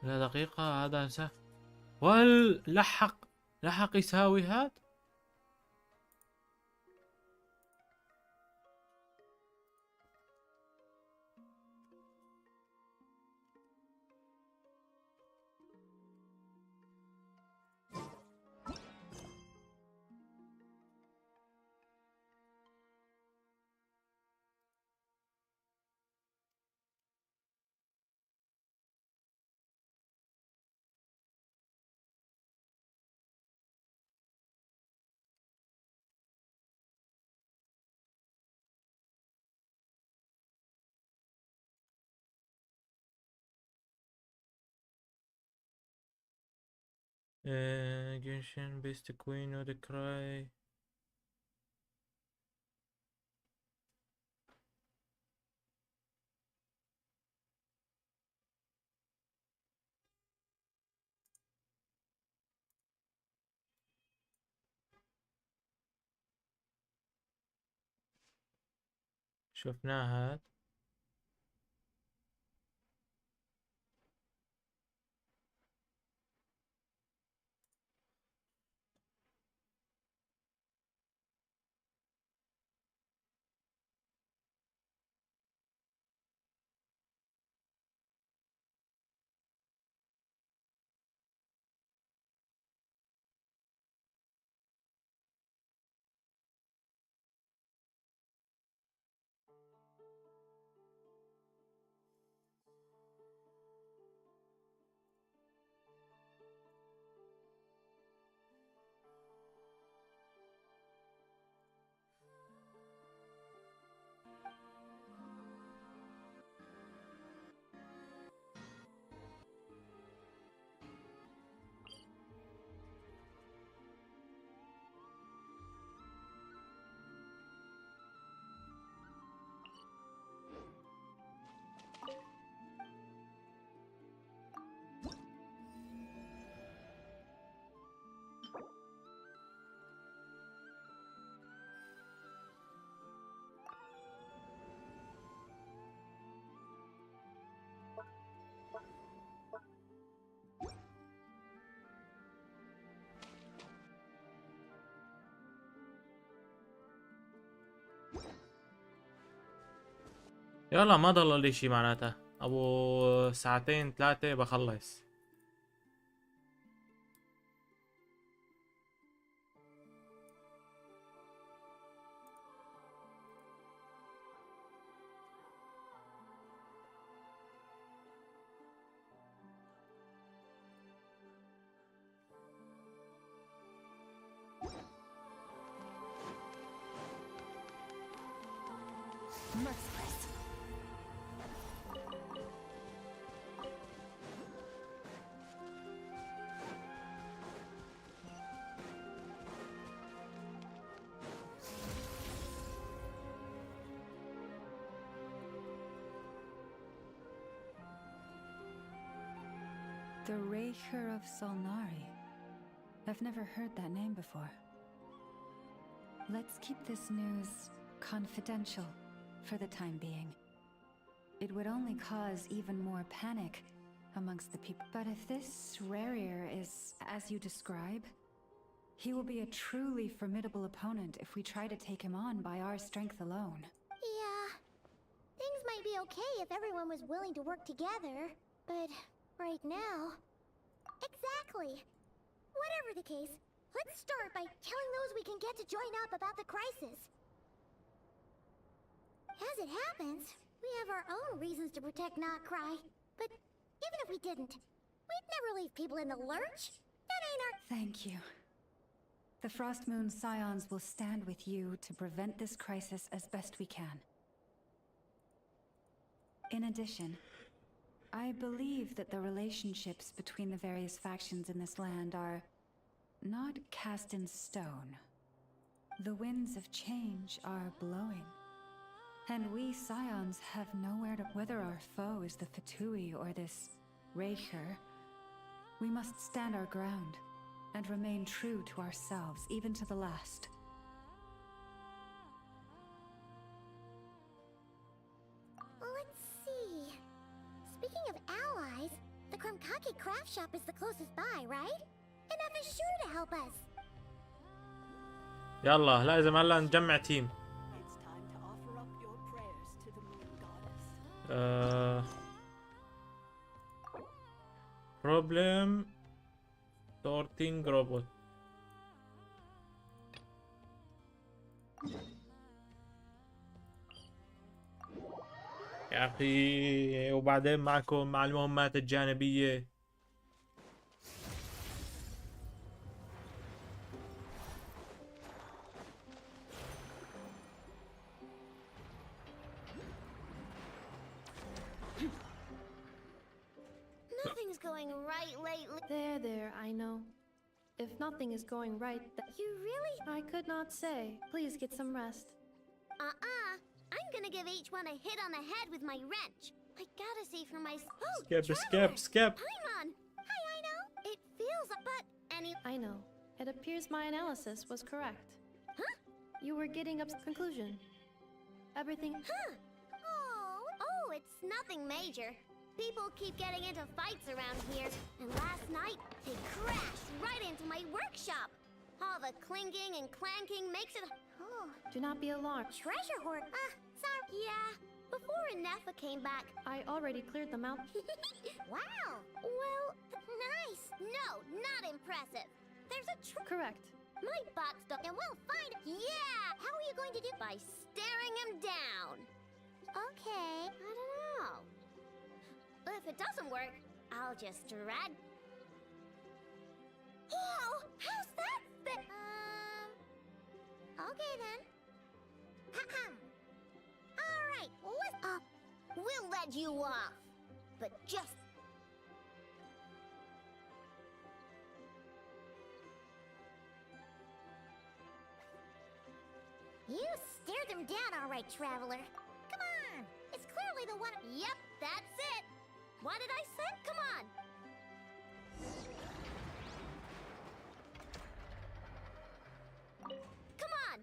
لا دقيقة، هذا انسى. لحق يساوي هاد. جنشن بيست كوين او ذا كراي. شفناها هاد. يلا ما ضل لي شي معناتها، ابو ساعتين 3 بخلص. Merciless. The Raker of Solnari. I've never heard that name before. Let's keep this news confidential for the time being. It would only cause even more panic amongst the people. But if this Rarier is as you describe, he will be a truly formidable opponent if we try to take him on by our strength alone. Yeah. Things might be okay if everyone was willing to work together, but right now... Exactly. Whatever the case, let's start by telling those we can get to join up about the crisis. As it happens, we have our own reasons to protect Not Cry, but even if we didn't, we'd never leave people in the lurch. That ain't our... Thank you. The Frost Moon Scions will stand with you to prevent this crisis as best we can. In addition, I believe that the relationships between the various factions in this land are not cast in stone. The winds of change are blowing. And we Scions have nowhere to... Whether our foe is the Fatui or this Raker, we must stand our ground and remain true to ourselves, even to the last. Let's see... Speaking of allies, the Krumkake craft shop is the closest by, right? And F is sure to help us. يلا لازم هلا نجمع تيم. problem sorting robot. يا اخي وبعدين معكم مع المهمات الجانبية. Nothing's going right lately. There, I know. If nothing is going right, You really? I could not say. Please get some rest. I'm gonna give each one a hit on the head with my wrench. I gotta see for myself. Oh, Skip. Paimon! Hi, I know. It feels but I know. It appears my analysis was correct. Huh? You were getting up conclusion. Everything... Huh? Oh, it's nothing major. People keep getting into fights around here, and last night they crashed right into my workshop. All the clinking and clanking makes it... Oh. Do not be alarmed. Treasure hoard. Sorry. Yeah. Before Inefa came back... I already cleared them out. Wow. Well, nice. No, not impressive. There's a Correct. My boxed up and we'll find it. Yeah. How are you going to do? By staring him down. Okay. I don't know. If it doesn't work, I'll just drag... Whoa! How's that fit? Okay then. Alright, we'll let you off. But just... You stared them down alright, Traveler. Come on! It's clearly the one... Yep, that's it! What did I say? Come on! Come on!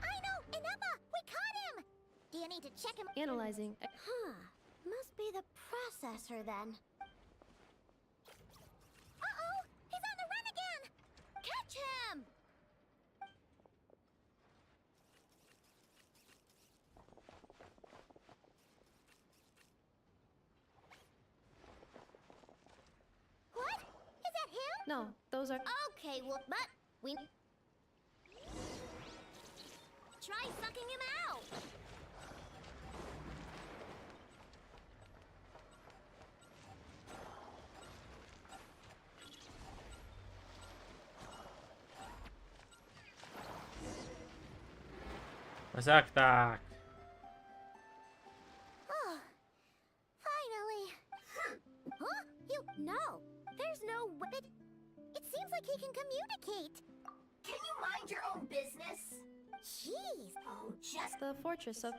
I know! Inepa! We caught him! Do you need to check him? Analyzing. Huh. Must be the processor then. Uh-oh! He's on the run No, those are. Okay, well, but we try sucking him out. مسكتك. Oh, finally. Huh? No. There's no way. It seems like he can communicate. Can you mind your own business? Jeez. Oh, just The fortress of.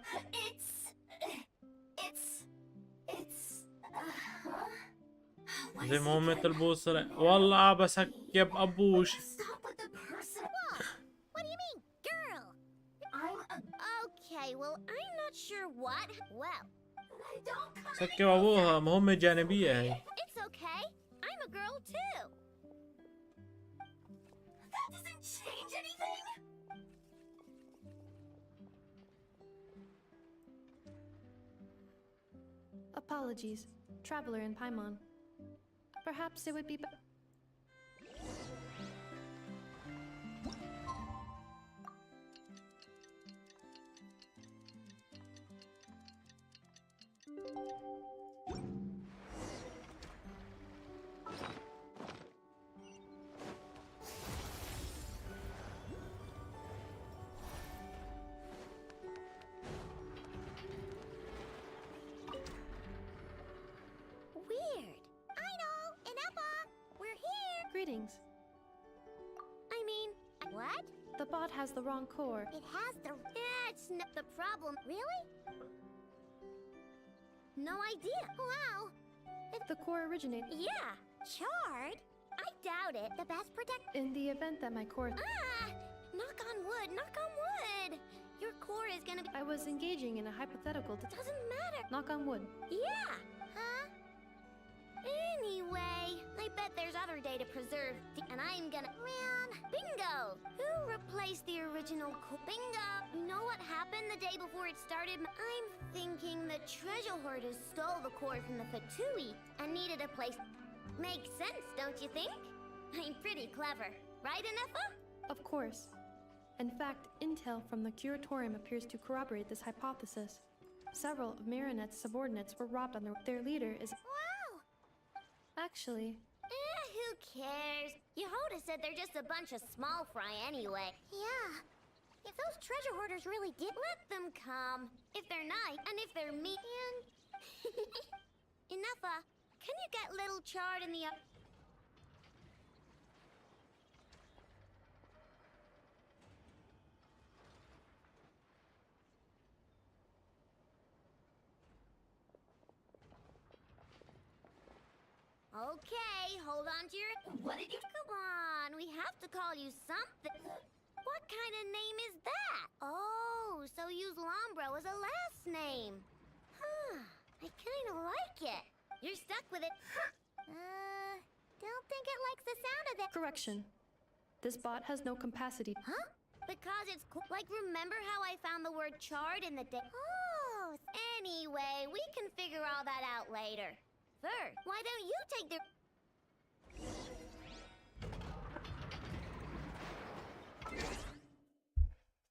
زي ما هو مثل بوصلة والله بسكب ابوش. Stop with the personal. What do you mean, girl? Okay, well, I'm not sure what. Well, I don't. سكب ابوها مهمة جانبية هي. It's okay. I'm a girl too. That doesn't change anything. Apologies, traveler in Paimon. Perhaps it would be. Weird. I know. Inepa, we're here. Greetings. I mean, what? The bot has the wrong core. It has the. That's not the problem. Really? No idea. Wow. The core originated. Yeah. Charred? I doubt it. The best protect. In the event that my core. Ah! Knock on wood. Knock on wood. Your core is gonna be. I was engaging in a hypothetical. Doesn't matter. Knock on wood. Yeah. Huh? Anyway, I bet there's other data preserved, and I'm gonna. Man, bingo! Who replaced the original bingo? You know what happened the day before it started? I'm thinking the treasure hoarders stole the core from the Fatui and needed a place. Makes sense, don't you think? I'm pretty clever, right, Inefa? Of course. In fact, intel from the Curatorium appears to corroborate this hypothesis. Several of Marinette's subordinates were robbed on their leader is. Wow! Actually. Who cares? Yehoda said they're just a bunch of small fry anyway. Yeah. If those treasure hoarders really did, let them come. If they're nice, and if they're mean. Inefa, can you get little Chard in the up? Okay, hold on to your. What did you? Come on, we have to call you something. What kind of name is that? Oh, so use Lombro as a last name. Huh, I kind of like it. You're stuck with it. Don't think it likes the sound of it. Correction. This bot has no capacity. Huh? Because it's like, remember how I found the word charred in the day? Oh, anyway, we can figure all that out later. First, why don't you take the...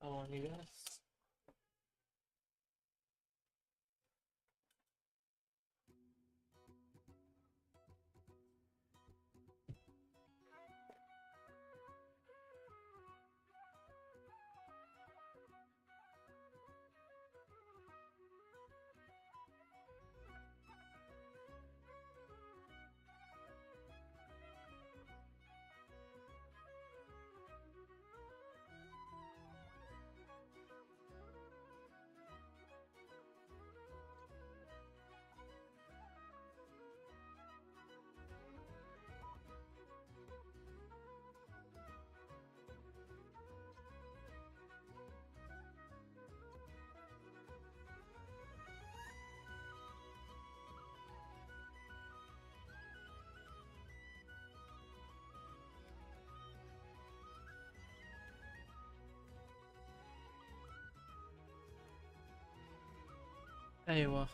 Oh, yes. ايوه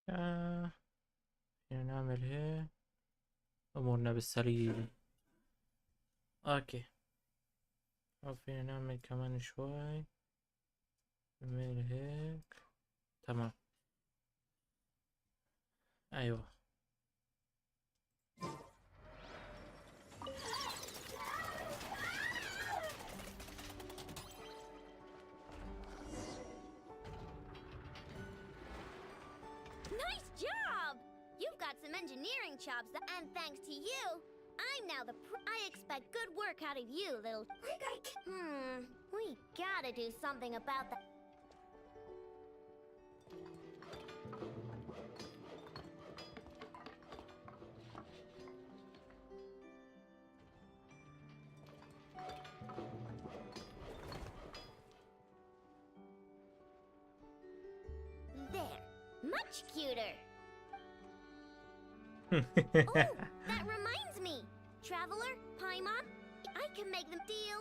فينا نعمل هيك أمورنا بالسليم. اوكي، أو فينا نعمل كمان شوي، نعمل هيك. تمام، ايوه. Nice job! You've got some engineering chops, and thanks to you, I'm now I expect good work out of you, little. We gotta do something about that. There, much cuter. Oh, that reminds me. Traveler, Paimon, I can make them deal.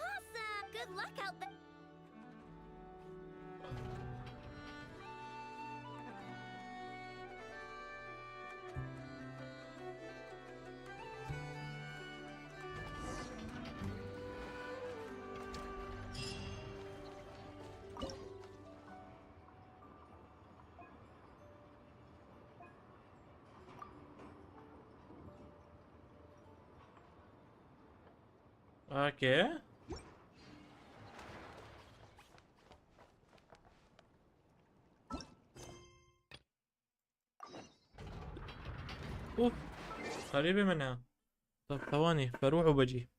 Awesome! Good luck out there. اوكي، اوف قريبة منها. طب ثواني بروح وبجي.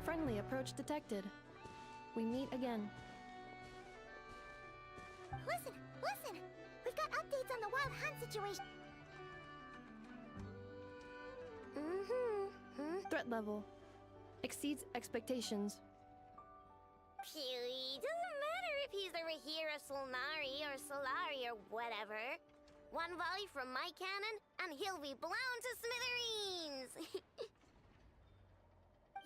Friendly approach detected. We meet again. Listen, listen! We've got updates on the wild hunt situation. Threat level exceeds expectations. Phew, doesn't matter if he's the Rahira Solnari or Solari or whatever. One volley from my cannon, and he'll be blown to smithereens!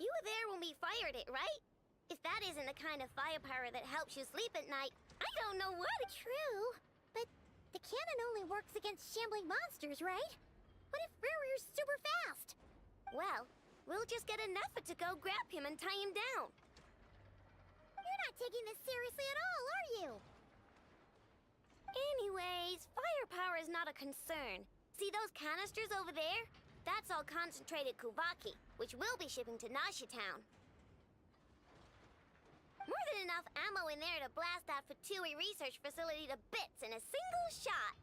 You were there when we fired it, right? If that isn't the kind of firepower that helps you sleep at night, I don't know what. True, but the cannon only works against shambling monsters, right? What if Riri's super fast? Well, we'll just get enough to go grab him and tie him down. You're not taking this seriously at all, are you? Anyways, firepower is not a concern. See those canisters over there? That's all concentrated Kuvaki, which we'll be shipping to Nasha Town. More than enough ammo in there to blast that Fatui research facility to bits in a single shot.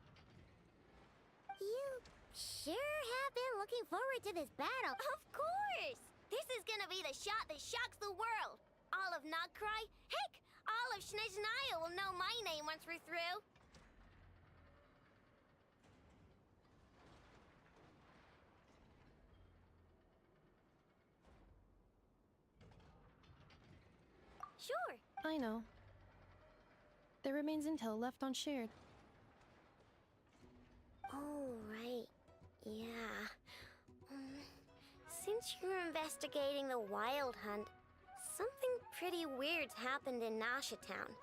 You sure have been looking forward to this battle. Of course! This is gonna be the shot that shocks the world. All of Nagkrai, heck, all of Snezhnaya will know my name once we're through. Sure. I know. There remains intel left unshared. Oh, right. Yeah. Since you're investigating the wild hunt, something pretty weird's happened in Nasha Town.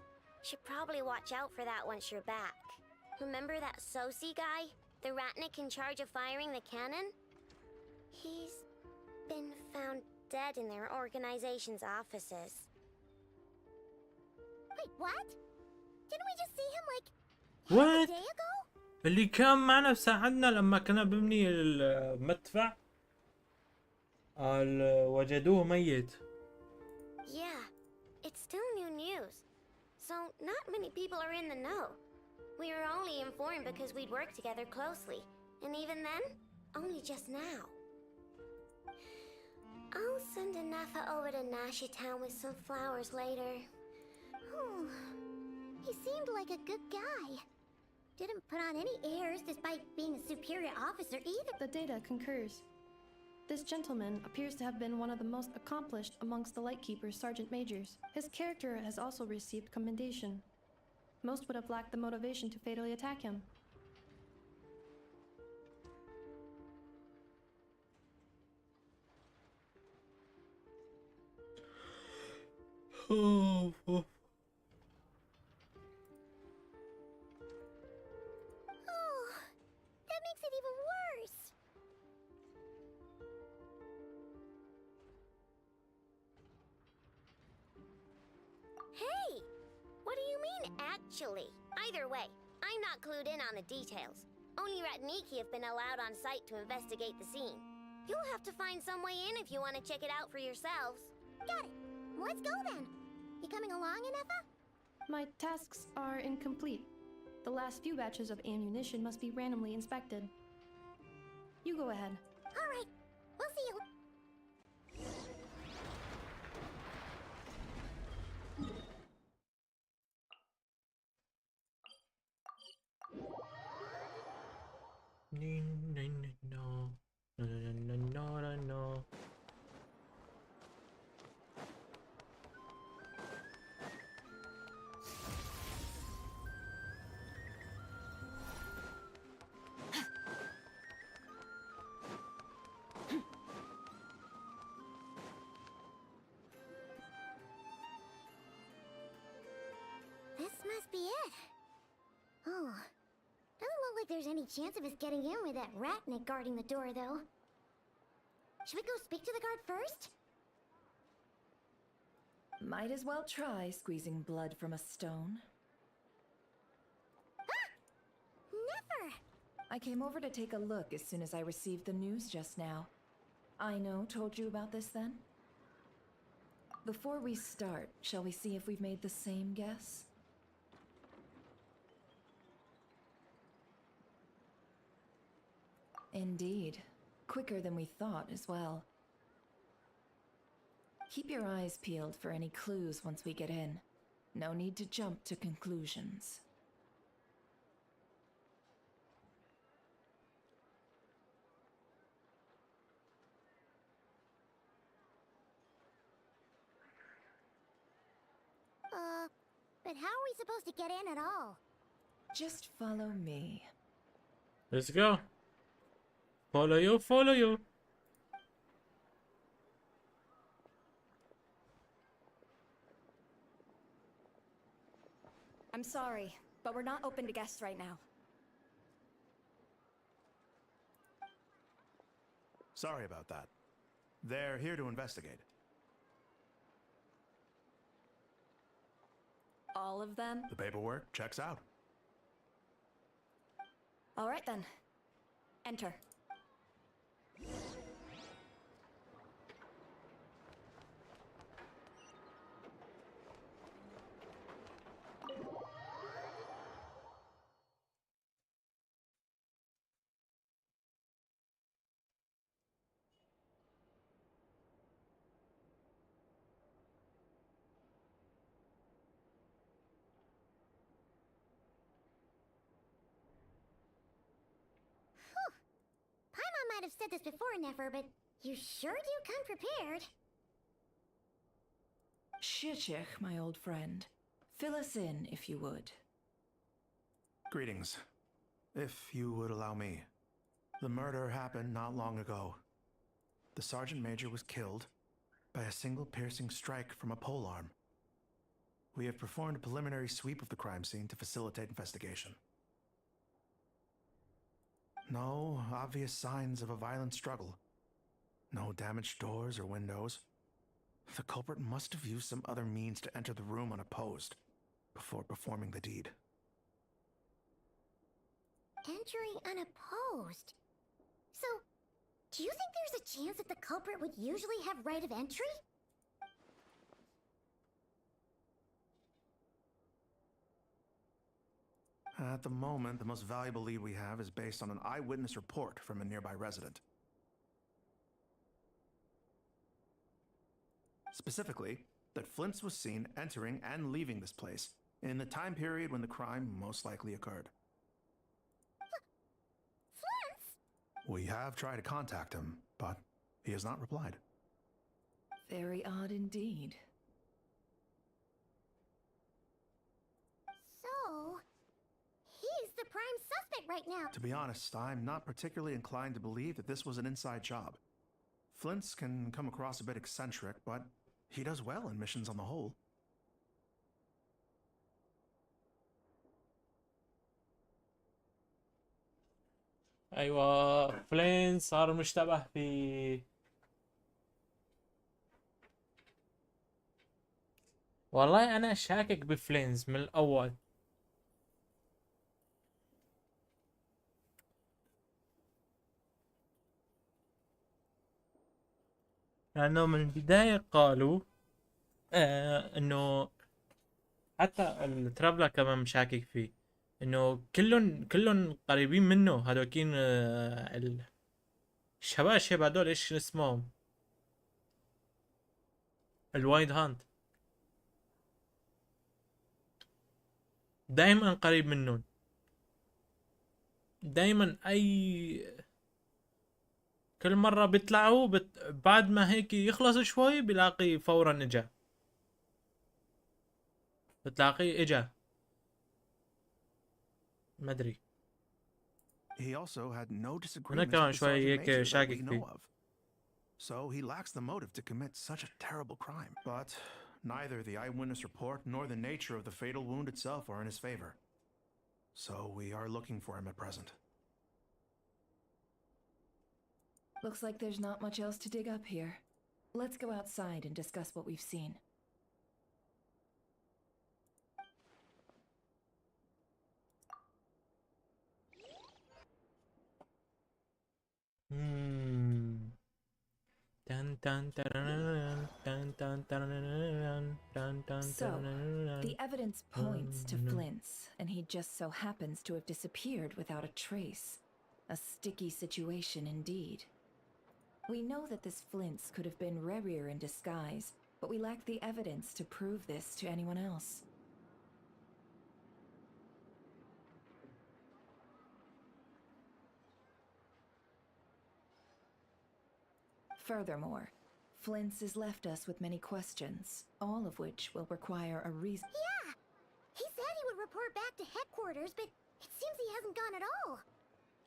Should probably watch out for that once you're back. Remember that Sosi guy? The Ratnik in charge of firing the cannon? He's been found dead in their organization's offices. Wait, what? Didn't we just see him like half a What? day ago? اللي كان معنا ساعدنا لما كنا بنبني المدفع وجدوه ميت. Yeah, it's still new news. So not many people are in the know. We were only informed because we'd worked together closely. And even then, only just now. I'll send Anafa over to Nasha Town with some flowers later. He seemed like a good guy. Didn't put on any airs despite being a superior officer either. The data concurs. This gentleman appears to have been one of the most accomplished amongst the Lightkeeper's sergeant majors. His character has also received commendation. Most would have lacked the motivation to fatally attack him. Oh. Oh, that makes it even worse. Hey, what do you mean, actually? Either way, I'm not clued in on the details. Only Ratniki have been allowed on site to investigate the scene. You'll have to find some way in if you want to check it out for yourselves. Got it. Let's go then. You coming along, Anefa? My tasks are incomplete. The last few batches of ammunition must be randomly inspected. You go ahead. All right. We'll see you. No. This must be it. Oh. Doesn't look like there's any chance of us getting in with that Ratnik guarding the door, though. Should we go speak to the guard first? Might as well try squeezing blood from a stone. Never! I came over to take a look as soon as I received the news just now. Aino told you about this then? Before we start, shall we see if we've made the same guess? Indeed. Quicker than we thought as well. Keep your eyes peeled for any clues once we get in. No need to jump to conclusions. But how are we supposed to get in at all? Just follow me. Let's go. Follow you, follow you. I'm sorry, but we're not open to guests right now. Sorry about that. They're here to investigate. All of them? The paperwork checks out. All right then. Enter. Paimon might have said this before, Never, but you sure do come prepared. Shishich, my old friend. Fill us in, if you would. Greetings. If you would allow me. The murder happened not long ago. The Sergeant Major was killed by a single piercing strike from a polearm. We have performed a preliminary sweep of the crime scene to facilitate investigation. No obvious signs of a violent struggle. No damaged doors or windows. The culprit must have used some other means to enter the room unopposed before performing the deed. Entering unopposed. So, do you think there's a chance that the culprit would usually have right of entry? At the moment, the most valuable lead we have is based on an eyewitness report from a nearby resident. Specifically, that Flint's was seen entering and leaving this place in the time period when the crime most likely occurred. Flint's? We have tried to contact him, but he has not replied. Very odd indeed. So, he's the prime suspect right now. To be honest, I'm not particularly inclined to believe that this was an inside job. Flint's can come across a bit eccentric, but he does well in missions on the whole. ايوه فلين صار مشتبه فيه. والله انا شاكك بفلينز من الاول. لانه من البداية قالوا انه حتى الترافلا كمان مشاكك فيه انه كلهم قريبين منه هذوكين الشباب هذول ايش اسمهم الوايد هاند دائما قريب منهم دائما كل مرة بيطلعوا بعد ما هيك يخلص شوي بلاقي فورا اجا بتلاقيه اجا ما ادري. He also had no انا disagreements كمان with the شوي Sergeant هيك Major that we شاكك know فيه. of. So he lacks the motive to commit such a terrible crime. But neither the eyewitness report nor the nature of the fatal wound itself are in his favor. So we are looking for him at present. Looks like there's not much else to dig up here. Let's go outside and discuss what we've seen. So, the evidence points to Flint's, and he just so happens to have disappeared without a trace. A sticky situation indeed. We know that this Flint's could have been Rerir in disguise, but we lack the evidence to prove this to anyone else. Furthermore, Flint's has left us with many questions, all of which will require a reason. Yeah! He said he would report back to headquarters, but it seems he hasn't gone at all.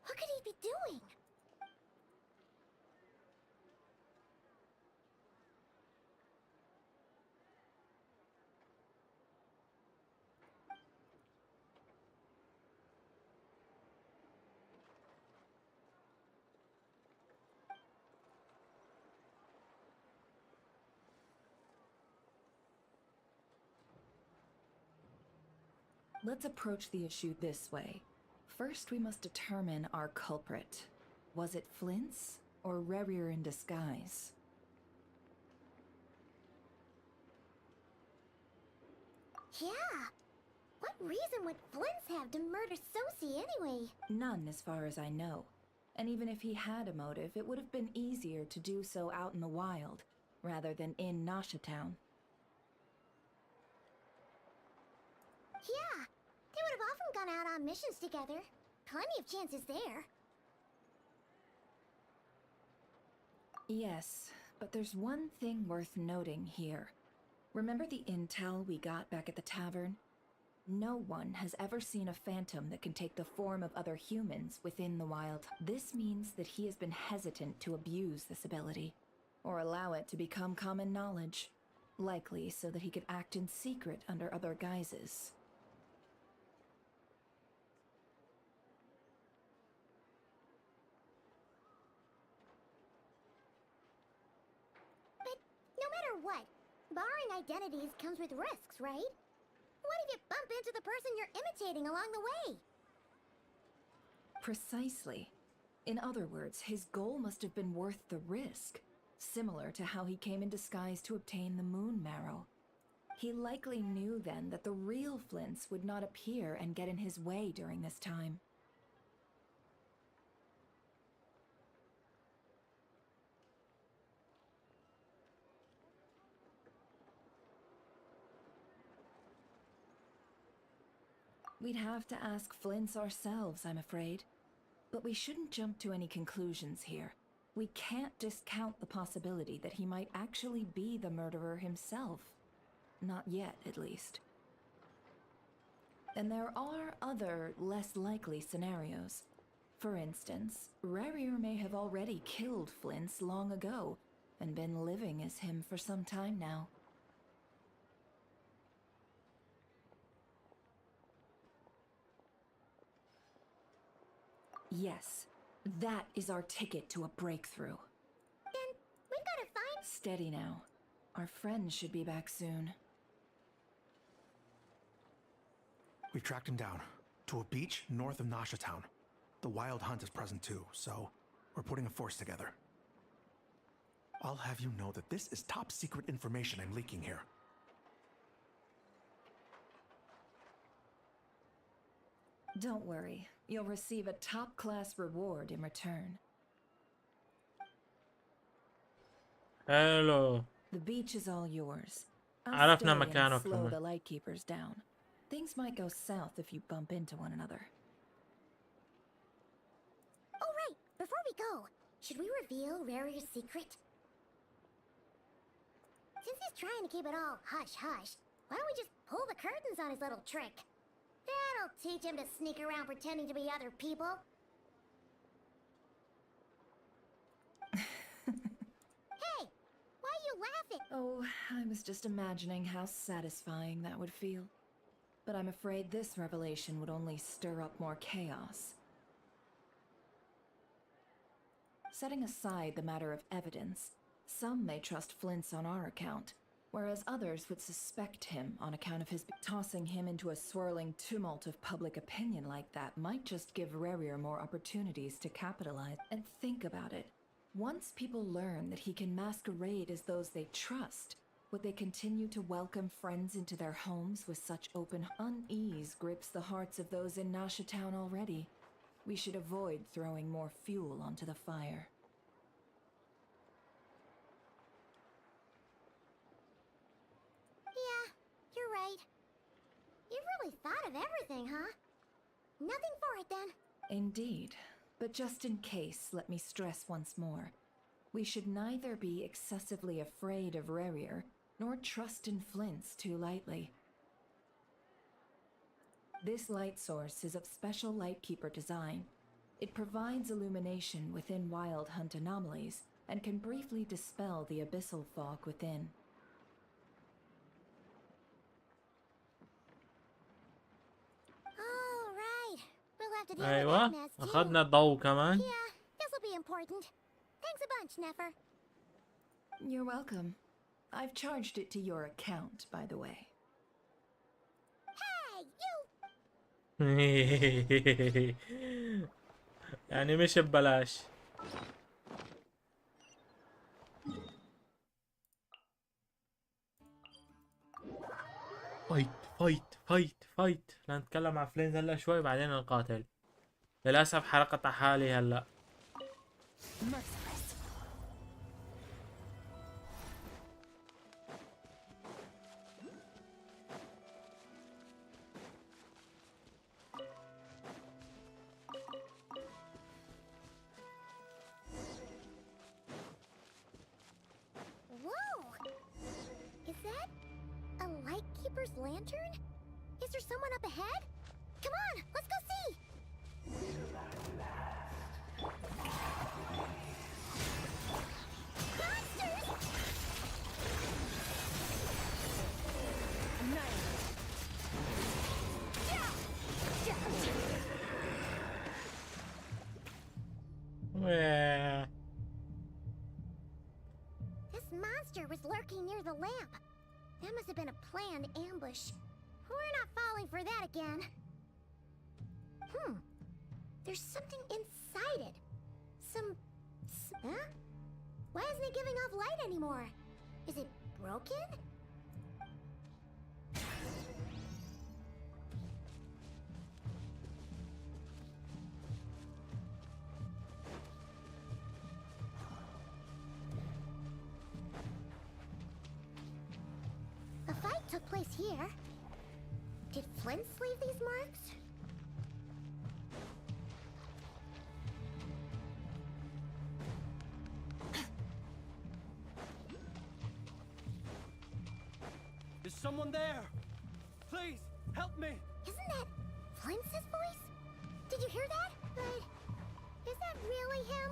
What could he be doing? Let's approach the issue this way. First, we must determine our culprit. Was it Flint's or Rerir in disguise? Yeah! What reason would Flint's have to murder Sosie anyway? None, as far as I know. And even if he had a motive, it would have been easier to do so out in the wild, rather than in Nashatown. Yeah! They would have often gone out on missions together. Plenty of chances there. Yes, but there's one thing worth noting here. Remember the intel we got back at the tavern? No one has ever seen a phantom that can take the form of other humans within the wild. This means that he has been hesitant to abuse this ability, or allow it to become common knowledge, likely so that he could act in secret under other guises. But no matter what, borrowing identities comes with risks, right? What if you bump into the person you're imitating along the way? Precisely. In other words, his goal must have been worth the risk, similar to how he came in disguise to obtain the moon marrow. He likely knew then that the real Flint's would not appear and get in his way during this time. We'd have to ask Flint's ourselves, I'm afraid. But we shouldn't jump to any conclusions here. We can't discount the possibility that he might actually be the murderer himself. Not yet, at least. And there are other, less likely scenarios. For instance, Rerir may have already killed Flint's long ago, and been living as him for some time now. Yes, that is our ticket to a breakthrough. Then we've got to find... Steady now. Our friends should be back soon. We've tracked him down to a beach north of Nashatown. The Wild Hunt is present too, so we're putting a force together. I'll have you know that this is top secret information I'm leaking here. Don't worry, you'll receive a top-class reward in return. حلو. The beach is all yours. عرفنا I'll stay مكانه and slow كمان. the lightkeepers down. Things might go south if you bump into one another. Oh, right! Before we go, should we reveal Rarir's secret? Since he's trying to keep it all hush-hush, why don't we just pull the curtains on his little trick? That'll teach him to sneak around pretending to be other people. Hey! Why are you laughing? Oh, I was just imagining how satisfying that would feel. But I'm afraid this revelation would only stir up more chaos. Setting aside the matter of evidence, some may trust Flint's on our account, whereas others would suspect him on account of his tossing him into a swirling tumult of public opinion like that might just give Rerir more opportunities to capitalize. And think about it. Once people learn that he can masquerade as those they trust, would they continue to welcome friends into their homes with such open unease grips the hearts of those in Nashatown already? We should avoid throwing more fuel onto the fire. really thought of everything, huh? Nothing for it then. Indeed. But just in case, let me stress once more. We should neither be excessively afraid of Rarier, nor trust in flints too lightly. This light source is of special Lightkeeper design. It provides illumination within Wild Hunt anomalies, and can briefly dispel the abyssal fog within. All right. We'll have to deal with ايوه that mess too. اخذنا الضوء كمان. Yeah, this'll be important. Thanks a bunch, Nefer. You're welcome. I've charged it to your account, by the way. Hey, you! يعني مش ببلاش. فايت فايت فايت فايت. نتكلم مع فلين هلا شوي بعدين نقاتل. للاسف حرقت على حالي هلا. Whoa! Is that a Lightkeeper's lantern? Is there someone up ahead? Come on, let's go see! Monsters! This monster was lurking near the lamp. That must have been a planned ambush. We're not falling for that again. There's something inside it. Huh? Why isn't it giving off light anymore? Is it broken? A fight took place here. Did Flint leave these marks? Is someone there? Please, help me! Isn't that Flint's voice? Did you hear that? But is that really him?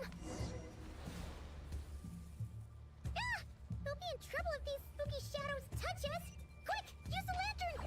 Ah! We'll be in trouble if these spooky shadows touch us! Quick! Use the lantern!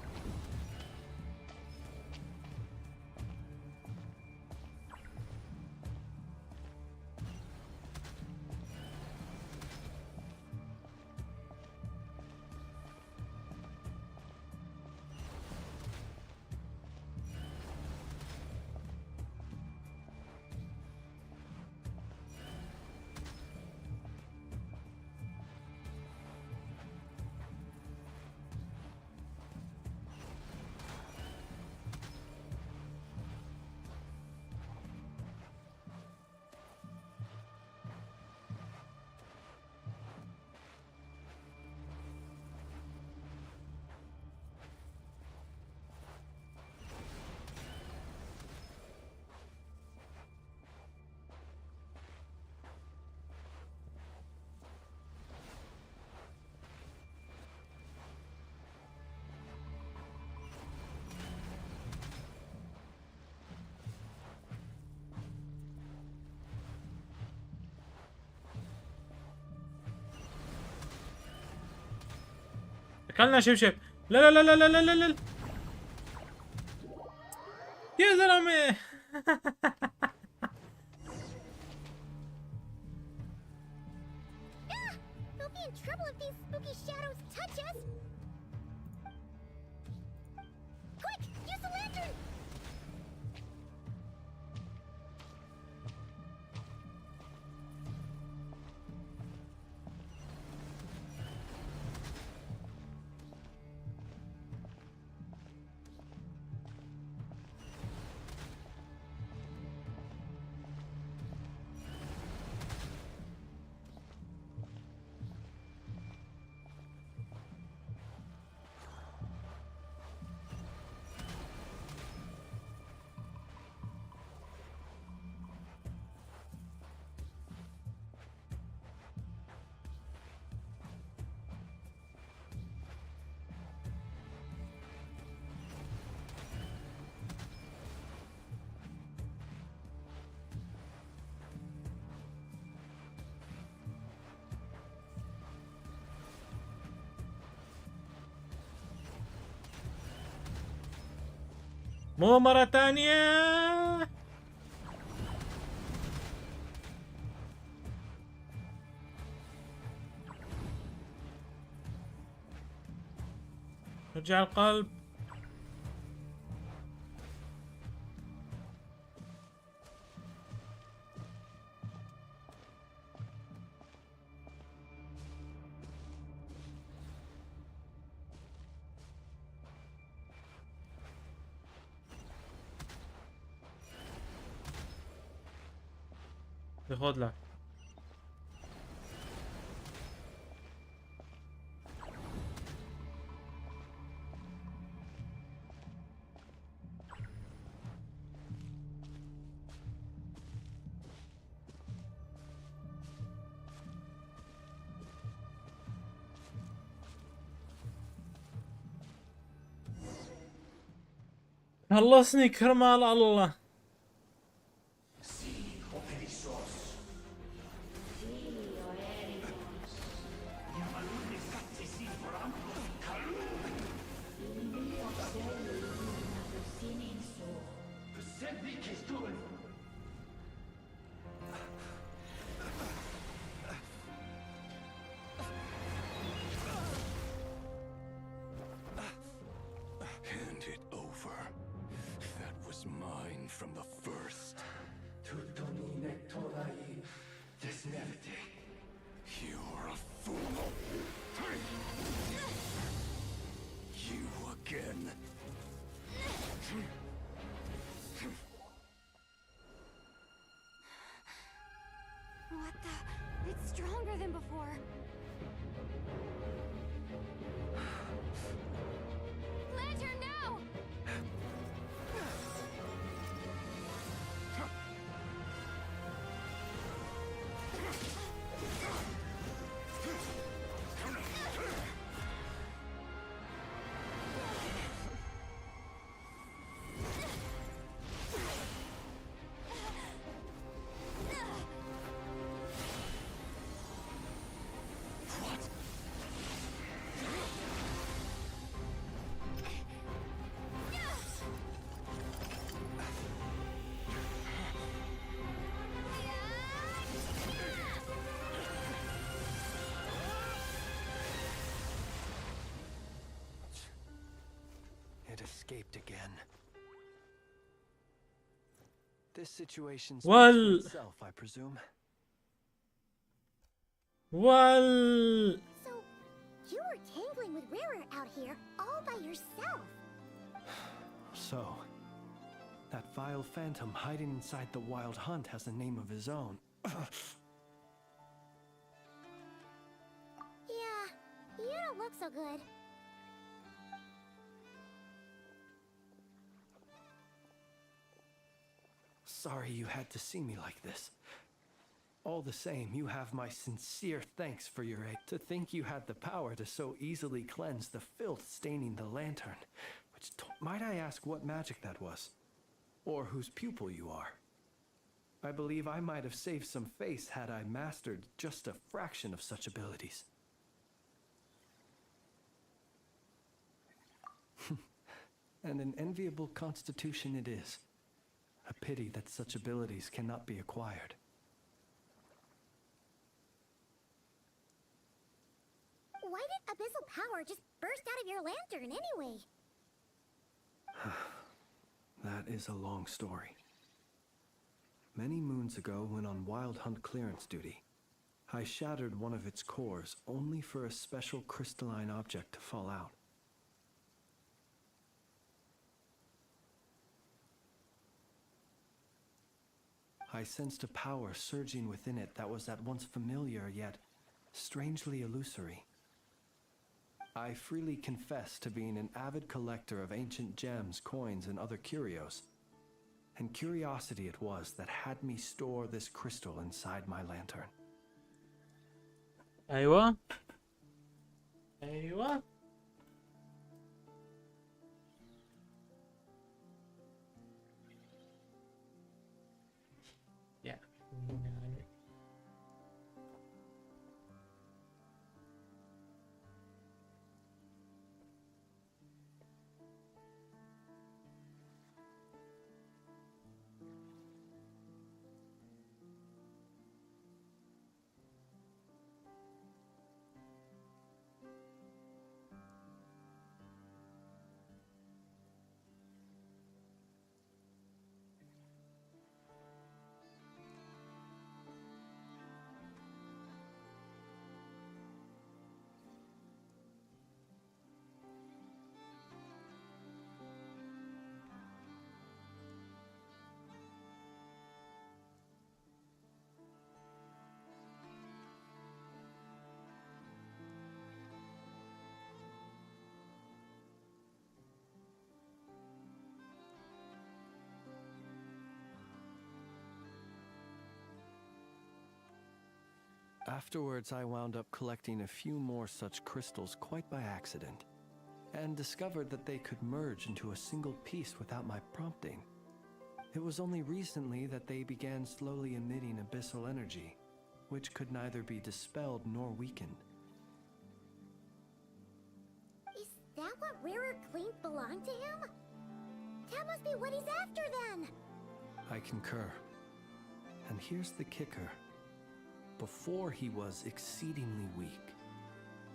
اكلنا شبشب. لا لا لا لا لا لا لا يا زلمه. We'll be in trouble if these spooky shadows touch us! Quick! Use the lantern! مو مرة تانية. رجع القلب. خذ لك. خلصني كرمال الله. Hand it over. That was mine from the first. You're a fool. You again. What the? It's stronger than before. Lantern, now! It escaped again. This situation speaks Well. for itself, I presume. Well. So, you were tangling with Rarer out here all by yourself. So, that vile phantom hiding inside the Wild Hunt has a name of his own. Yeah, you don't look so good. Sorry you had to see me like this. All the same, you have my sincere thanks for your aid. To think you had the power to so easily cleanse the filth staining the lantern. Might I ask what magic that was? Or whose pupil you are? I believe I might have saved some face had I mastered just a fraction of such abilities. And an enviable constitution it is. A pity that such abilities cannot be acquired. Why did abyssal power just burst out of your lantern anyway? That is a long story. Many moons ago, when on Wild Hunt clearance duty, I shattered one of its cores only for a special crystalline object to fall out. I sensed a power surging within it that was at once familiar yet strangely illusory. I freely confess to being an avid collector of ancient gems, coins, and other curios. And curiosity it was that had me store this crystal inside my lantern. أيوة. أيوة. Yeah. Afterwards, I wound up collecting a few more such crystals quite by accident, and discovered that they could merge into a single piece without my prompting. It was only recently that they began slowly emitting abyssal energy, which could neither be dispelled nor weakened. Is that what rarer clink belonged to him? That must be what he's after then! I concur. And here's the kicker. Before he was exceedingly weak.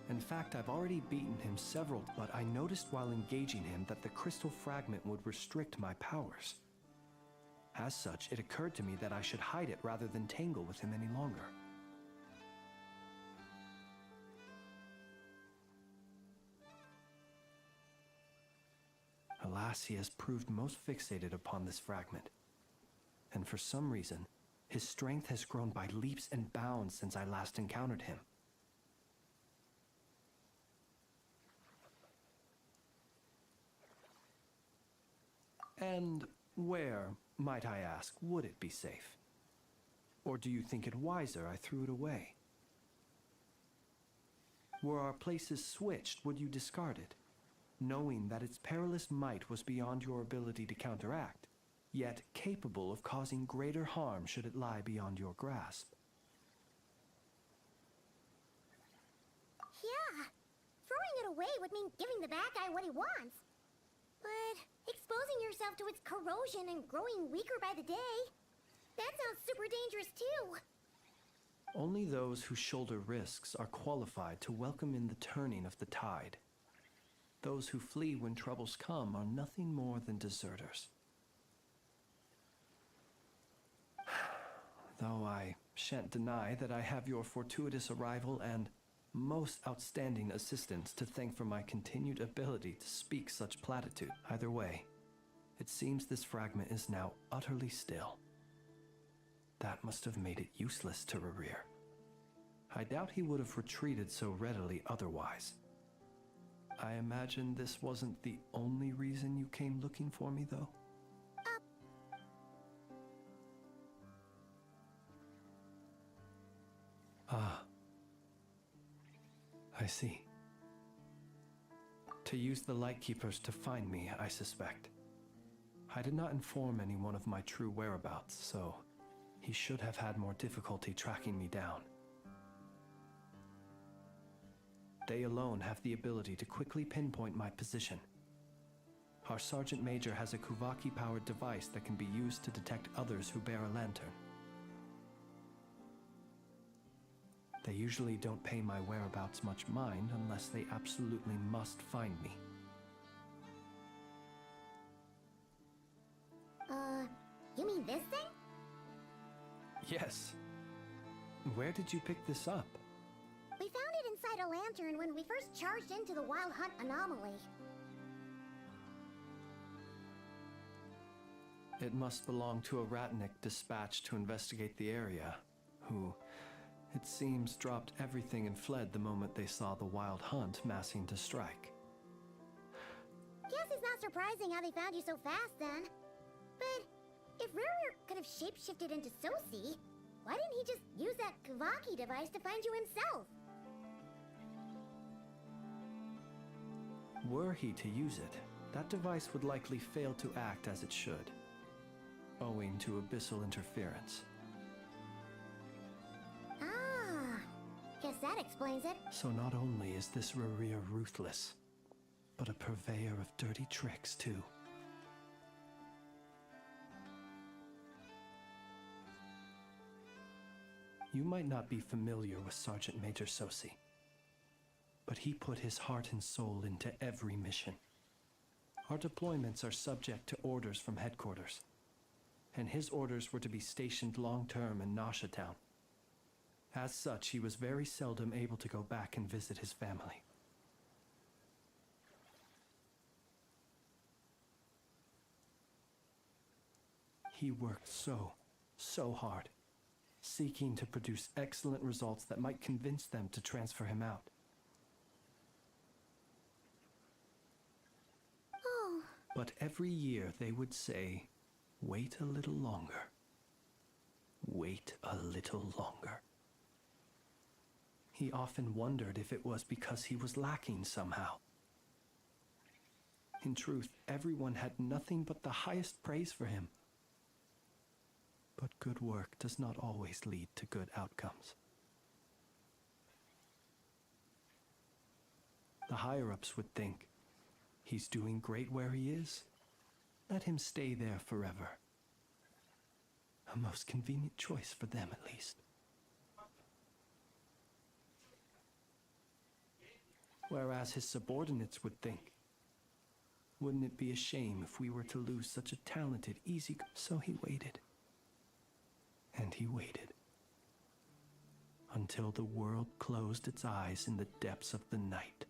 In fact, I've already beaten him several, but I noticed while engaging him that the crystal fragment would restrict my powers. As such, it occurred to me that I should hide it rather than tangle with him any longer. Alas, he has proved most fixated upon this fragment. And for some reason, his strength has grown by leaps and bounds since I last encountered him. And where, might I ask, would it be safe? Or do you think it wiser I threw it away? Were our places switched, would you discard it, knowing that its perilous might was beyond your ability to counteract, yet capable of causing greater harm should it lie beyond your grasp? Yeah, throwing it away would mean giving the bad guy what he wants. But exposing yourself to its corrosion and growing weaker by the day, that sounds super dangerous too. Only those who shoulder risks are qualified to welcome in the turning of the tide. Those who flee when troubles come are nothing more than deserters. Though I shan't deny that I have your fortuitous arrival and most outstanding assistance to thank for my continued ability to speak such platitude. Either way, it seems this fragment is now utterly still. That must have made it useless to Rerir. I doubt he would have retreated so readily otherwise. I imagine this wasn't the only reason you came looking for me, though? Ah. I see. To use the Lightkeepers to find me, I suspect. I did not inform anyone of my true whereabouts, so he should have had more difficulty tracking me down. They alone have the ability to quickly pinpoint my position. Our Sergeant Major has a Kuvaki-powered device that can be used to detect others who bear a lantern. They usually don't pay my whereabouts much mind unless they absolutely must find me. You mean this thing? Yes. Where did you pick this up? We found it inside a lantern when we first charged into the Wild Hunt anomaly. It must belong to a Ratnik dispatched to investigate the area, who, it seems, dropped everything and fled the moment they saw the Wild Hunt massing to strike. Guess it's not surprising how they found you so fast then. But if Rerir could have shapeshifted into Sosi, why didn't he just use that Kavaki device to find you himself? Were he to use it, that device would likely fail to act as it should, owing to abyssal interference. Ah, guess that explains it. So not only is this Rerir ruthless, but a purveyor of dirty tricks too. You might not be familiar with Sergeant Major Sosi, but he put his heart and soul into every mission. Our deployments are subject to orders from headquarters, and his orders were to be stationed long-term in Nasha Town. As such, he was very seldom able to go back and visit his family. He worked so hard, seeking to produce excellent results that might convince them to transfer him out. Oh. But every year they would say, "Wait a little longer. Wait a little longer." He often wondered if it was because he was lacking somehow. In truth, everyone had nothing but the highest praise for him. But good work does not always lead to good outcomes. The higher-ups would think, he's doing great where he is. Let him stay there forever. A most convenient choice for them, at least. Whereas his subordinates would think, wouldn't it be a shame if we were to lose such a talented, easy... So he waited. And he waited. Until the world closed its eyes in the depths of the night,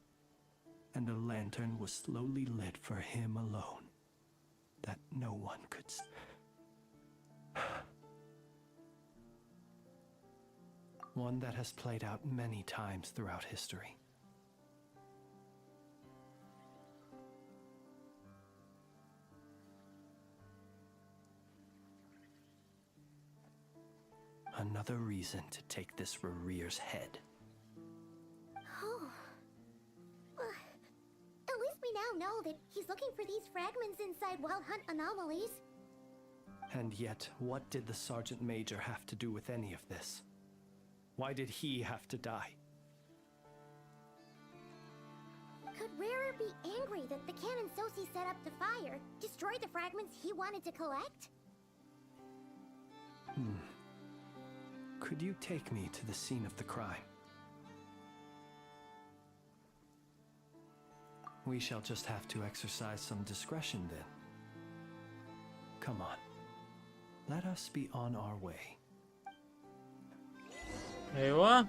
and a lantern was slowly lit for him alone, that no one could... One that has played out many times throughout history. Another reason to take this Rerere's head. Oh. Well, at least we now know that he's looking for these fragments inside Wild Hunt anomalies. And yet, what did the Sergeant Major have to do with any of this? Why did he have to die? Could Rarer be angry that the cannon Sosi set up to fire destroyed the fragments he wanted to collect? Could you take me to the scene of the crime? We shall just have to exercise some discretion then. Come on. Let us be on our way. ايوه.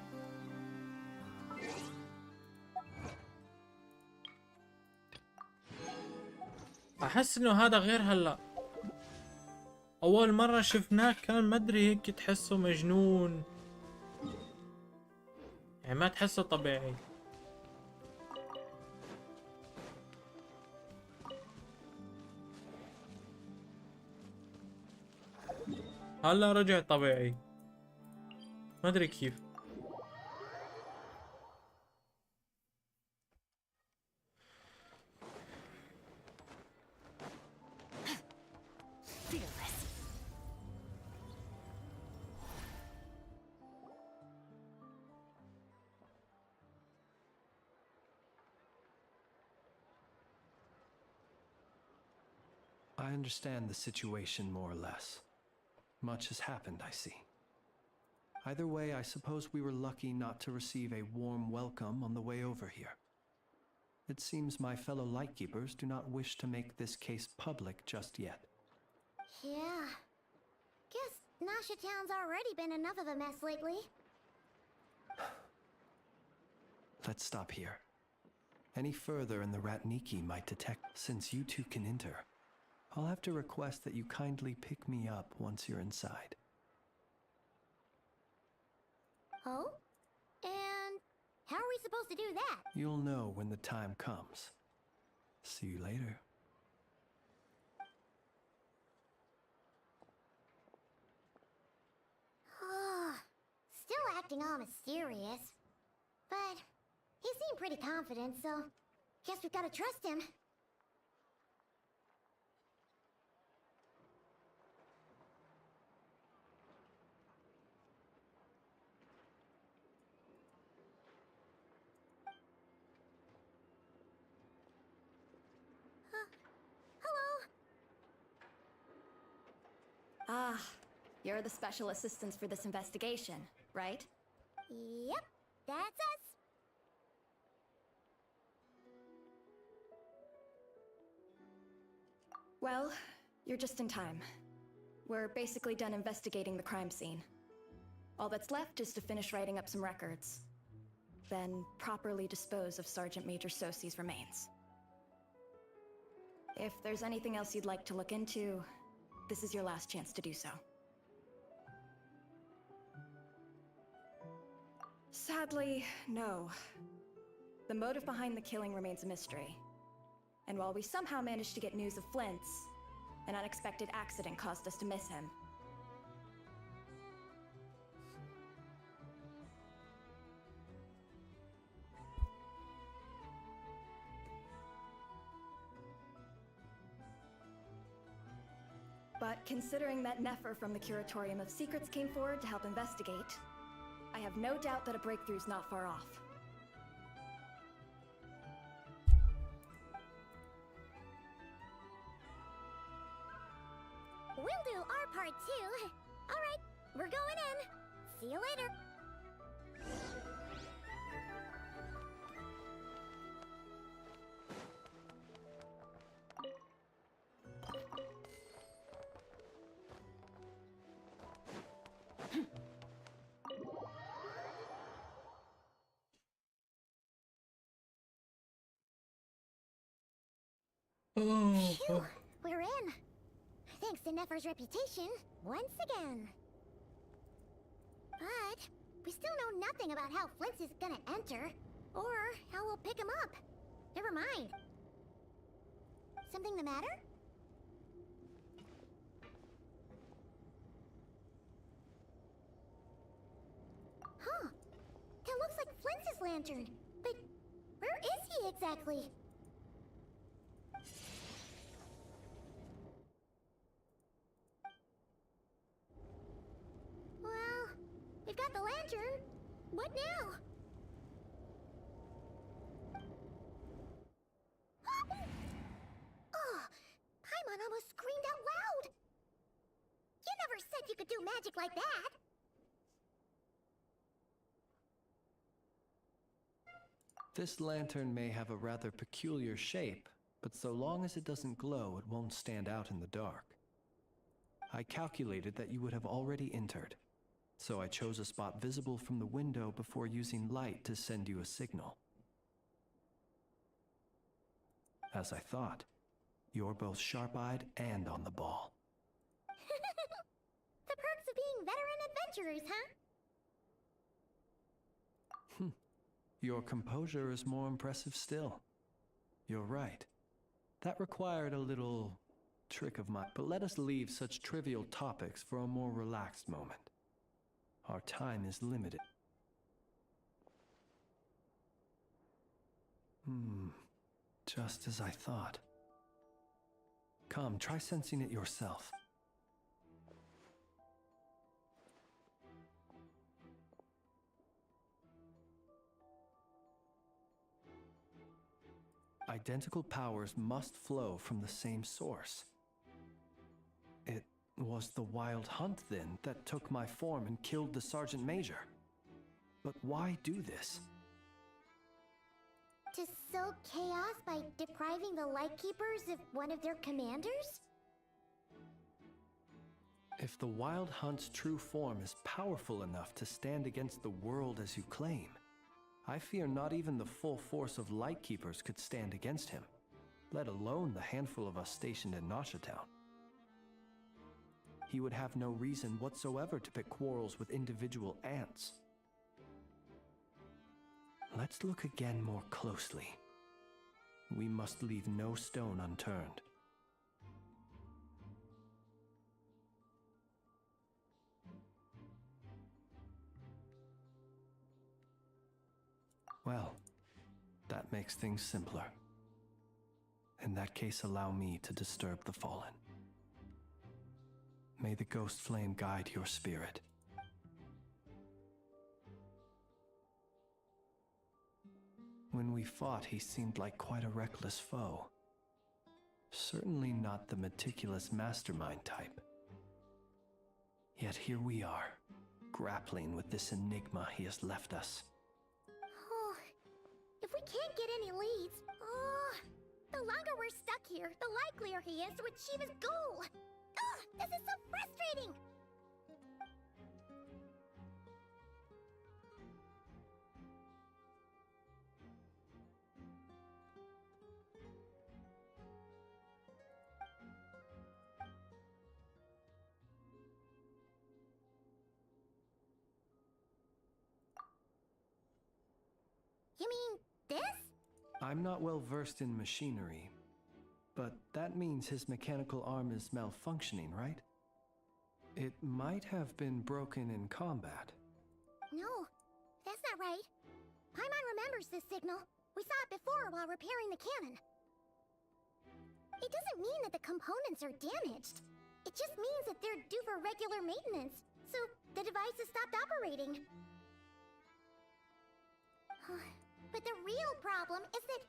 احس انه هذا غير هلا. اول مرة شفناه كان ما ادري هيك تحسه مجنون، يعني ما تحسه طبيعي. هلا رجع طبيعي، ما ادري كيف. I understand the situation more or less. Much has happened, I see. Either way, I suppose we were lucky not to receive a warm welcome on the way over here. It seems my fellow Lightkeepers do not wish to make this case public just yet. Yeah. Guess Nasha Town's already been enough of a mess lately. Let's stop here. Any further and the Ratniki might detect. Since you two can enter, I'll have to request that you kindly pick me up once you're inside. Oh? And how are we supposed to do that? You'll know when the time comes. See you later. Still acting all mysterious. But he seemed pretty confident, so guess we've got to trust him. Ah, you're the special assistants for this investigation, right? Yep, that's us. Well, you're just in time. We're basically done investigating the crime scene. All that's left is to finish writing up some records. Then properly dispose of Sergeant Major Sosi's remains. If there's anything else you'd like to look into, this is your last chance to do so. Sadly, no. The motive behind the killing remains a mystery. And while we somehow managed to get news of Flint's, an unexpected accident caused us to miss him. But considering that Nefer from the Curatorium of Secrets came forward to help investigate, I have no doubt that a breakthrough's not far off. We'll do our part too. All right, we're going in. See you later. Phew, we're in. Thanks to Nefer's reputation, once again. But we still know nothing about how Flint's is gonna enter, or how we'll pick him up. Never mind. Something the matter? Huh. That looks like Flint's lantern. But where is he exactly? Well, we've got the lantern. What now? Oh, Paimon almost screamed out loud. You never said you could do magic like that. This lantern may have a rather peculiar shape, but so long as it doesn't glow, it won't stand out in the dark. I calculated that you would have already entered, so I chose a spot visible from the window before using light to send you a signal. As I thought, you're both sharp-eyed and on the ball. The perks of being veteran adventurers, huh? Your composure is more impressive still. You're right. That required a little trick of mine, but let us leave such trivial topics for a more relaxed moment. Our time is limited. Just as I thought. Come, try sensing it yourself. Identical powers must flow from the same source. It was the Wild Hunt, then, that took my form and killed the Sergeant Major. But why do this? To sow chaos by depriving the Lightkeepers of one of their commanders? If the Wild Hunt's true form is powerful enough to stand against the world as you claim, I fear not even the full force of Lightkeepers could stand against him, let alone the handful of us stationed in Nashatown. He would have no reason whatsoever to pick quarrels with individual ants. Let's look again more closely. We must leave no stone unturned. Well, that makes things simpler. In that case, allow me to disturb the fallen. May the ghost flame guide your spirit. When we fought, he seemed like quite a reckless foe. Certainly not the meticulous mastermind type. Yet here we are, grappling with this enigma he has left us. Oh, if we can't get any leads, the longer we're stuck here, the likelier he is to achieve his goal. This is so frustrating! You mean this? I'm not well versed in machinery, but that means his mechanical arm is malfunctioning, right? It might have been broken in combat. No, that's not right. Paimon remembers this signal. We saw it before while repairing the cannon. It doesn't mean that the components are damaged. It just means that they're due for regular maintenance, so the device has stopped operating. But the real problem is that...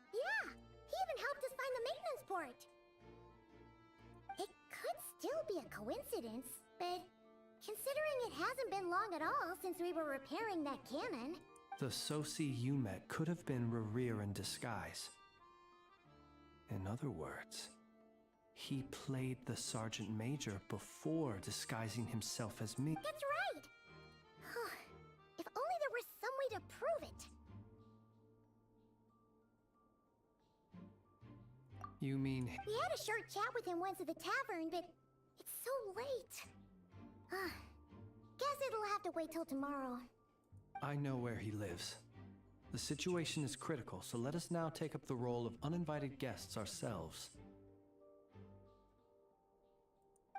Yeah, he even helped us find the maintenance port. It could still be a coincidence, but considering it hasn't been long at all since we were repairing that cannon... The Sosi you met could have been Rerir in disguise. In other words, he played the Sergeant Major before disguising himself as me. That's right! If only there were some way to prove it. You mean... We had a short chat with him once at the tavern, but it's so late. Guess it'll have to wait till tomorrow. I know where he lives. The situation is critical, so let us now take up the role of uninvited guests ourselves.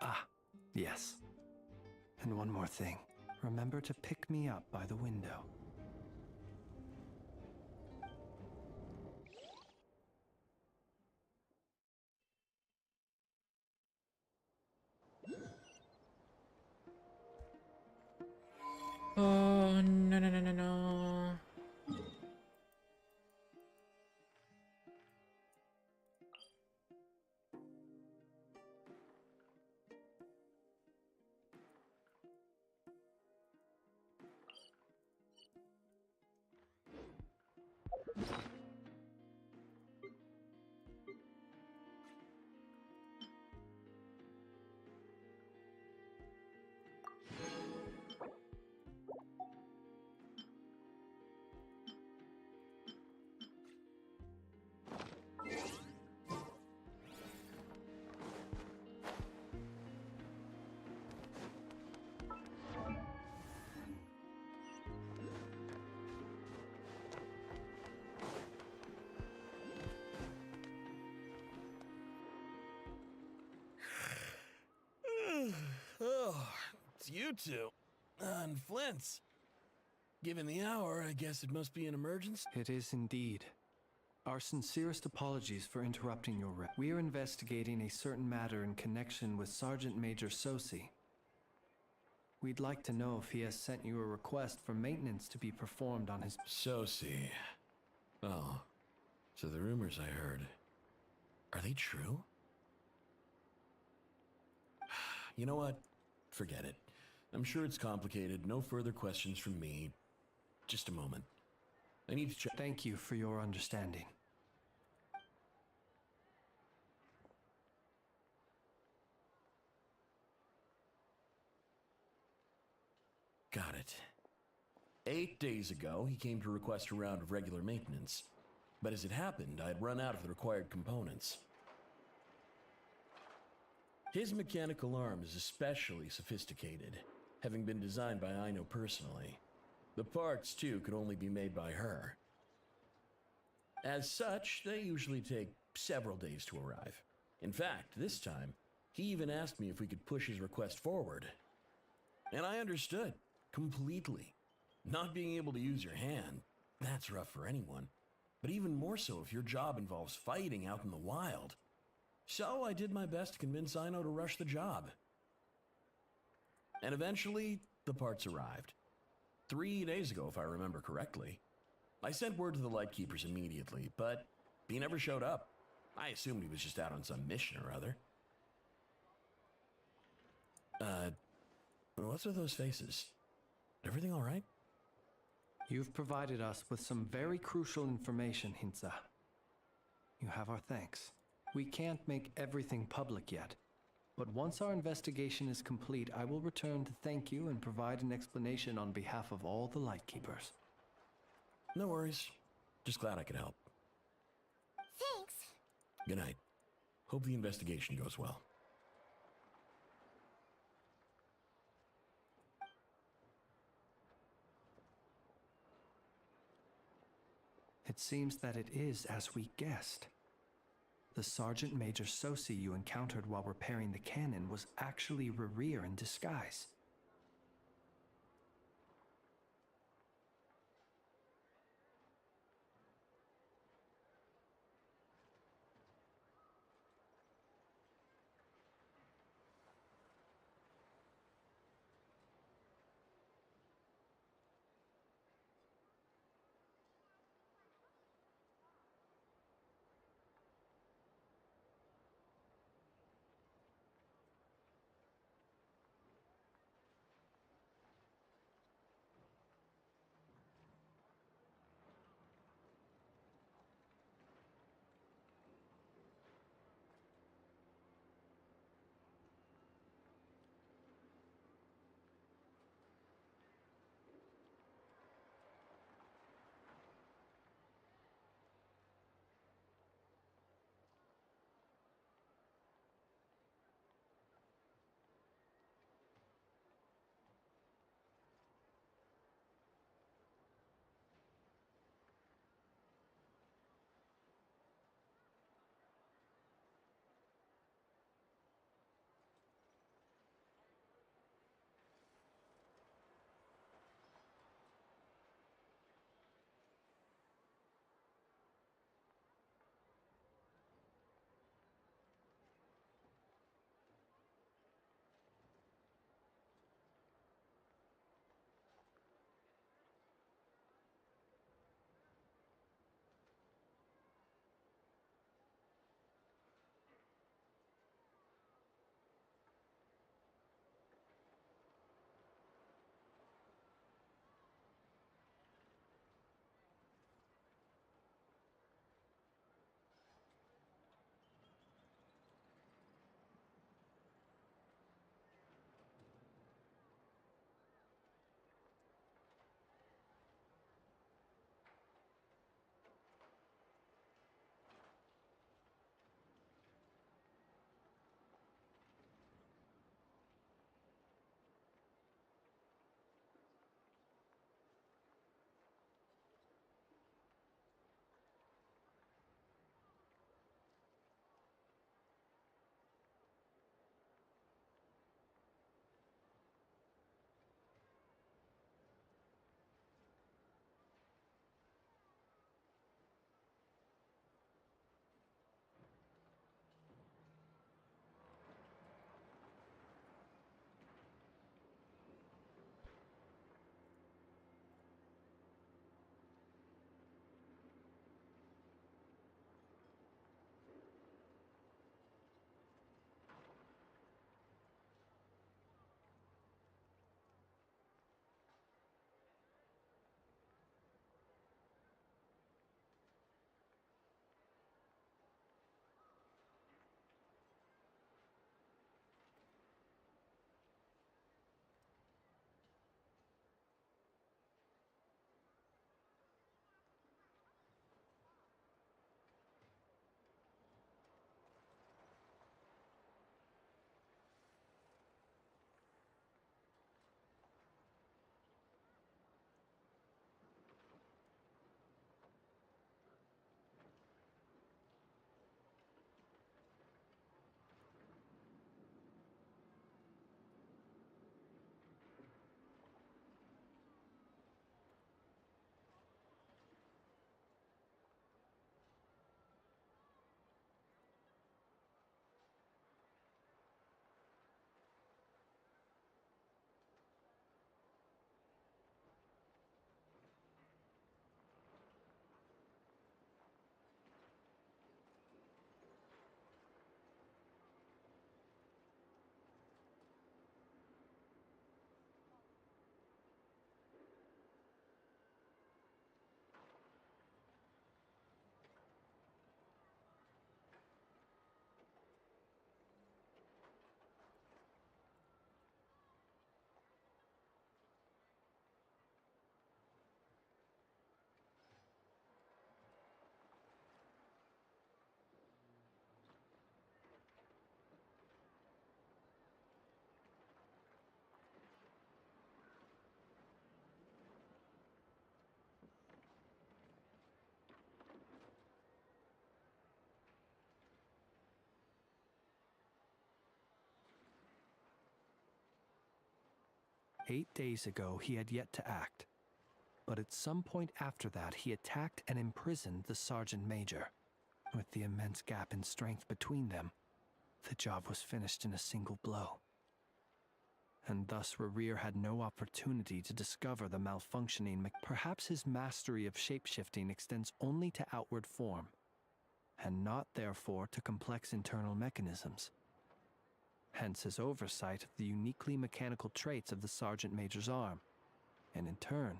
Ah, yes. And one more thing. Remember to pick me up by the window. Oh, no, no, no, no, no. Oh, it's you two. And Flint's. Given the hour, I guess it must be an emergency. It is indeed. Our sincerest apologies for interrupting your rep. We are investigating a certain matter in connection with Sergeant Major Sosi. We'd like to know if he has sent you a request for maintenance to be performed on his... Sosi. Oh, so the rumors I heard, are they true? You know what? Forget it. I'm sure it's complicated. No further questions from me. Just a moment. I need to check. Thank you for your understanding. Got it. 8 days ago, he came to request a round of regular maintenance. But as it happened, I'd run out of the required components. His mechanical arm is especially sophisticated, having been designed by Aino personally. The parts, too, could only be made by her. As such, they usually take several days to arrive. In fact, this time, he even asked me if we could push his request forward. And I understood, completely. Not being able to use your hand, that's rough for anyone. But even more so if your job involves fighting out in the wild. So I did my best to convince Aino to rush the job. And eventually, the parts arrived. 3 days ago, if I remember correctly. I sent word to the Lightkeepers immediately, but he never showed up. I assumed he was just out on some mission or other. What's with those faces? Everything all right? You've provided us with some very crucial information, Hintsa. You have our thanks. We can't make everything public yet, but once our investigation is complete, I will return to thank you and provide an explanation on behalf of all the Lightkeepers. No worries. Just glad I could help. Thanks. Good night. Hope the investigation goes well. It seems that it is as we guessed. The Sergeant Major Sosi you encountered while repairing the cannon was actually Rerir in disguise. 8 days ago, he had yet to act. But at some point after that, he attacked and imprisoned the Sergeant Major. With the immense gap in strength between them, the job was finished in a single blow. And thus Rerir had no opportunity to discover the malfunctioning perhaps his mastery of shapeshifting extends only to outward form, and not therefore to complex internal mechanisms. Hence his oversight of the uniquely mechanical traits of the Sergeant Major's arm, and in turn,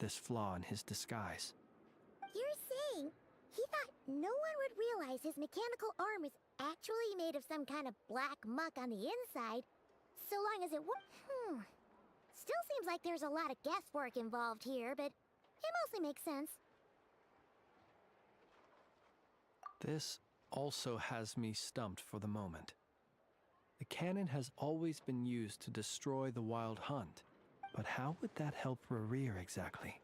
this flaw in his disguise. You're saying he thought no one would realize his mechanical arm is actually made of some kind of black muck on the inside, so long as it Still seems like there's a lot of guesswork involved here, but it mostly makes sense. This also has me stumped for the moment. The cannon has always been used to destroy the Wild Hunt, but how would that help Rerir exactly?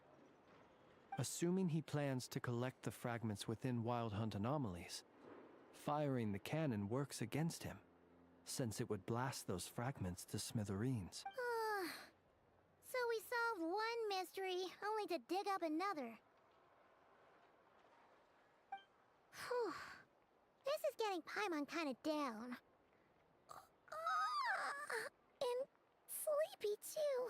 Assuming he plans to collect the fragments within Wild Hunt anomalies, firing the cannon works against him, since it would blast those fragments to smithereens. So we solved one mystery, only to dig up another. Whew. This is getting Paimon kind of down. And sleepy too.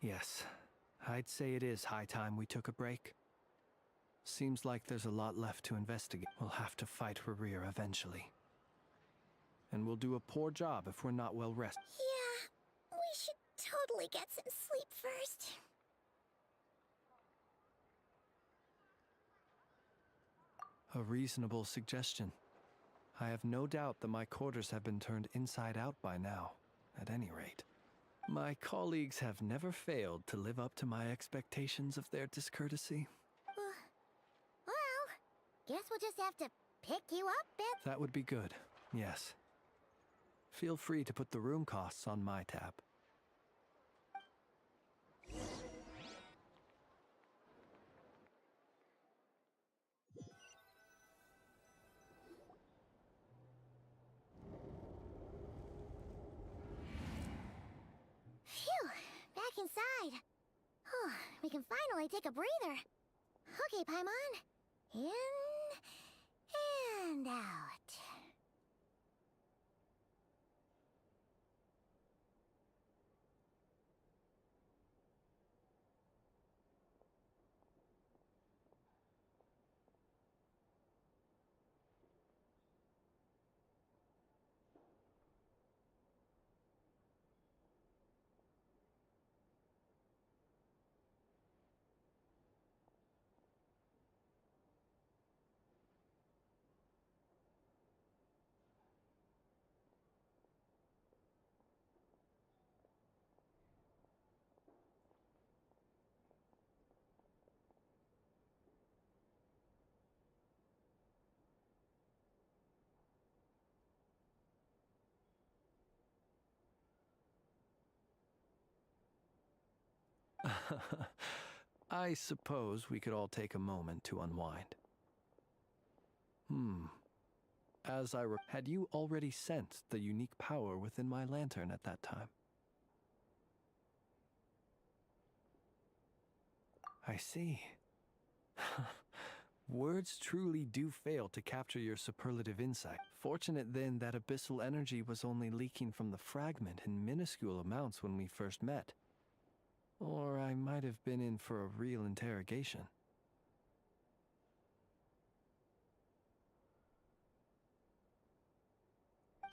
Yes, I'd say it is high time we took a break. Seems like there's a lot left to investigate. We'll have to fight Rerir eventually. And we'll do a poor job if we're not well rested. Yeah, we should totally get some sleep first. A reasonable suggestion. I have no doubt that my quarters have been turned inside out by now, at any rate. My colleagues have never failed to live up to my expectations of their discourtesy. Guess we'll just have to pick you up, Beth. That would be good, yes. Feel free to put the room costs on my tab. Phew, back inside. Oh, we can finally take a breather. Okay, Paimon. In and out. I suppose we could all take a moment to unwind. Had you already sensed the unique power within my lantern at that time? I see. Words truly do fail to capture your superlative insight. Fortunate then that abyssal energy was only leaking from the fragment in minuscule amounts when we first met. Or I might have been in for a real interrogation.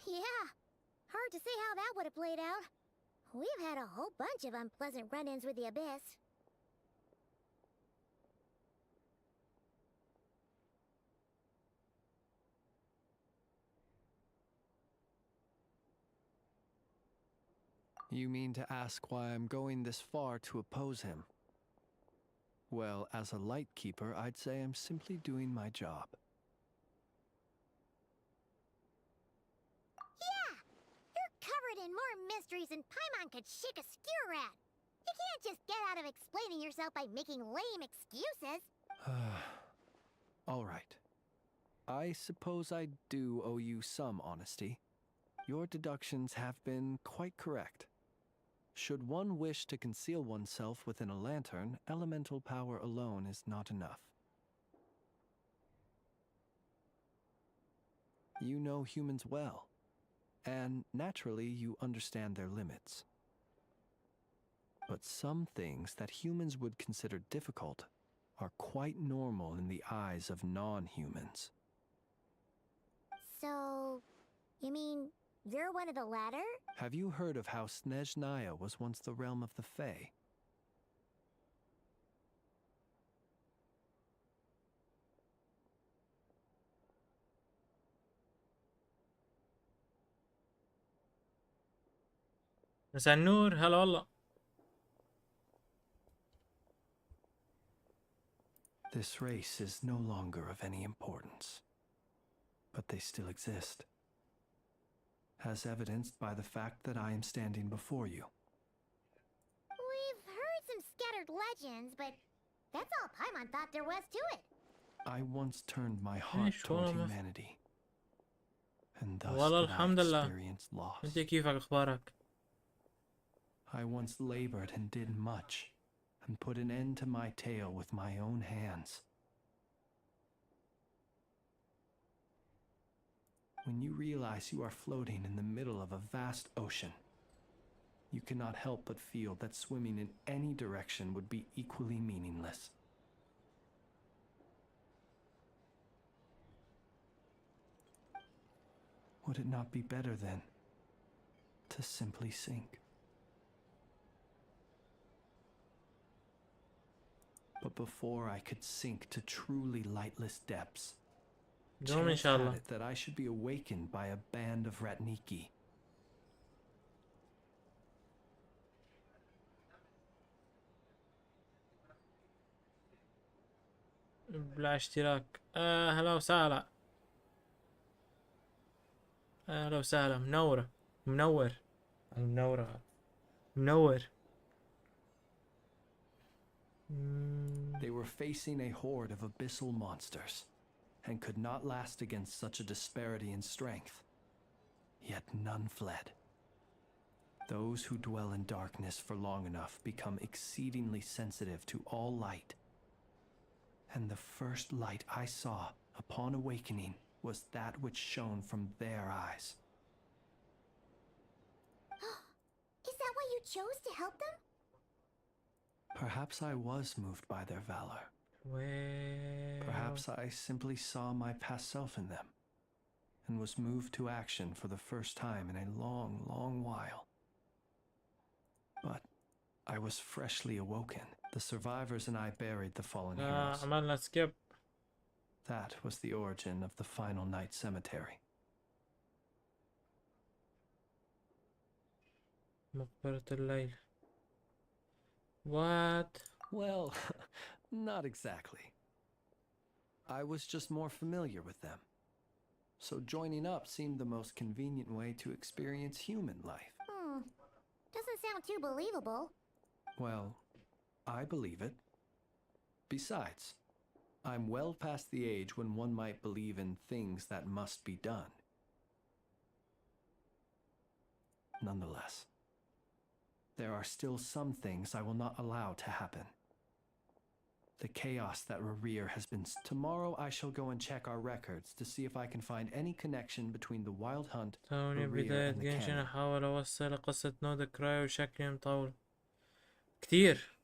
Yeah, hard to say how that would have played out. We've had a whole bunch of unpleasant run-ins with the Abyss. You mean to ask why I'm going this far to oppose him? Well, as a Lightkeeper, I'd say I'm simply doing my job. Yeah! You're covered in more mysteries than Paimon could shake a skewer at. You can't just get out of explaining yourself by making lame excuses. All right. I suppose I do owe you some honesty. Your deductions have been quite correct. Should one wish to conceal oneself within a lantern, elemental power alone is not enough. You know humans well, and naturally you understand their limits. But some things that humans would consider difficult are quite normal in the eyes of non-humans. So, you mean you're one of the latter? Have you heard of how Snezhnaya was once the realm of the Fae? مساء النور هلا والله. This race is no longer of any importance, but they still exist, as evidenced by the fact that I am standing before you. We've heard some scattered legends, but that's all Paimon thought there was to it. I once turned my heart toward humanity, and thus والله did I الحمد لله. experience loss. انت كيفك اخبارك؟ I once labored and did much, and put an end to my tale with my own hands. When you realize you are floating in the middle of a vast ocean, you cannot help but feel that swimming in any direction would be equally meaningless. Would it not be better then to simply sink? But before I could sink to truly lightless depths, دوم إن chance شاء had الله. it that I should be awakened by a band of Ratniki. بلا اشتراك. هلا وسهلا. اهلا وسهلا. منورة. منور. They were facing a horde of abyssal monsters, and could not last against such a disparity in strength. Yet none fled. Those who dwell in darkness for long enough become exceedingly sensitive to all light. And the first light I saw upon awakening was that which shone from their eyes. Is that why you chose to help them? Perhaps I was moved by their valor. Perhaps I simply saw my past self in them, and was moved to action for the first time in a long, long while. But I was freshly awoken. The survivors and I buried the fallen heroes. عملنا skip. That was the origin of the final night cemetery. مقبرة الليل. What? Well, not exactly. I was just more familiar with them. So joining up seemed the most convenient way to experience human life. Doesn't sound too believable. Well, I believe it. Besides, I'm well past the age when one might believe in things that must be done. Nonetheless, there are still some things I will not allow to happen. The chaos that Rerir has been... Tomorrow I shall go and check our records to see if I can find any connection between the Wild Hunt, توني Rerir, بداية and the جيمشن cannon. أحاول أوصل قصة نود كراي وشكلي مطول كتير.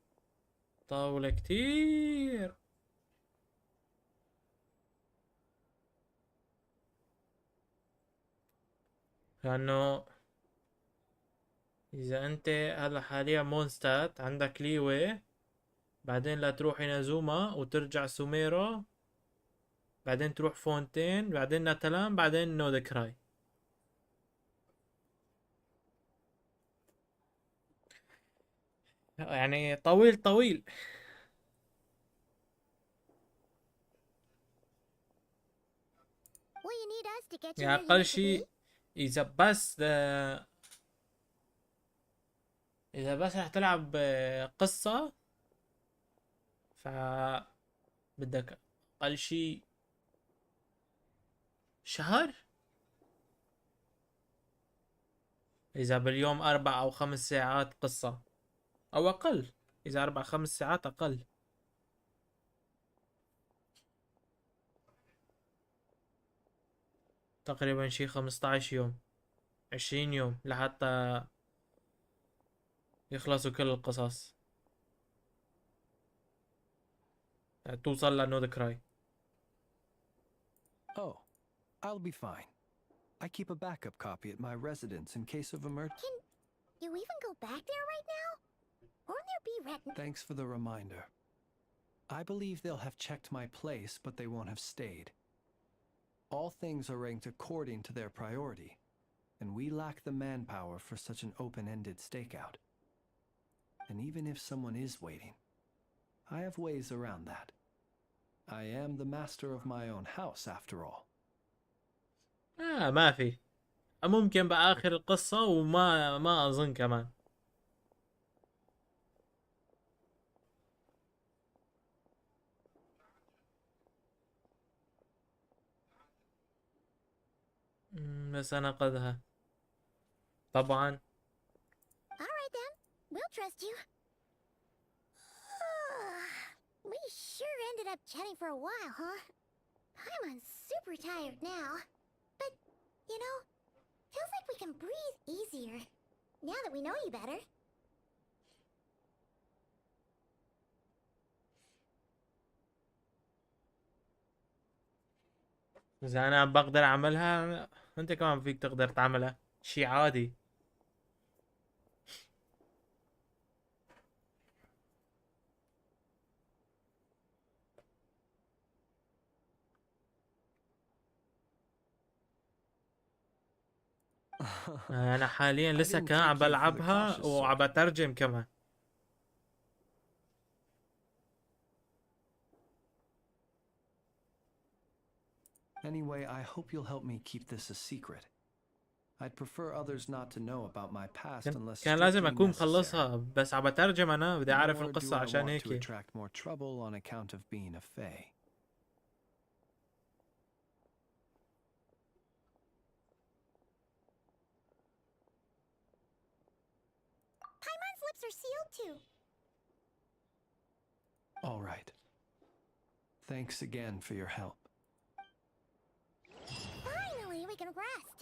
طاولة كتير. لأنه إذا أنت هلا حاليا مونستات عندك ليوي، بعدين لا تروح نازوما وترجع سوميرو، بعدين تروح فونتين، بعدين ناتلان، بعدين نود كراي. يعني طويل. Will you need us to get you يعني where you أقل need to be? شيء إذا بس رح تلعب قصة، ف بدك أقل شيء شهر؟ إذا باليوم 4 أو 5 ساعات قصة أو أقل، إذا 4 5 ساعات أقل. تقريبا شي 15 يوم 20 يوم لحتى يخلصوا كل القصص، توصل لنود كراي. Oh, I'll be fine. I keep a backup copy at my residence in case of emergency. Can you even go back there right now? Won't there be Thanks for the reminder. I believe they'll have checked my place, but they won't have stayed. All things are ranked according to their priority, and we lack the manpower for such an open-ended stakeout. And even if someone is waiting, I have ways around that. I am the master of my own house, after all. ما في، ممكن بآخر القصة وما أظن كمان. بس أنا قدها طبعا. Alright then, we'll trust you. We sure ended up chatting for a while, huh? I'm super tired now. But, you know, feels like we can breathe easier now that we know you better. إذا أنا بقدر أعملها أنت كمان فيك تقدر تعملها، شي عادي. أنا حاليا لسه كان عم بلعبها وعم بترجم كمان. Anyway, I hope you'll help me keep this a secret. I'd prefer others not to know about my past unless كان لازم strictly أكون necessary. مخلصها، بس عم بترجم أنا بدي أعرف Nor do القصة I عشان want to هيك. attract more trouble on account of being a fae. Paimon's lips are sealed too. All right. Thanks again for your help. Finally, we can rest.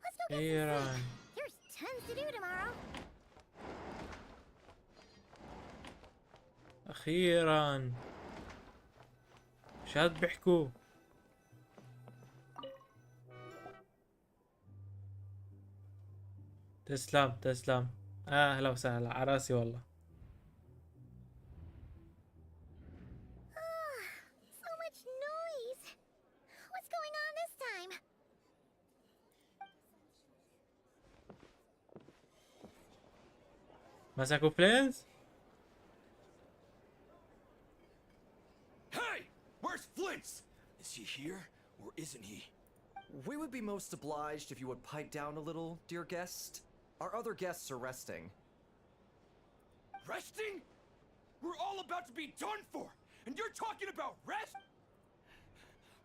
Let's go get some أخيرا sleep. There's tons to do tomorrow. أخيرا شاد بيحكوا. تسلم تسلم، أهلا وسهلا عراسي والله. So much noise. What's going on this time? مسكوا بلينز؟ Hey! Where's Flint's? Is he here, or isn't he? We would be most obliged if you would pipe down a little, dear guest. Our other guests are resting. Resting? We're all about to be done for, and you're talking about rest?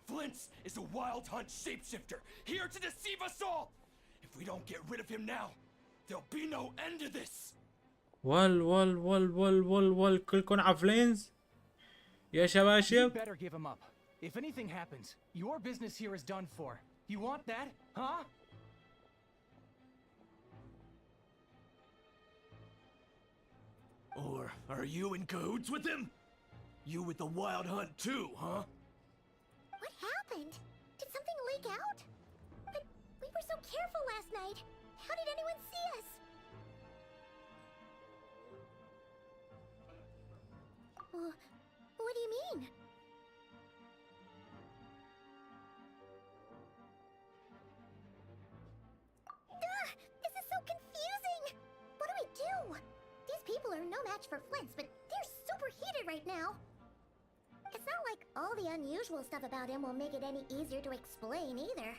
Flint's is a wild hunt shapeshifter, here to deceive us all! If we don't get rid of him now, there'll be no end to this! ول كلكن عفلينز يا شباشب. You better give him up. If anything happens, your business here is done for. You want that, huh? Or are you in cahoots with him? You with the wild hunt too, huh? What happened? Did something leak out? But we were so careful last night. How did anyone see us? What do you mean? This is so confusing! What do we do? These people are no match for Flint's, but they're super heated right now. It's not like all the unusual stuff about him will make it any easier to explain either.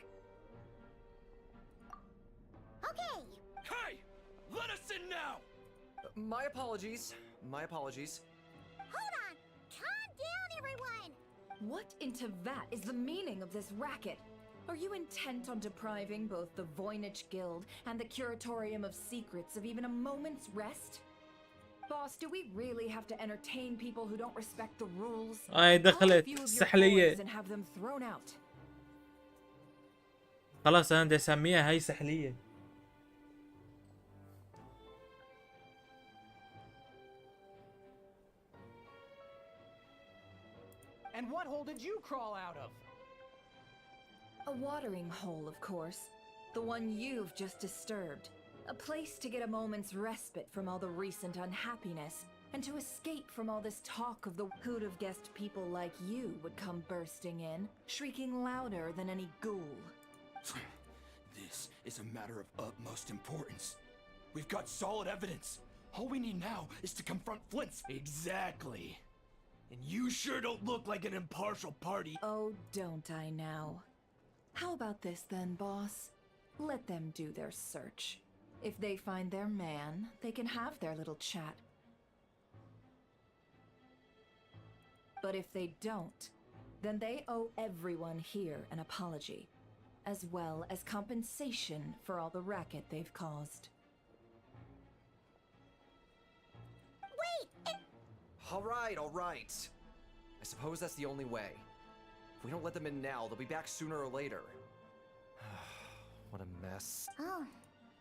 Okay! Hey! Let us in now! My apologies. My apologies. Hold on! Calm down, everyone! What in Tevat is the meaning of this racket? Are you intent on depriving both the Voynich Guild and the Curatorium of Secrets of even a moment's rest? Boss, do we really have to entertain people who don't respect the rules? هاي Call a دخلت few of your السحلية. boys and have them thrown out. خلاص انا بدي اسميها هاي سحلية. And what hole did you crawl out of? A watering hole, of course. The one you've just disturbed. A place to get a moment's respite from all the recent unhappiness, and to escape from all this talk of the who'd have guessed people like you would come bursting in, shrieking louder than any ghoul. This is a matter of utmost importance. We've got solid evidence. All we need now is to confront Flint's. Exactly. And you sure don't look like an impartial party. Oh, don't I now? How about this then, boss? Let them do their search. If they find their man, they can have their little chat. But if they don't, then they owe everyone here an apology, as well as compensation for all the racket they've caused. Wait! All right. I suppose that's the only way. If we don't let them in now, they'll be back sooner or later. What a mess. Oh,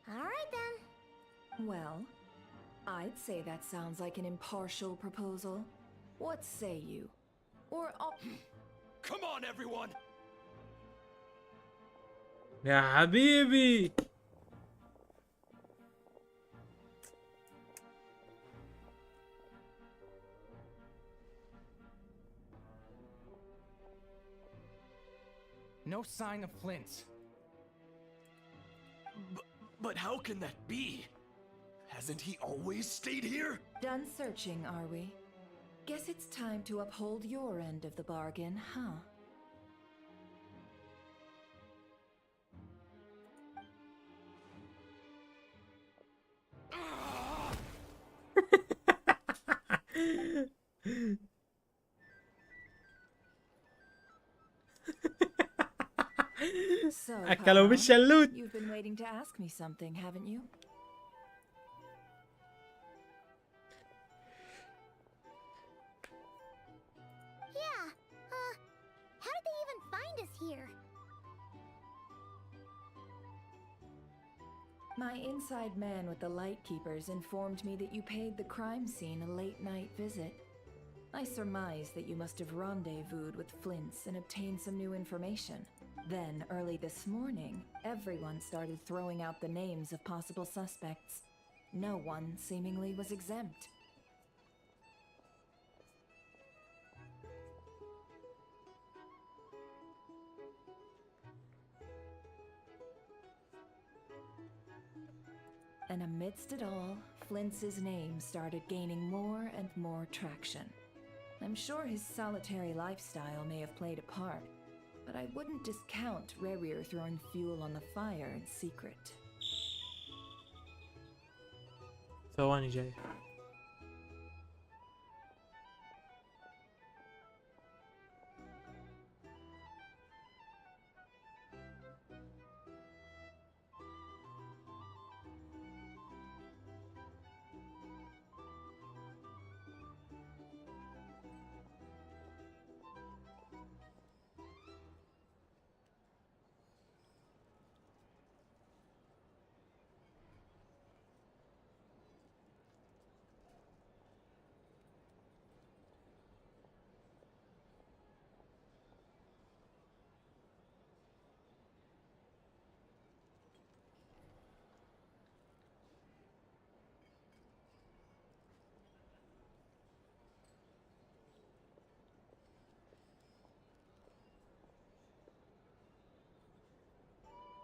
alright then. Well, I'd say that sounds like an impartial proposal. What say you? Or Come on, everyone! يا حبيبي. No sign of Flint. But how can that be? Hasn't he always stayed here? done searching, are we? Guess it's time to uphold your end of the bargain, huh? So, أكلوا بالشلوت. you've been waiting to ask me something, haven't you? Yeah, how did they even find us here? My inside man with the Lightkeepers informed me that you paid the crime scene a late-night visit. I surmise that you must have rendezvoused with Flint's and obtained some new information. Then, early this morning, everyone started throwing out the names of possible suspects. No one seemingly was exempt. And amidst it all, Flint's name started gaining more and more traction. I'm sure his solitary lifestyle may have played a part, but I wouldn't discount Rerir throwing fuel on the fire in secret. ثواني جاي.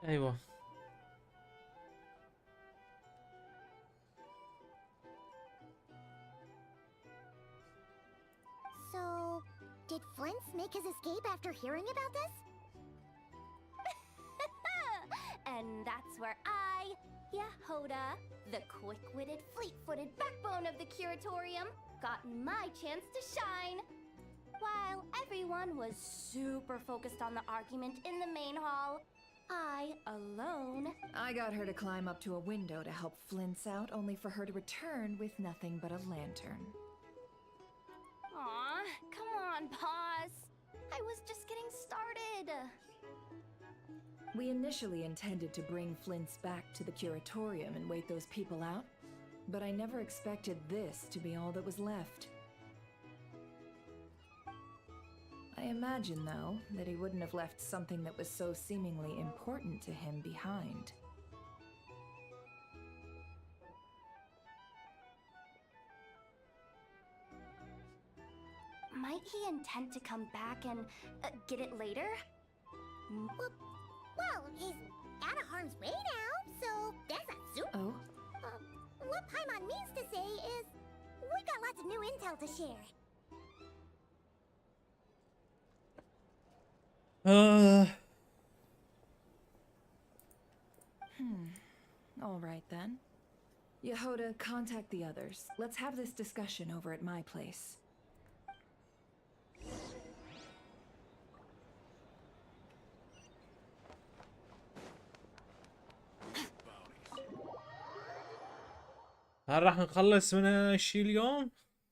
ايوه. So, did Flint's make his escape after hearing about this? And that's where I, Yehoda, the quick-witted, fleet-footed backbone of the Curatorium, got my chance to shine. While everyone was super focused on the argument in the main hall, I, alone, I got her to climb up to a window to help Flint's out, only for her to return with nothing but a lantern. Aw, come on, boss. I was just getting started. We initially intended to bring Flint's back to the curatorium and wait those people out, but I never expected this to be all that was left. I imagine, though, that he wouldn't have left something that was so seemingly important to him behind. Might he intend to come back and get it later? Well, he's out of harm's way now, so there's that soup. Oh? What Paimon means to say is, we got lots of new intel to share. All right then. Yehoda, contact the others. Let's have this discussion over at my place. هل راح نخلص من الشي اليوم؟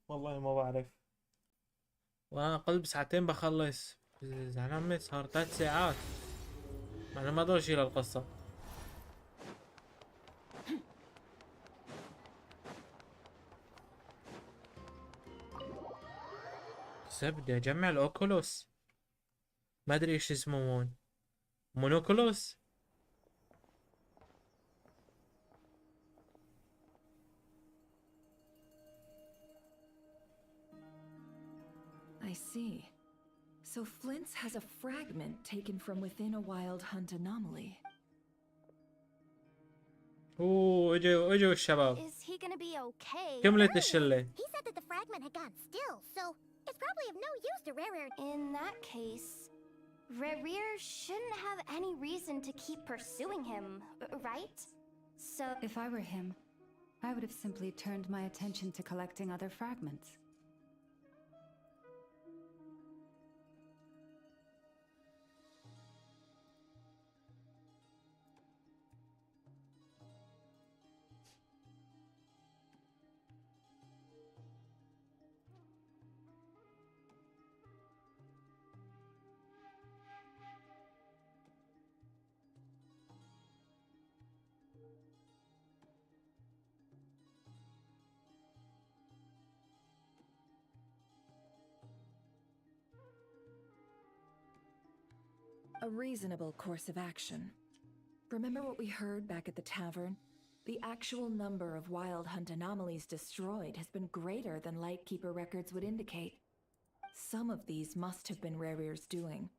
والله ما بعرف. وانا قلب ساعتين بخلص. زعلان صار 3 ساعات. انا ما ضل شي للقصة. بس بدي اجمع الاوكولوس. ما ادري ايش اسمه مونوكولوس. I see. So Flint's has a fragment taken from within a wild hunt anomaly. اوه اجوا الشباب. Is he gonna be okay? كملت الشلة. He said that the fragment had gone still, so it's probably of no use to Rare. In that case, Rare shouldn't have any reason to keep pursuing him, right? So If I were him, I would have simply turned my attention to collecting other fragments. A reasonable course of action. Remember what we heard back at the tavern? The actual number of wild hunt anomalies destroyed has been greater than Lightkeeper records would indicate. Some of these must have been Rare's doing.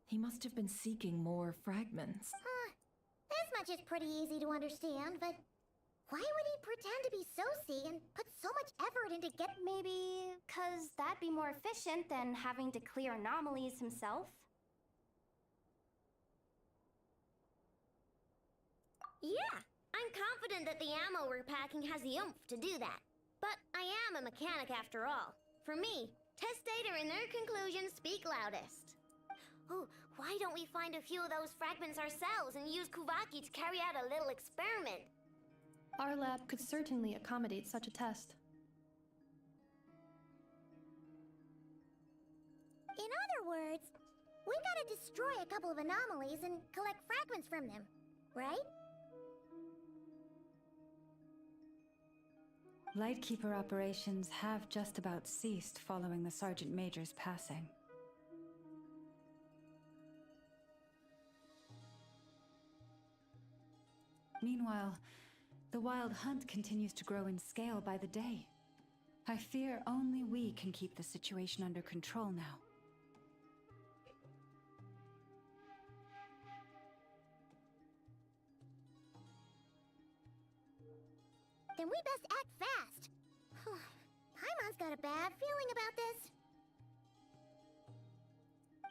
He must have been seeking more fragments. This much is pretty easy to understand, but why would he pretend to be Soci and put so much effort into maybe 'cause that'd be more efficient than having to clear anomalies himself? Yeah, I'm confident that the ammo we're packing has the oomph to do that. But I am a mechanic after all. For me, test data and their conclusions speak loudest. Oh, why don't we find a few of those fragments ourselves and use Kuvaki to carry out a little experiment? Our lab could certainly accommodate such a test. In other words, we gotta destroy a couple of anomalies and collect fragments from them, right? Lightkeeper operations have just about ceased following the Sergeant Major's passing. Meanwhile, the wild hunt continues to grow in scale by the day. I fear only we can keep the situation under control now. Then we best act fast. Paimon's got a bad feeling about this.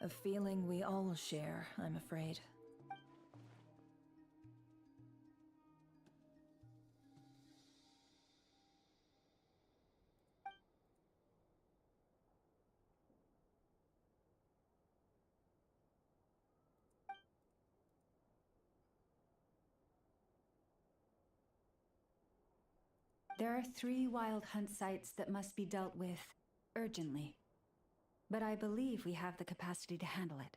A feeling we all share, I'm afraid. There are 3 wild hunt sites that must be dealt with urgently. But I believe we have the capacity to handle it.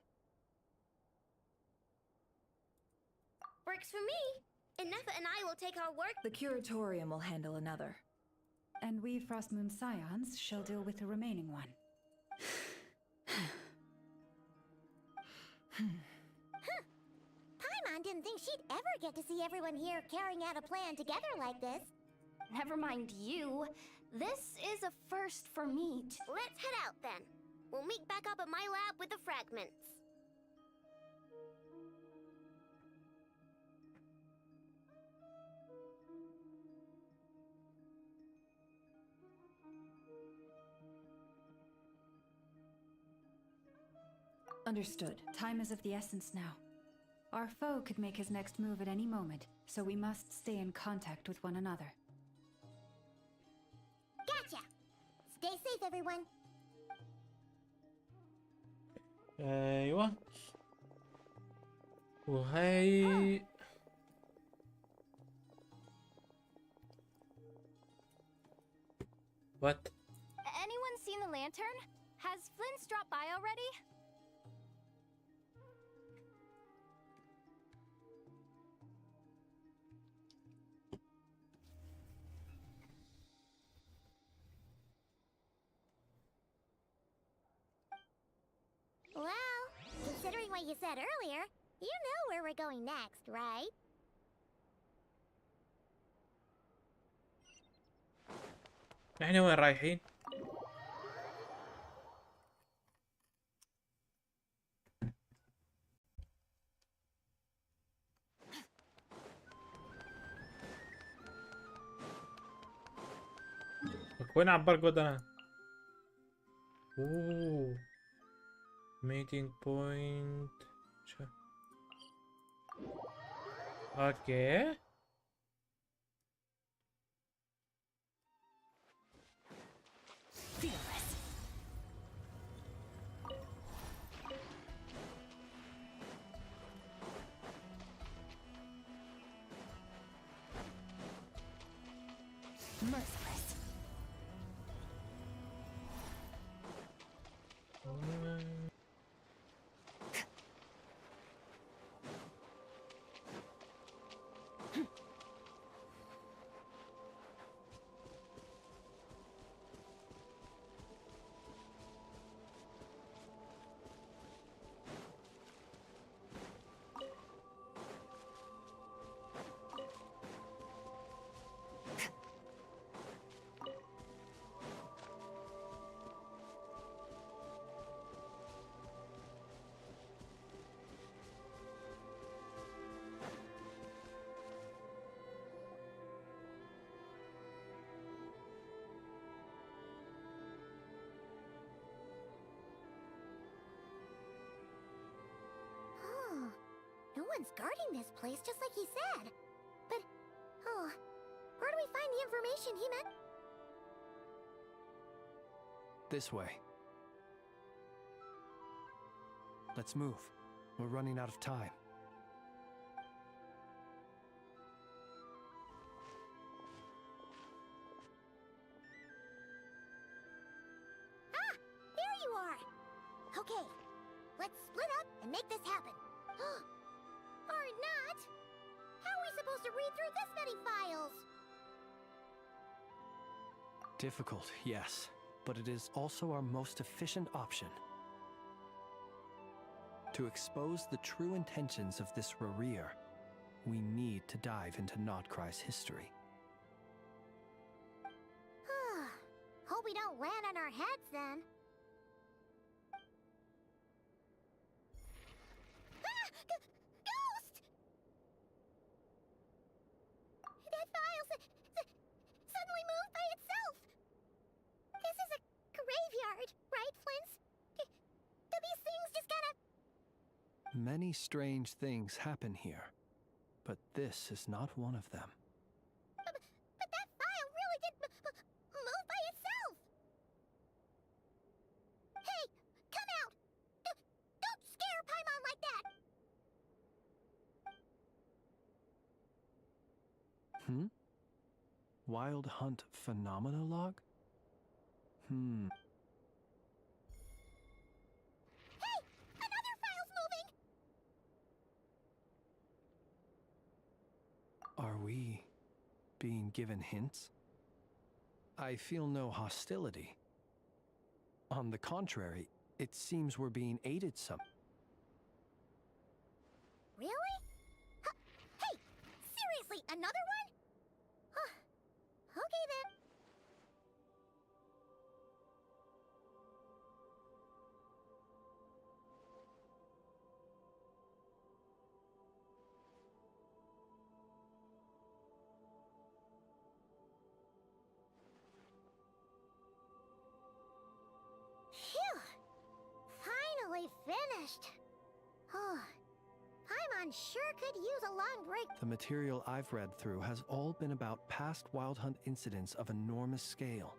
Works for me. Ineffa and I will take our work. The Curatorium will handle another. And we Frostmoon Scions shall deal with the remaining one. Paimon didn't think she'd ever get to see everyone here carrying out a plan together like this. Never mind you. This is a first for me. Let's head out then. We'll meet back up at my lab with the fragments. Understood. Time is of the essence now. Our foe could make his next move at any moment, so we must stay in contact with one another. Gotcha! Stay safe, everyone. ايوه وهي What? Anyone seen the lantern? Has Flint's dropped by already? Well, considering what you said earlier, you know where we're going next, right? احنا وين رايحين؟ وين عبر قد انا؟ اوه meeting point. اوكي Merciless. No one's guarding this place, just like he said. But, where do we find the information he meant? This way. Let's move. We're running out of time. Ah! There you are! Okay, let's split up and make this happen. Or not! How are we supposed to read through this many files? Difficult, yes, but it is also our most efficient option. To expose the true intentions of this Rarir, we need to dive into Nodcry's history. Hope we don't land on our heads then. Ghost! That file suddenly moved by itself. This is a graveyard, right, Flint? Do these things just kind of... Many strange things happen here, but this is not one of them. But that file really did move by itself. Hey, come out! Don't scare Paimon like that! Wild Hunt Phenomenolog? Hey! Another file's moving! Are we being given hints? I feel no hostility. On the contrary, it seems we're being aided some. Really? Hey! Seriously, another one? Huh. Okay then. Phew! Finally finished. Oh, Paimon sure could use a long break. The material I've read through has all been about past Wild Hunt incidents of enormous scale.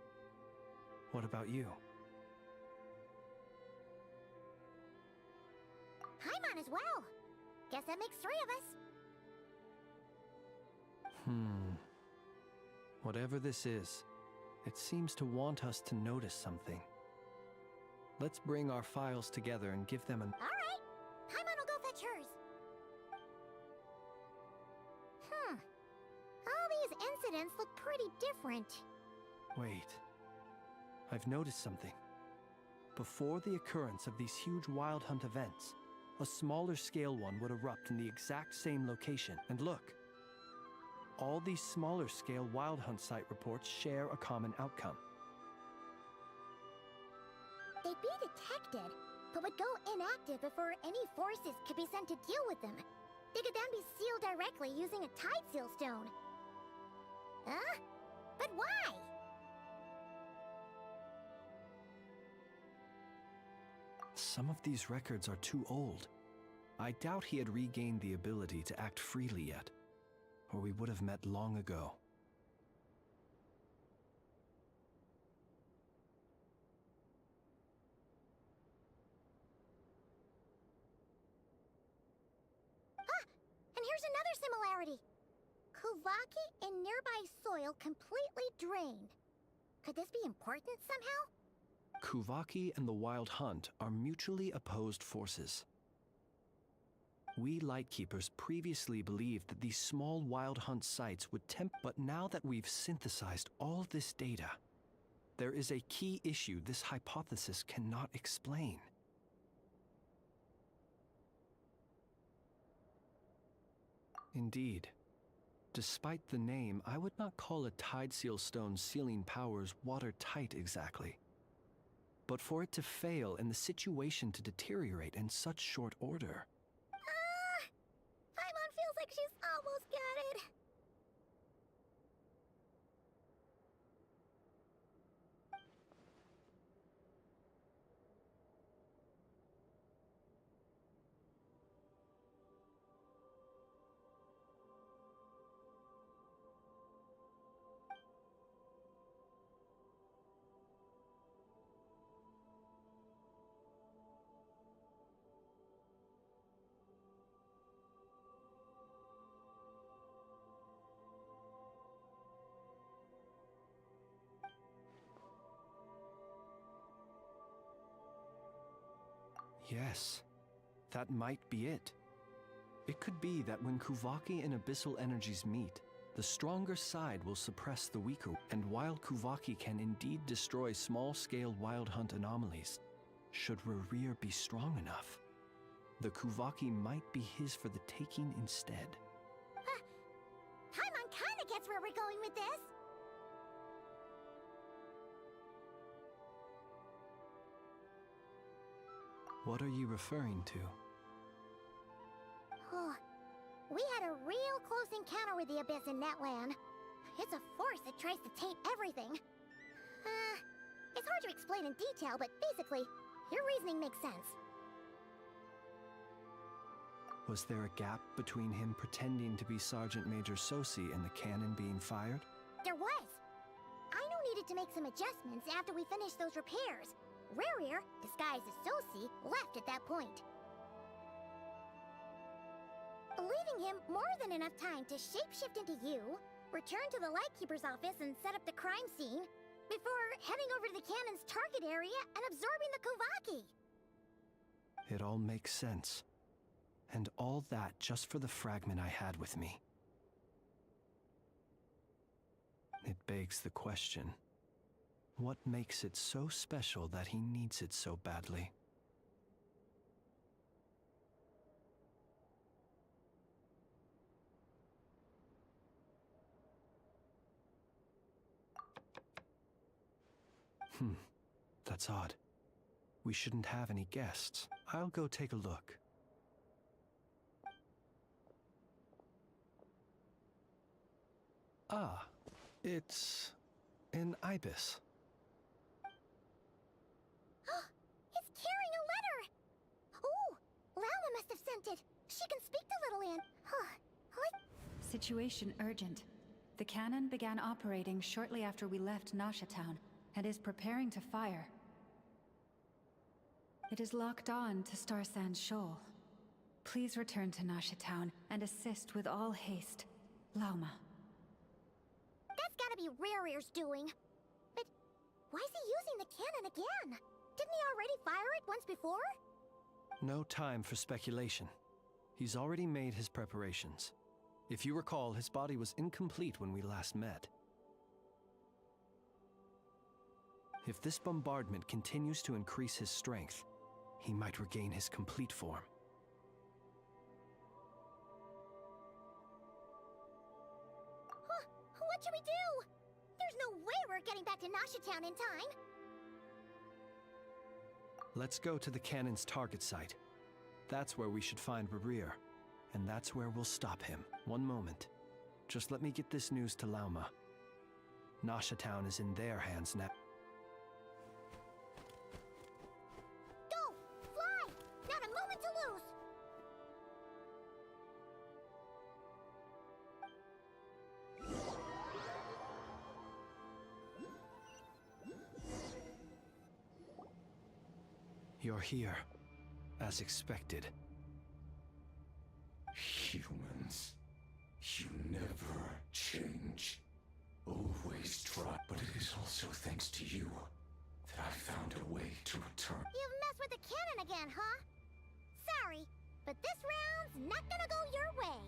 What about you? Paimon as well. Guess that makes 3 of us. Whatever this is, it seems to want us to notice something. Let's bring our files together and give them an... All right. Paimon will go fetch hers. All these incidents look pretty different. Wait. I've noticed something. Before the occurrence of these huge Wild Hunt events, a smaller scale one would erupt in the exact same location. And look. All these smaller scale Wild Hunt site reports share a common outcome. They'd be detected, but would go inactive before any forces could be sent to deal with them. They could then be sealed directly using a tide seal stone. Huh? But why? Some of these records are too old. I doubt he had regained the ability to act freely yet, or we would have met long ago. And here's another similarity. Kuvaki in nearby soil completely drained. Could this be important somehow? Kuvaki and the Wild Hunt are mutually opposed forces. We Lightkeepers previously believed that these small Wild Hunt sites would tempt, but now that we've synthesized all this data, there is a key issue this hypothesis cannot explain. Indeed. Despite the name, I would not call a tide seal stone's sealing powers watertight exactly. But for it to fail and the situation to deteriorate in such short order... Paimon feels like she's almost got it. Yes, that might be it. It could be that when Kuvaki and Abyssal energies meet, the stronger side will suppress the weaker, and while Kuvaki can indeed destroy small-scale Wild Hunt anomalies, should Rerir be strong enough, the Kuvaki might be his for the taking instead. Paimon kinda gets where we're going with this. What are you referring to? Oh, we had a real close encounter with the Abyss in Netland. It's a force that tries to taint everything. It's hard to explain in detail, but basically, your reasoning makes sense. Was there a gap between him pretending to be Sergeant Major Sosi and the cannon being fired? There was. Aino needed to make some adjustments after we finished those repairs. Rerir, disguised as Sosi, left at that point, leaving him more than enough time to shapeshift into you, return to the Lightkeeper's office and set up the crime scene before heading over to the cannon's target area and absorbing the Kovaki. It all makes sense. And all that just for the fragment I had with me. It begs the question, what makes it so special that he needs it so badly? That's odd. We shouldn't have any guests. I'll go take a look. Ah, it's an ibis. It's carrying a letter! Oh, Lama must have sent it. She can speak to Little Ant. Situation urgent. The cannon began operating shortly after we left Nasha Town and is preparing to fire. It is locked on to Star Sand Shoal. Please return to Nasha Town and assist with all haste. Lauma. That's gotta be Rare's doing. But why is he using the cannon again? Didn't he already fire it once before? No time for speculation. He's already made his preparations. If you recall, his body was incomplete when we last met. If this bombardment continues to increase his strength, he might regain his complete form. What should we do? There's no way we're getting back to Nasha Town in time. Let's go to the cannon's target site. That's where we should find Rarir, and that's where we'll stop him. One moment. Just let me get this news to Lauma. Nasha Town is in their hands now. Go! Fly! Not a moment to lose! You're here, as expected. Humans, you never change. Always try, but it is also thanks to you that I found a way to return. You've messed with the cannon again, huh? Sorry, but this round's not gonna go your way.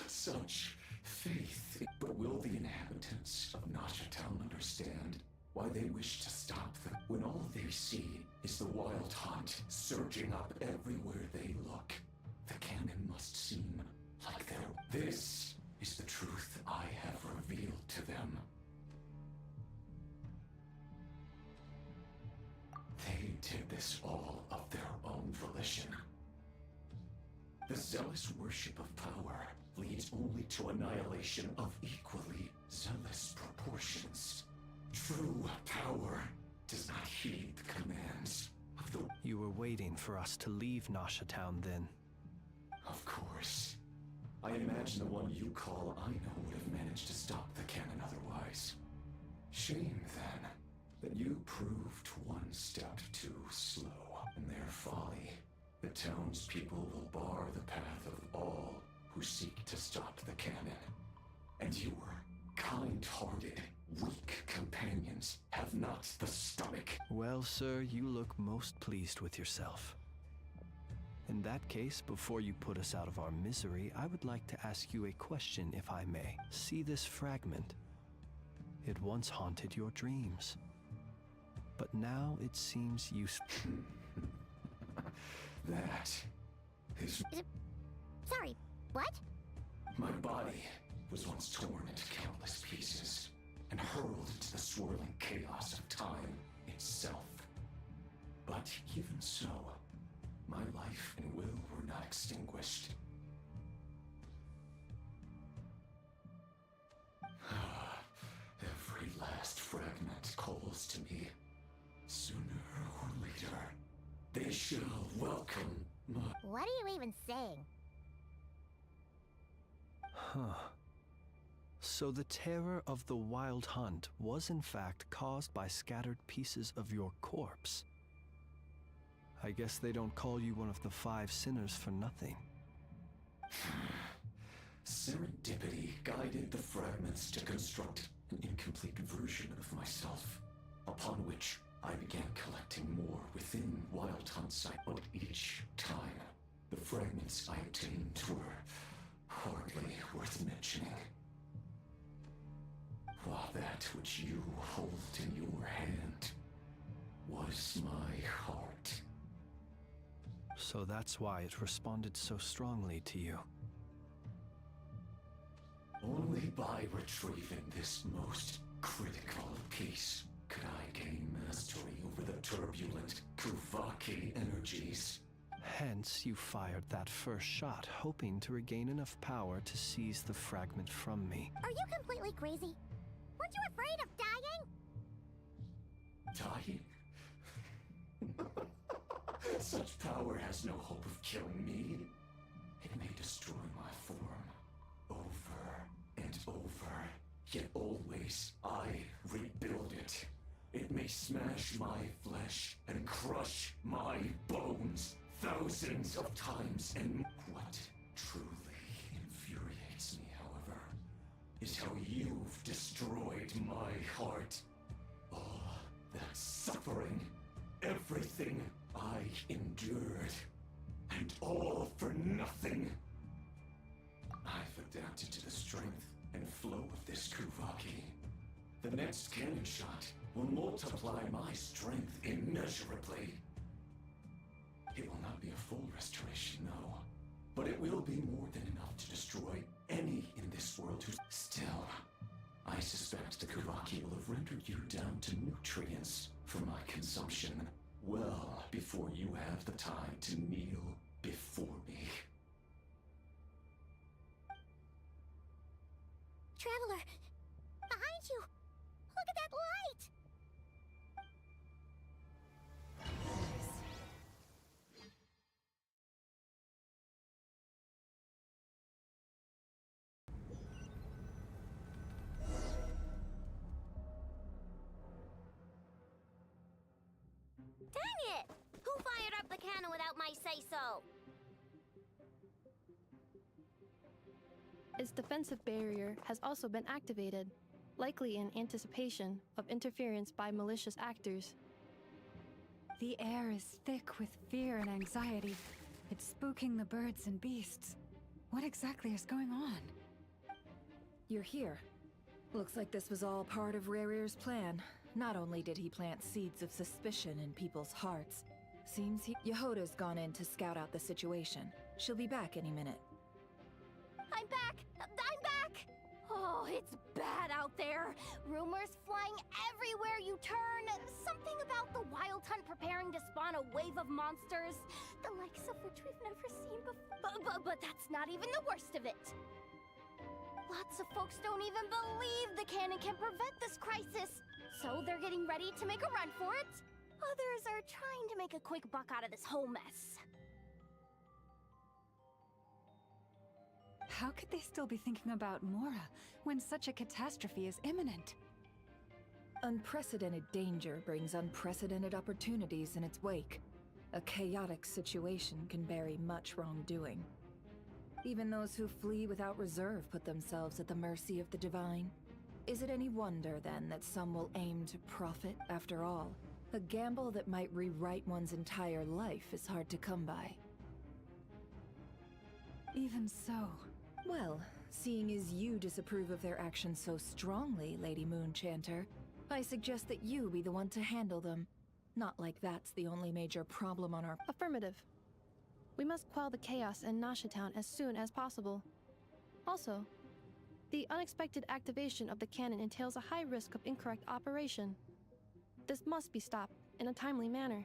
Such faith. But will the inhabitants of Nasha Town understand why they wish to stop them when all they see is the wild hunt surging up everywhere they look? The cannon must seem like they're... This is the truth I have revealed to them. They did this all of their own volition. The zealous worship of power leads only to annihilation of equally zealous proportions. True power does not heed the commands of the... You were waiting for us to leave Nasha Town then. Of course. I imagine the one you call Aino would have managed to stop the cannon otherwise. Shame, then, that you proved one step too slow. In their folly, the townspeople will bar the path of all who seek to stop the cannon. And your kind-hearted, weak companions have not the stomach. Well, sir, you look most pleased with yourself. In that case, before you put us out of our misery, I would like to ask you a question, if I may. See this fragment? It once haunted your dreams. But now it seems useless. That is... Sorry, what? My body was once torn into countless pieces and hurled into the swirling chaos of time itself. But even so, my life and will were not extinguished. Every last fragment calls to me. Sooner or later, they shall welcome my... What are you even saying? Huh. So the terror of the wild hunt was in fact caused by scattered pieces of your corpse. I guess they don't call you one of the 5 sinners for nothing. serendipity guided the fragments to construct an incomplete version of myself, upon which I began collecting more within Wild Hunt site. But each time, the fragments I obtained were hardly worth mentioning. While that which you hold in your hand was my heart. So that's why it responded so strongly to you. Only by retrieving this most critical piece could I gain mastery over the turbulent Kuvaki energies. Hence, you fired that first shot, hoping to regain enough power to seize the fragment from me. Are you completely crazy? Weren't you afraid of dying? Dying? Such power has no hope of killing me. It may destroy my form over and over, yet always I rebuild it. It may smash my flesh and crush my bones thousands of times, and what truly infuriates me, however, is how you've destroyed my heart. All that suffering, everything I endured, and all for nothing. I've adapted to the strength and flow of this Kuvaki. The next cannon shot will multiply my strength immeasurably. It will not be a full restoration, no, but it will be more than enough to destroy any in this world who... Still, I suspect the Kuvaki will have rendered you down to nutrients for my consumption well before you have the time to kneel before me. Traveler, behind you! Look at that light! Dang it! Who fired up the cannon without my say-so? Its defensive barrier has also been activated, likely in anticipation of interference by malicious actors. The air is thick with fear and anxiety. It's spooking the birds and beasts. What exactly is going on? You're here. Looks like this was all part of Rerir's plan. Not only did he plant seeds of suspicion in people's hearts, seems Yehoda's gone in to scout out the situation. She'll be back any minute. I'm back! I'm back! Oh, it's bad out there. Rumors flying everywhere you turn. Something about the Wild Hunt preparing to spawn a wave of monsters, the likes of which we've never seen before. But that's not even the worst of it. Lots of folks don't even believe the cannon can prevent this crisis, so they're getting ready to make a run for it. Others are trying to make a quick buck out of this whole mess. How could they still be thinking about Mora when such a catastrophe is imminent? Unprecedented danger brings unprecedented opportunities in its wake. A chaotic situation can bury much wrongdoing. Even those who flee without reserve put themselves at the mercy of the divine. Is it any wonder, then, that some will aim to profit after all? A gamble that might rewrite one's entire life is hard to come by. Even so. Well, seeing as you disapprove of their actions so strongly, Lady Moonchanter, I suggest that you be the one to handle them. Not like that's the only major problem on our... Affirmative. We must quell the chaos in Nasha Town as soon as possible. Also, the unexpected activation of the cannon entails a high risk of incorrect operation. This must be stopped in a timely manner.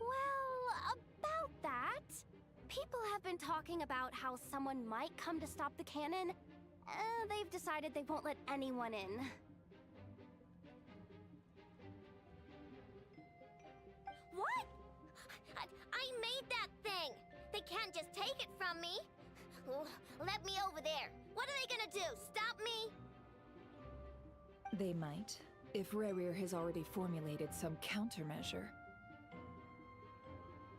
Well, about that, people have been talking about how someone might come to stop the cannon. They've decided they won't let anyone in. What? I made that thing! They can't just take it from me! Oh, let me over there! What are they gonna do? Stop me? They might, if Rerir has already formulated some countermeasure.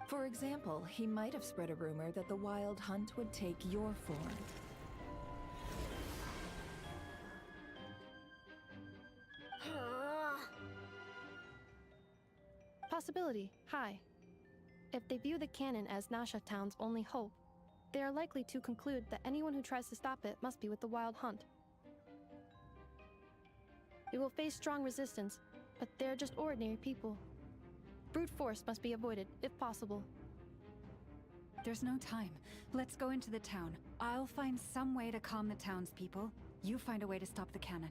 For example, he might have spread a rumor that the Wild Hunt would take your form. Possibility, high. If they view the cannon as Nasha Town's only hope, they are likely to conclude that anyone who tries to stop it must be with the Wild Hunt. We will face strong resistance, but they're just ordinary people. Brute force must be avoided, if possible. There's no time. Let's go into the town. I'll find some way to calm the townspeople. You find a way to stop the cannon.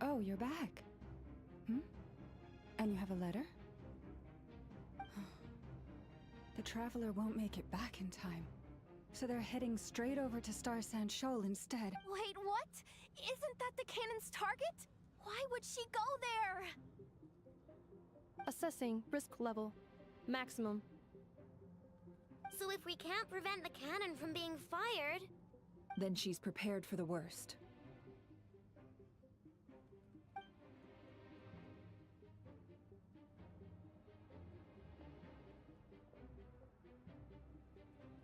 Oh, you're back. And you have a letter? The Traveler won't make it back in time. So they're heading straight over to Star Sand Shoal instead. Wait, what? Isn't that the cannon's target? Why would she go there? Assessing risk level. Maximum. So if we can't prevent the cannon from being fired... Then she's prepared for the worst.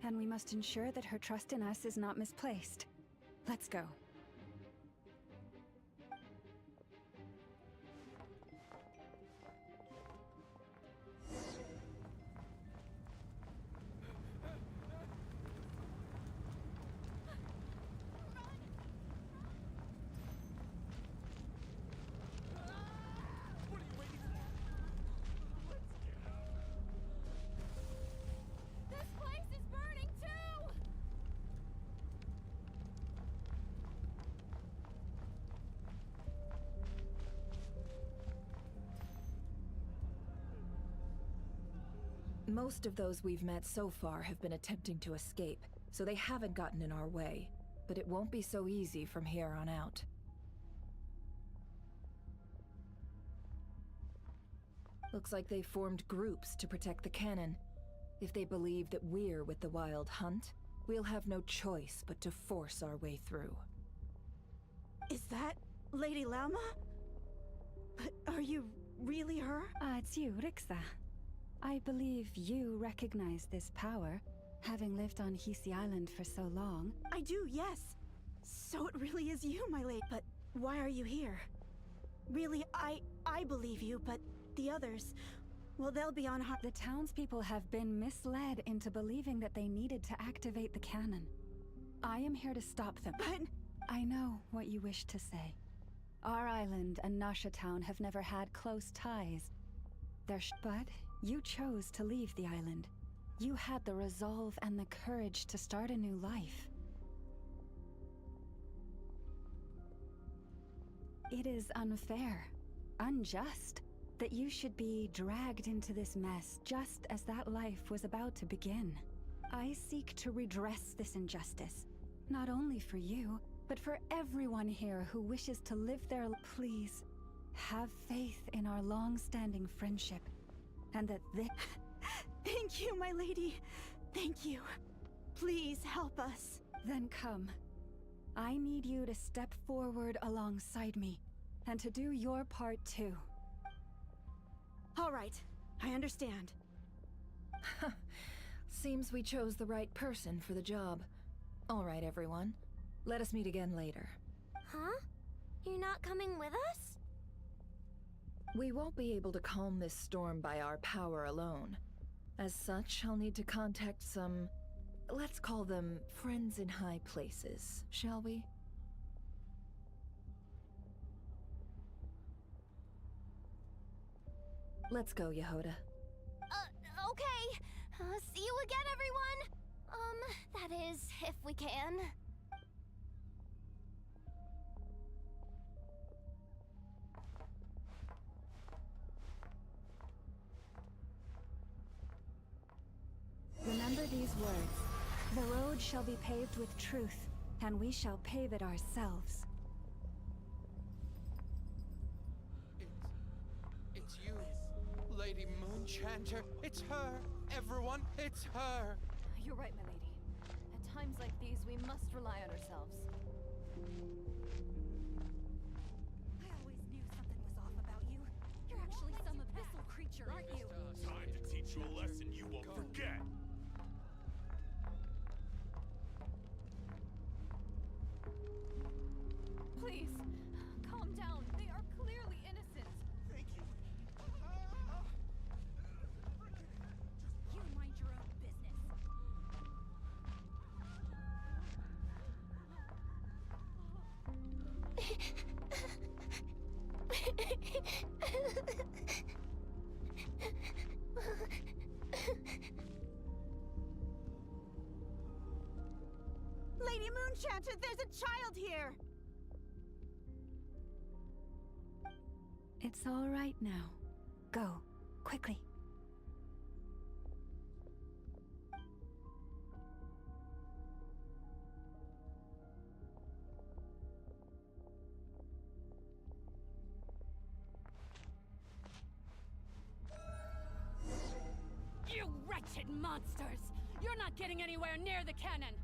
And we must ensure that her trust in us is not misplaced. Let's go. This place is burning too! Most of those we've met so far have been attempting to escape, so they haven't gotten in our way. But it won't be so easy from here on out. Looks like they formed groups to protect the cannon. If they believe that we're with the Wild Hunt, we'll have no choice but to force our way through. Is that Lady Lama? But are you really her? It's you, Rixa. I believe you recognize this power, having lived on Hisi Island for so long. I do, yes. So it really is you, my lady. But why are you here? Really, I believe you, but the others, well, they'll be on The townspeople have been misled into believing that they needed to activate the cannon. I am here to stop them. But I know what you wish to say. Our island and Nasha Town have never had close ties. But you chose to leave the island. You had the resolve and the courage to start a new life. It is unfair, unjust, that you should be dragged into this mess just as that life was about to begin. I seek to redress this injustice, not only for you, but for everyone here who wishes to live their life. Please, have faith in our long-standing friendship, and that this... Thank you, my lady. Thank you. Please help us. Then come. I need you to step forward alongside me, and to do your part too. All right, I understand. Seems we chose the right person for the job. All right, everyone. Let us meet again later. Huh? You're not coming with us? We won't be able to calm this storm by our power alone. As such, I'll need to contact some... let's call them friends in high places, shall we? Let's go, Yehoda. Okay. See you again, everyone. That is, if we can. Remember these words. The road shall be paved with truth, and we shall pave it ourselves. It's you, Lady Moonchanter. It's her. Everyone, it's her. You're right, my lady. At times like these, we must rely on ourselves. I always knew teach you a lesson you won't forget. Please, calm down. They are clearly innocent. Thank you. You mind your own business. Lady Moonchanter, there's a child here! It's all right now. Go, quickly. You wretched monsters! You're not getting anywhere near the cannon!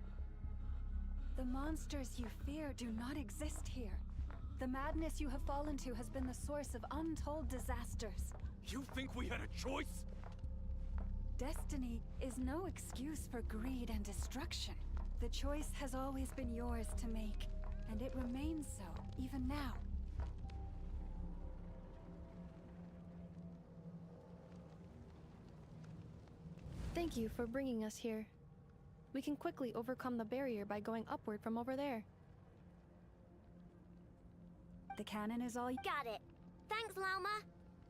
The monsters you fear do not exist here. The madness you have fallen to has been the source of untold disasters. You think we had a choice? Destiny is no excuse for greed and destruction. The choice has always been yours to make, and it remains so, even now. Thank you for bringing us here. We can quickly overcome the barrier by going upward from over there. The cannon is all. Got it. Thanks, Lauma.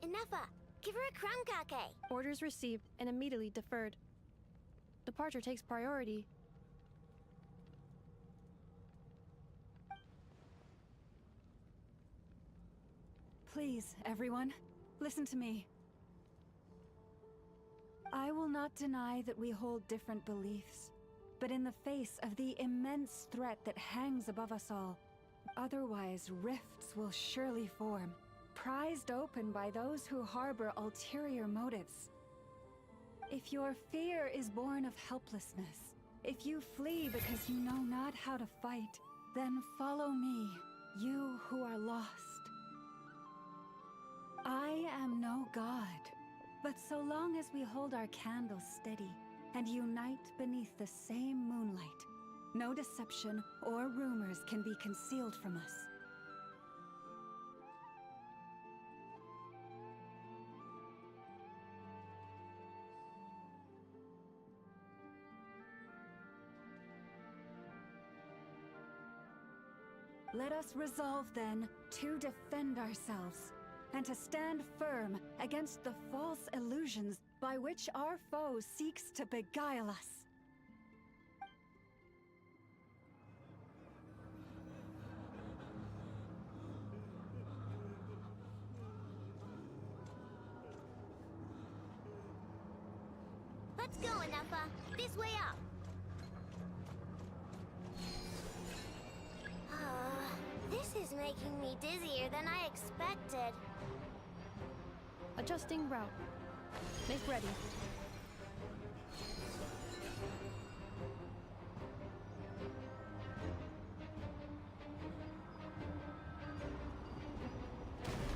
Enougha, give her a crumcake. Orders received and immediately deferred. Departure takes priority. Please, everyone, listen to me. I will not deny that we hold different beliefs, but in the face of the immense threat that hangs above us all, otherwise rifts will surely form, prized open by those who harbor ulterior motives. If your fear is born of helplessness, if you flee because you know not how to fight, then follow me, you who are lost. I am no god, but so long as we hold our candles steady and unite beneath the same moonlight, no deception or rumors can be concealed from us. Let us resolve then to defend ourselves and to stand firm against the false illusions by which our foe seeks to beguile us. Let's go, Enougha. This way up. This is making me dizzier than I expected. Adjusting route. Make ready.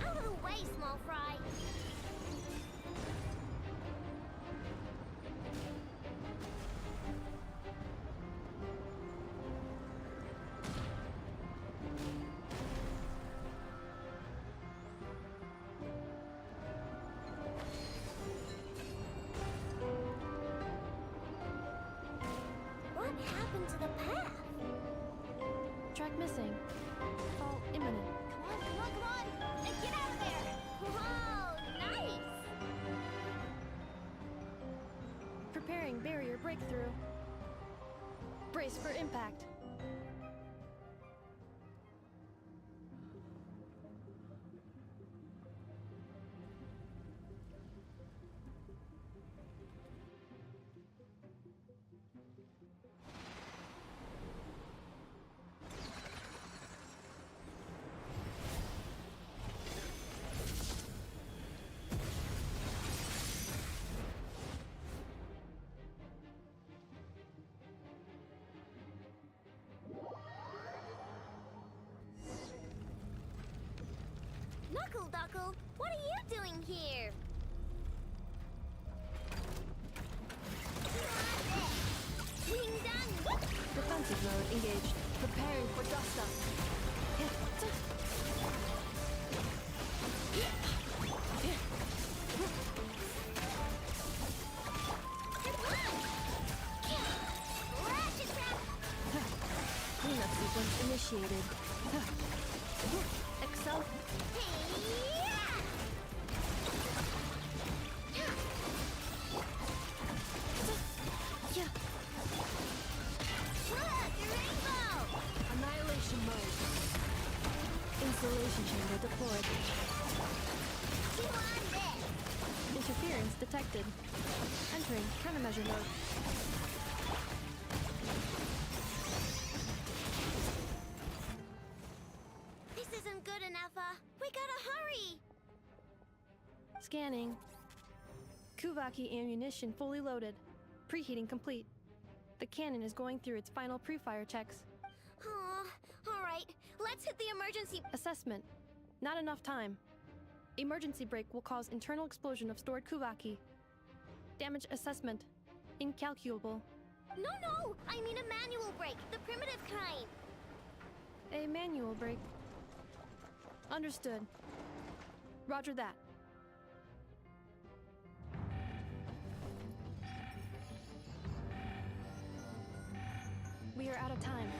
Out of the way, small fry. What happened to the path? Track missing. Fall imminent. Come on! And get out of there! Whoa, nice! Preparing barrier breakthrough. Brace for impact. Knuckle Duckle, what are you doing here? mode engaged. Preparing for dust up. Cleanup sequence initiated. Excel. Annihilation mode. Installation chamber deployed. Interference detected. Entering countermeasure mode. This isn't good enough, we gotta hurry! Scanning. Kuvaki ammunition fully loaded. Preheating complete. The cannon is going through its final pre-fire checks. Alright, let's hit the emergency assessment. Not enough time. Emergency brake will cause internal explosion of stored Kuvaki. Damage assessment. Incalculable. No! I mean a manual brake, the primitive kind. A manual brake. Understood. Roger that. We are out of time.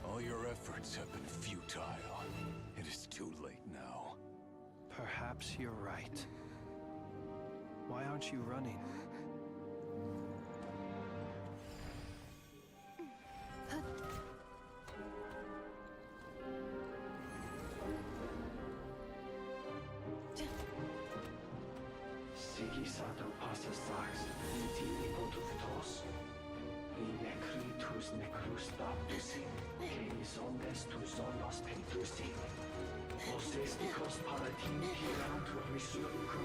All your efforts have been futile. It is too late now. Perhaps you're right. Why aren't you running? Sigisato passa sax, iti ipotutos. Necritus necrus baptusi, que omnes tu zonos pentusi. Os esticos palatin pirantur misurcu,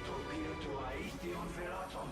topirtu aetion veratum.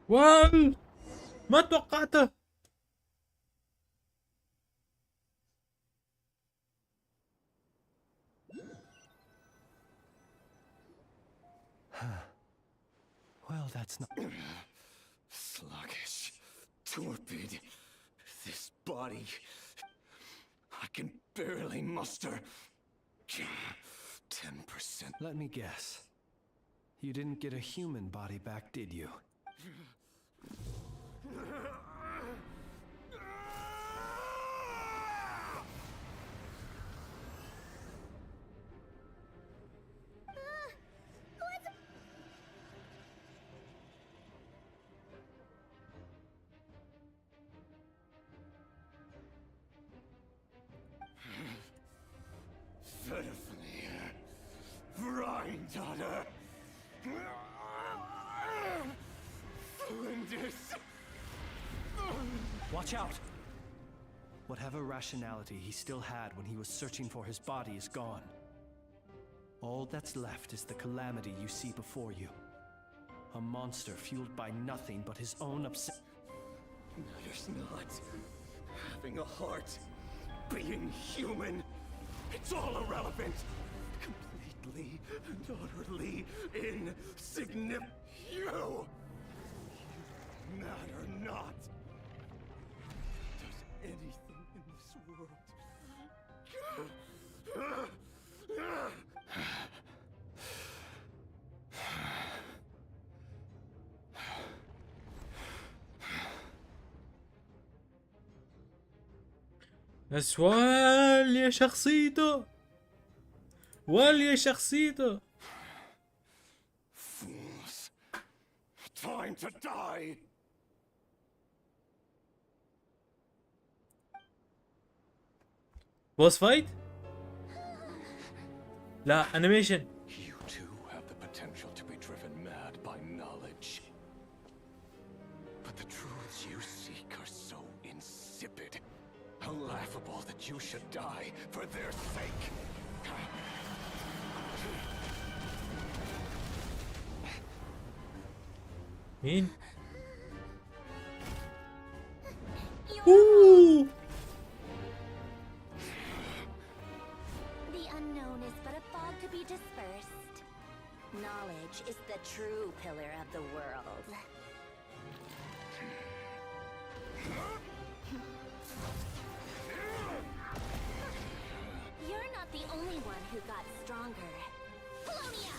واو ما توقعته. Well, that's not... Sluggish, torpid. This body... I can barely muster... 10%. Let me guess. You didn't get a human body back, did you? granddaughter. Flinders. Watch out! Whatever rationality he still had when he was searching for his body is gone. All that's left is the calamity you see before you. A monster fueled by nothing but his own Matters not. Having a heart. Being human. It's all irrelevant. Completely and utterly insignificant. You matter not. Does anything in this world. بس واليا شخصيته واليا شخصيته. Fools. Time to die. بوس فايت؟ لا انيميشن. You too have the potential to be driven mad by knowledge. But the truths you seek are so insipid. How laughable that you should die for their sake. مين؟ اوه The unknown is but a fog to be dispersed. Knowledge is the true pillar of the world. You're not the only one who got stronger. Polonia!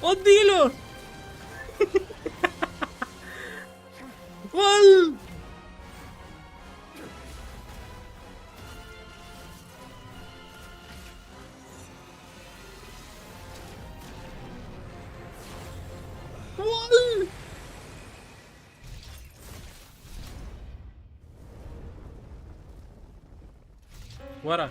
اديله. وال وال ورا.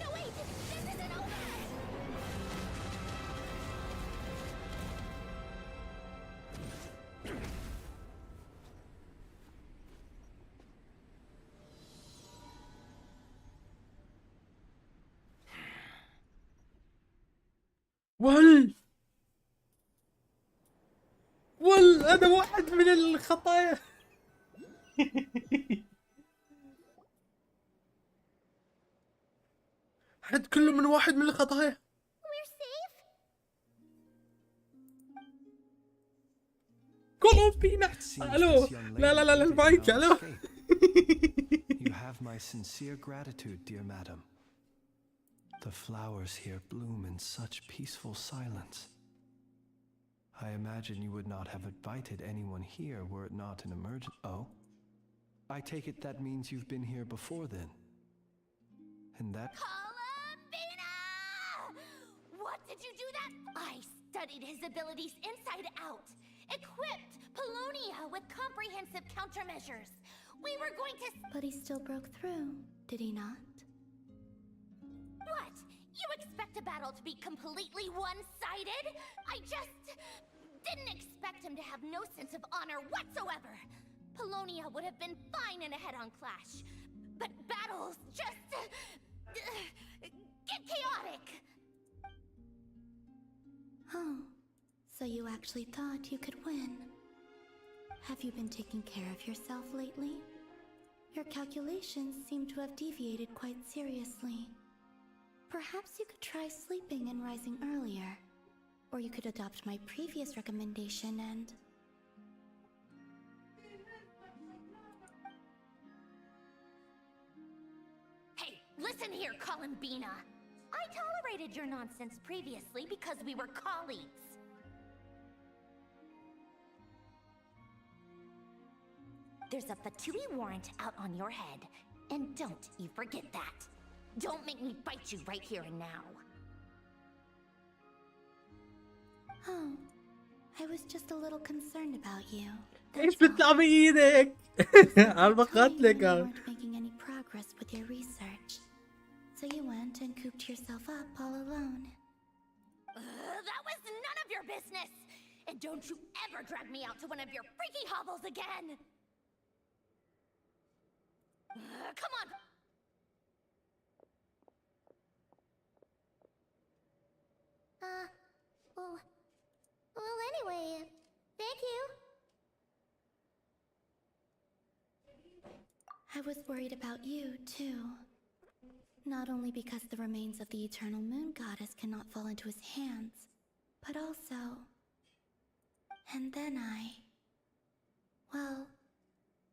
No, wait! This isn't over! وال هذا واحد من الخطايا. حد كله من واحد من الخطايا. We're safe? كله بينحت. الو لا لا لا لا المايك. الو. You have my sincere gratitude, dear madam. The flowers here bloom in such peaceful silence. I imagine you would not have invited anyone here were it not an emergency. Oh? I take it that means you've been here before then. And that... Columbina! What did you do that? I studied his abilities inside out. Equipped Polonia with comprehensive countermeasures. We were going to... But he still broke through, did he not? What? You expect a battle to be completely one-sided? I just didn't expect him to have no sense of honor whatsoever. Polonia would have been fine in a head-on clash. But battles just... get chaotic. actually thought you could win. Have you been taking care of yourself lately? Your calculations seem to have deviated quite seriously. Perhaps you could try sleeping and rising earlier. Or you could adopt my previous recommendation and... Hey, listen here, Columbina. I tolerated your nonsense previously because we were colleagues. There's a Fatui warrant out on your head, and don't you forget that. Don't make me fight you right here and now. Oh, I was just a little concerned about you. ايش بتطلع بايدك؟ عم بقتلك. You weren't making any progress with your research. So you went and cooped yourself up all alone. That was none of your business! And don't you ever drag me out to one of your freaky hovels again! Come on! Well, anyway, thank you. I was worried about you, too. Not only because the remains of the Eternal Moon Goddess cannot fall into his hands, but also... And then Well,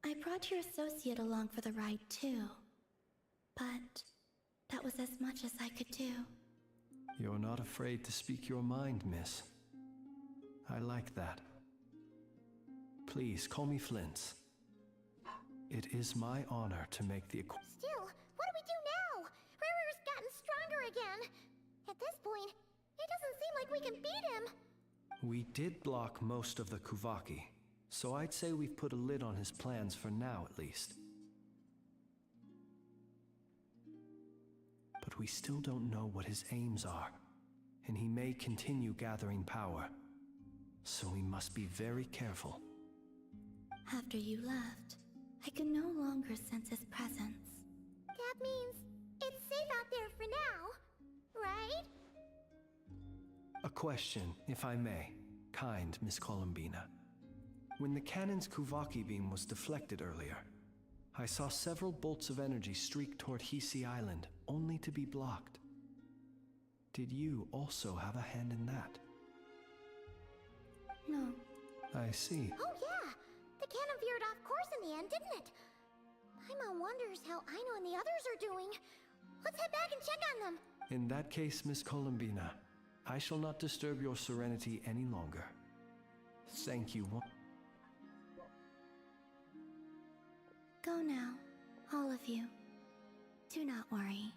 I brought your associate along for the ride, too. But that was as much as I could do. You're not afraid to speak your mind, miss. I like that. Please, call me Flint's. It is my honor to make the Still, what do we do now? Riri's gotten stronger again. At this point, it doesn't seem like we can beat him. We did block most of the Kuvaki, so I'd say we've put a lid on his plans for now at least. But we still don't know what his aims are, and he may continue gathering power. So we must be very careful. After you left, I could no longer sense his presence. That means it's safe out there for now, right? A question, if I may, kind Miss Columbina. When the cannon's Kuvaki beam was deflected earlier, I saw several bolts of energy streak toward Hisi Island, only to be blocked. Did you also have a hand in that? No. I see. Oh yeah, the cannon veered off course in the end, didn't it? Paimon wonders how Aino and the others are doing. Let's head back and check on them. In that case, Miss Columbina, I shall not disturb your serenity any longer. Thank you. Go now, all of you. Do not worry.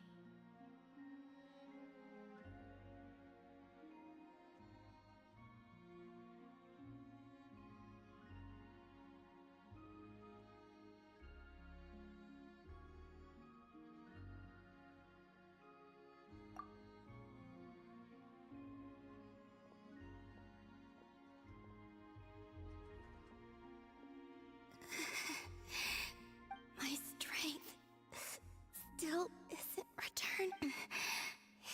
My strength still isn't returned.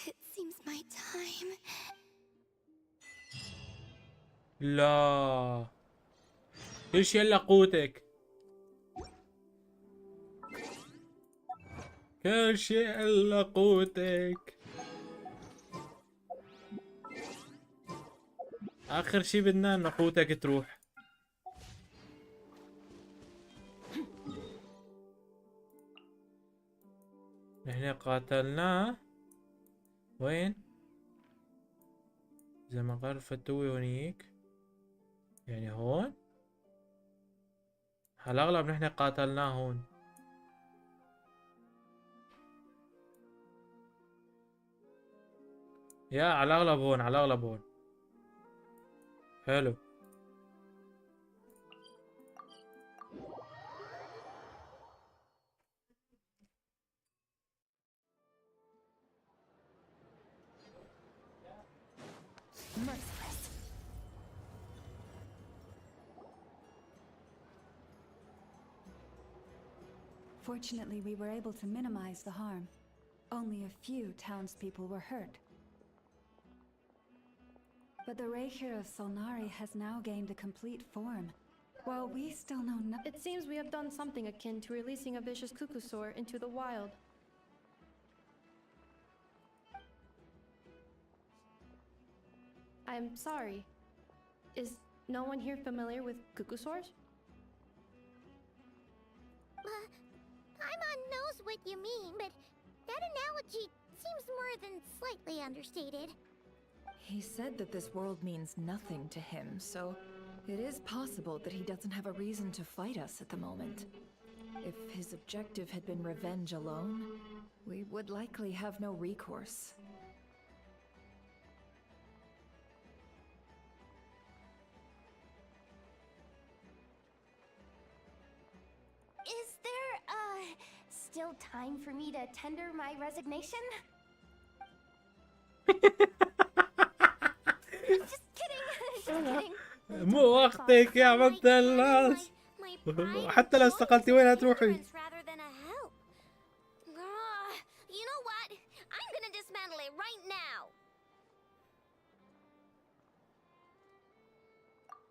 It seems my time. لا كل شيء الا قوتك. كل شيء الا قوتك. اخر شيء بدنا انه قوتك تروح. نحن قاتلناه. وين؟ زي ما قال فتوي هونيك، يعني هون. على الاغلب نحن قاتلناه هون. يا على الاغلب هون، على الاغلب هون. حلو. Merciless. Fortunately, we were able to minimize the harm. Only a few townspeople were hurt. But the Reikir of Solnari has now gained a complete form, while we still know nothing. It seems we have done something akin to releasing a vicious cuckoosaur into the wild. I'm sorry. Is no one here familiar with cuckoosaurs? Paimon knows what you mean, but that analogy seems more than slightly understated. He said that this world means nothing to him, so it is possible that he doesn't have a reason to fight us at the moment. If his objective had been revenge alone, we would likely have no recourse. Is there, still time for me to tender my resignation? Just kidding, just kidding. مو وقتك يا عبد الناس. حتى لو استقلتي وين هتروحي؟ Rather than a help. You know what? I'm gonna dismantle it right now.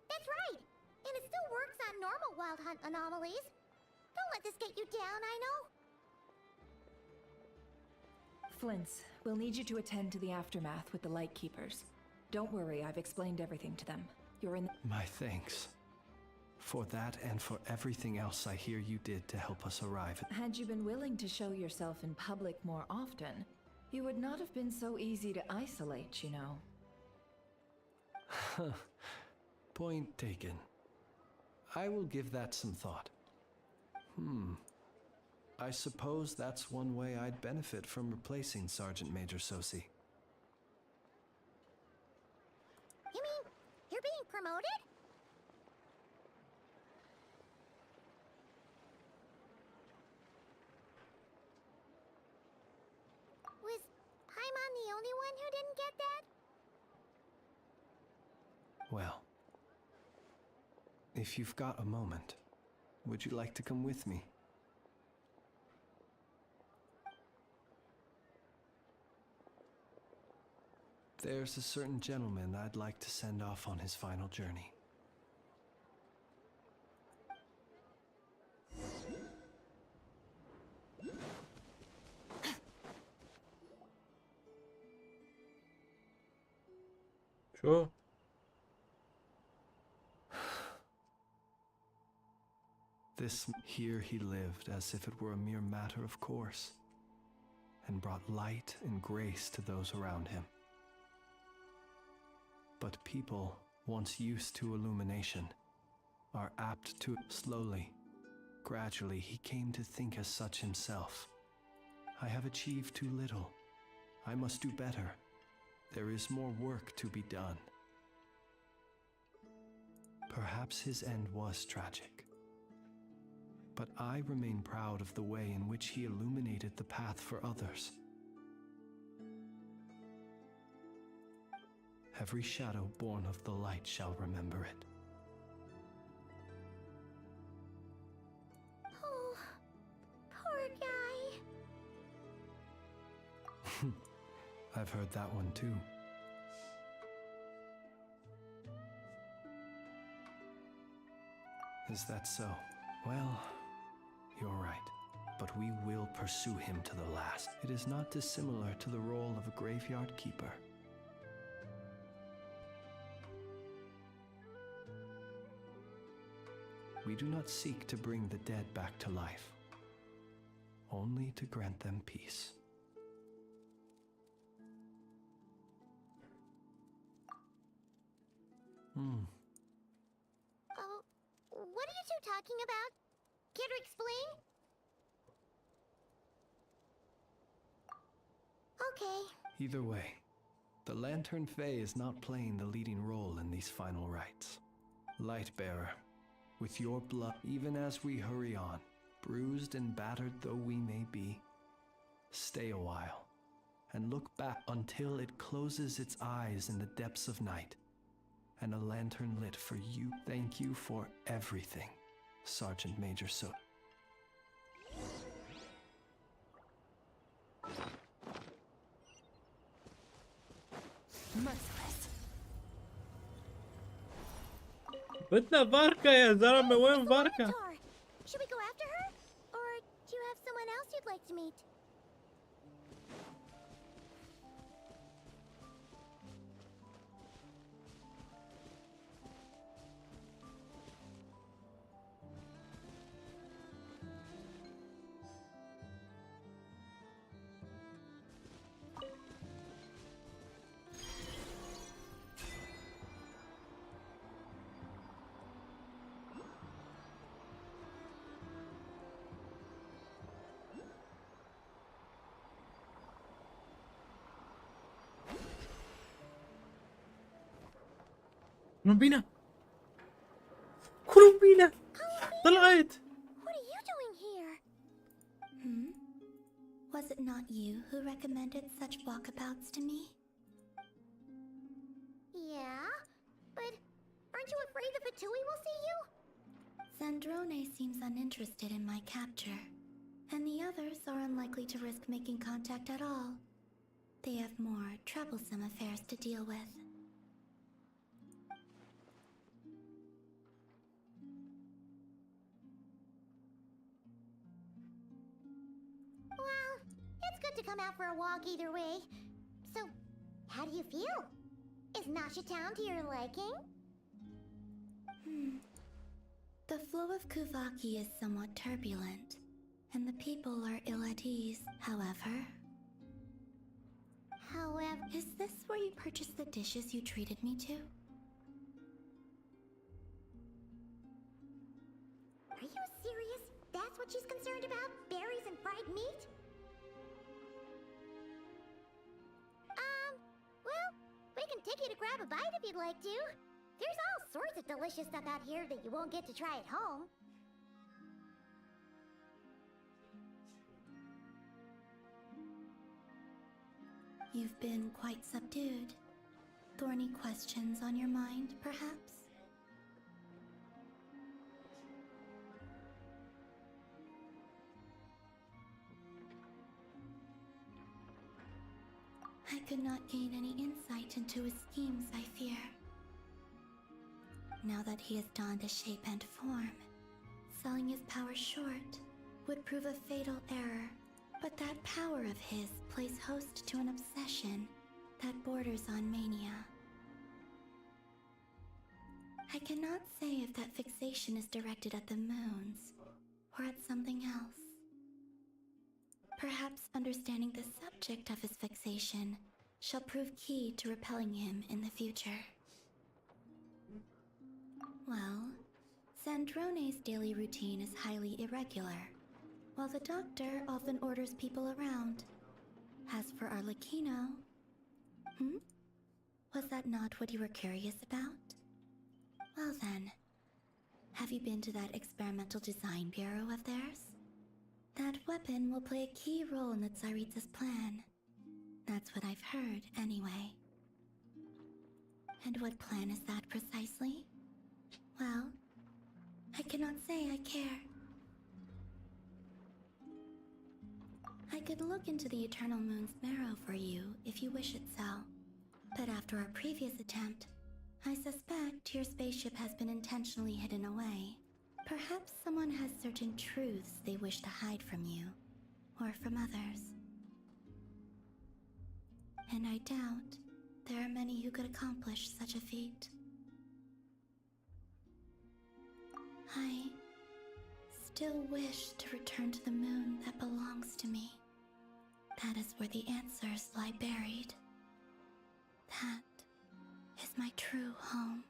That's right. And it still works on normal wild hunt anomalies. Don't let this get you down, I know. Flints, we'll need you to attend to the aftermath with the Lightkeepers. Don't worry, I've explained everything to them. You're in. My thanks. For that and for everything else I hear you did to help us arrive at. Had you been willing to show yourself in public more often, you would not have been so easy to isolate, you know. Point taken. I will give that some thought. I suppose that's one way I'd benefit from replacing Sergeant Major Sosi. You mean you're being promoted? Was Paimon the only one who didn't get that? Well, if you've got a moment, would you like to come with me? There's a certain gentleman I'd like to send off on his final journey. شو؟ Here he lived as if it were a mere matter of course, and brought light and grace to those around him. But people, once used to illumination, are apt to slowly, gradually he came to think as such himself. I have achieved too little. I must do better. There is more work to be done. Perhaps his end was tragic. But I remain proud of the way in which he illuminated the path for others. Every shadow born of the light shall remember it. Oh, poor guy. I've heard that one too. Is that so? Well, you're right. But we will pursue him to the last. It is not dissimilar to the role of a graveyard keeper. We do not seek to bring the dead back to life, only to grant them peace. What are you two talking about? Care to explain? Okay. Either way, the Lantern Fae is not playing the leading role in these final rites. Lightbearer, with your blood, even as we hurry on, bruised and battered though we may be, stay a while, and look back until it closes its eyes in the depths of night, and a lantern lit for you. Thank you for everything, Sergeant Major So. Merciless. بدنا باركا يا زلمة، وين باركا؟ Should we go after her? Or do you have someone else you'd like to meet? كولومبينا، كولومبينا طلعت. What are you doing here? Was it not you who recommended such walkabouts to me? Yeah, but aren't you afraid the Fatui will see you? Sandrone seems uninterested in my capture, and the others are unlikely to risk making contact at all. They have more troublesome affairs to deal with. Well, it's good to come out for a walk either way. So, how do you feel? Is Nasha Town to your liking? The flow of Kuvaki is somewhat turbulent, and the people are ill at ease, however. Is this where you purchased the dishes you treated me to? Are you serious? That's what she's concerned about? Berries and fried meat? Well, we can take you to grab a bite if you'd like to. There's all sorts of delicious stuff out here that you won't get to try at home. You've been quite subdued. Thorny questions on your mind, perhaps? I could not gain any insight into his schemes, I fear. Now that he has donned a shape and form, selling his power short would prove a fatal error. But that power of his plays host to an obsession that borders on mania. I cannot say if that fixation is directed at the moons or at something else. Perhaps understanding the subject of his fixation shall prove key to repelling him in the future. Well, Sandrone's daily routine is highly irregular, while the doctor often orders people around. As for Arlecchino... Was that not what you were curious about? Well then, have you been to that experimental design bureau of theirs? That weapon will play a key role in the Tsaritsa's plan. That's what I've heard, anyway. And what plan is that precisely? Well, I cannot say I care. I could look into the Eternal Moon's marrow for you if you wish it so. But after our previous attempt, I suspect your spaceship has been intentionally hidden away. Perhaps someone has certain truths they wish to hide from you, or from others. And I doubt there are many who could accomplish such a feat. I still wish to return to the moon that belongs to me. That is where the answers lie buried. That is my true home.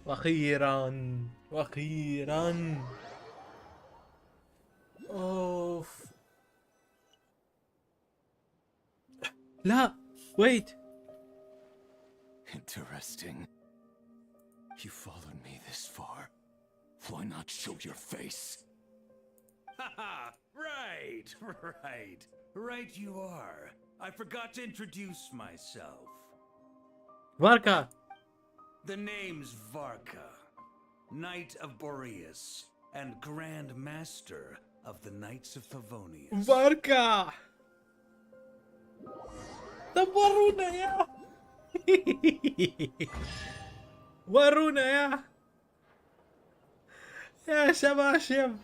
واخيرا اوف. لا wait. Interesting. You followed me this far. Why not show your face? Haha! Right, right. Right you are. I forgot to introduce myself. Varka. The name's Varka, Knight of Boreas, and Grand Master of the Knights of Favonius. Varka. طب ورونا يا ورونا يا شباشب.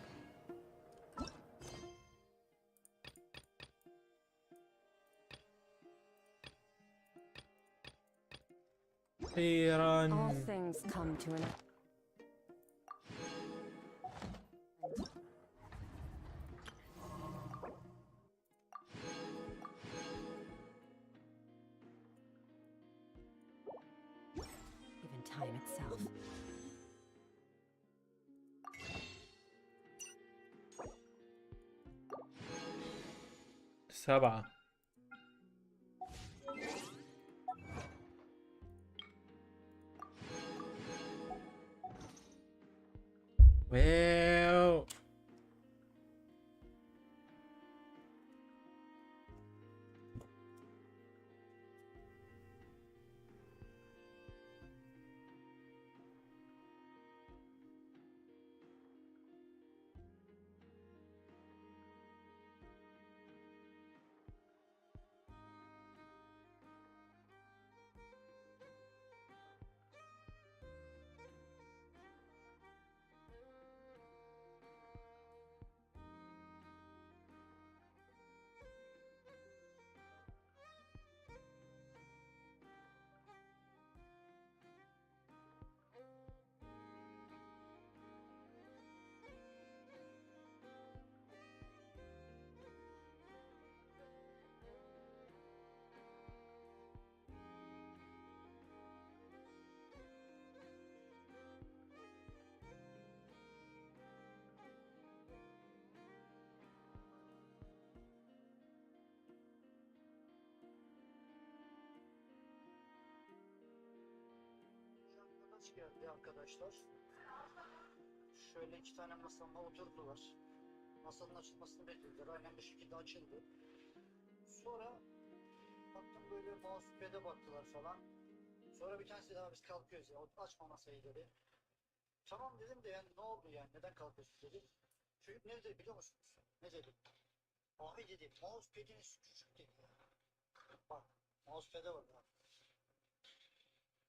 أخيراً. All things come to an end. Even time itself. سبعة. واو. Geldi arkadaşlar. Şöyle iki tane masanın oturdular. Masanın açılmasını beklediler. Aynen bu şekilde açıldı. Sonra baktım böyle mousepad'e baktılar falan. Sonra bir tanesi daha biz kalkıyoruz ya. Açma masayı dedi. Tamam dedim de yani ne oldu yani neden kalkıyorsunuz dedim. Çocuk ne dedi biliyor musunuz? Ne dedi? Abi dedi mousepad'iniz küçük dedi ya. Bak mousepad'e bak abi.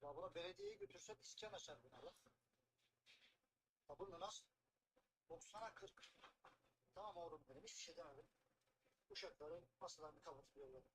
Ya bunu belediyeye götürsek iskan açar buna lan. Ya bunu nasıl? 90'a 40. Tamam oğlum dedim hiçbir şey demedim. Uşakları masalarını kapatıp yolladım.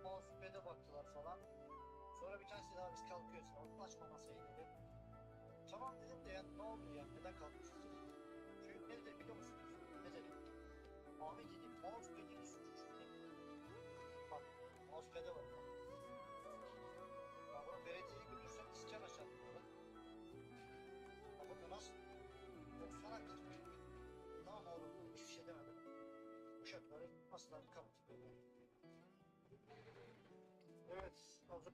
mousepad'e baktılar falan. Sonra bir tanesi daha biz kalkıyoruz. Açma masayı dedi. Tamam dedim de yani ne oldu yani neden kalkıyorsunuz dedim. Çocuk ne dedi biliyor musunuz? Ne dedi? Abi dedi mousepad'iniz küçük dedi. Bak mousepad'e bak. Ya bunu Aslan kaptı. Evet. Hazır.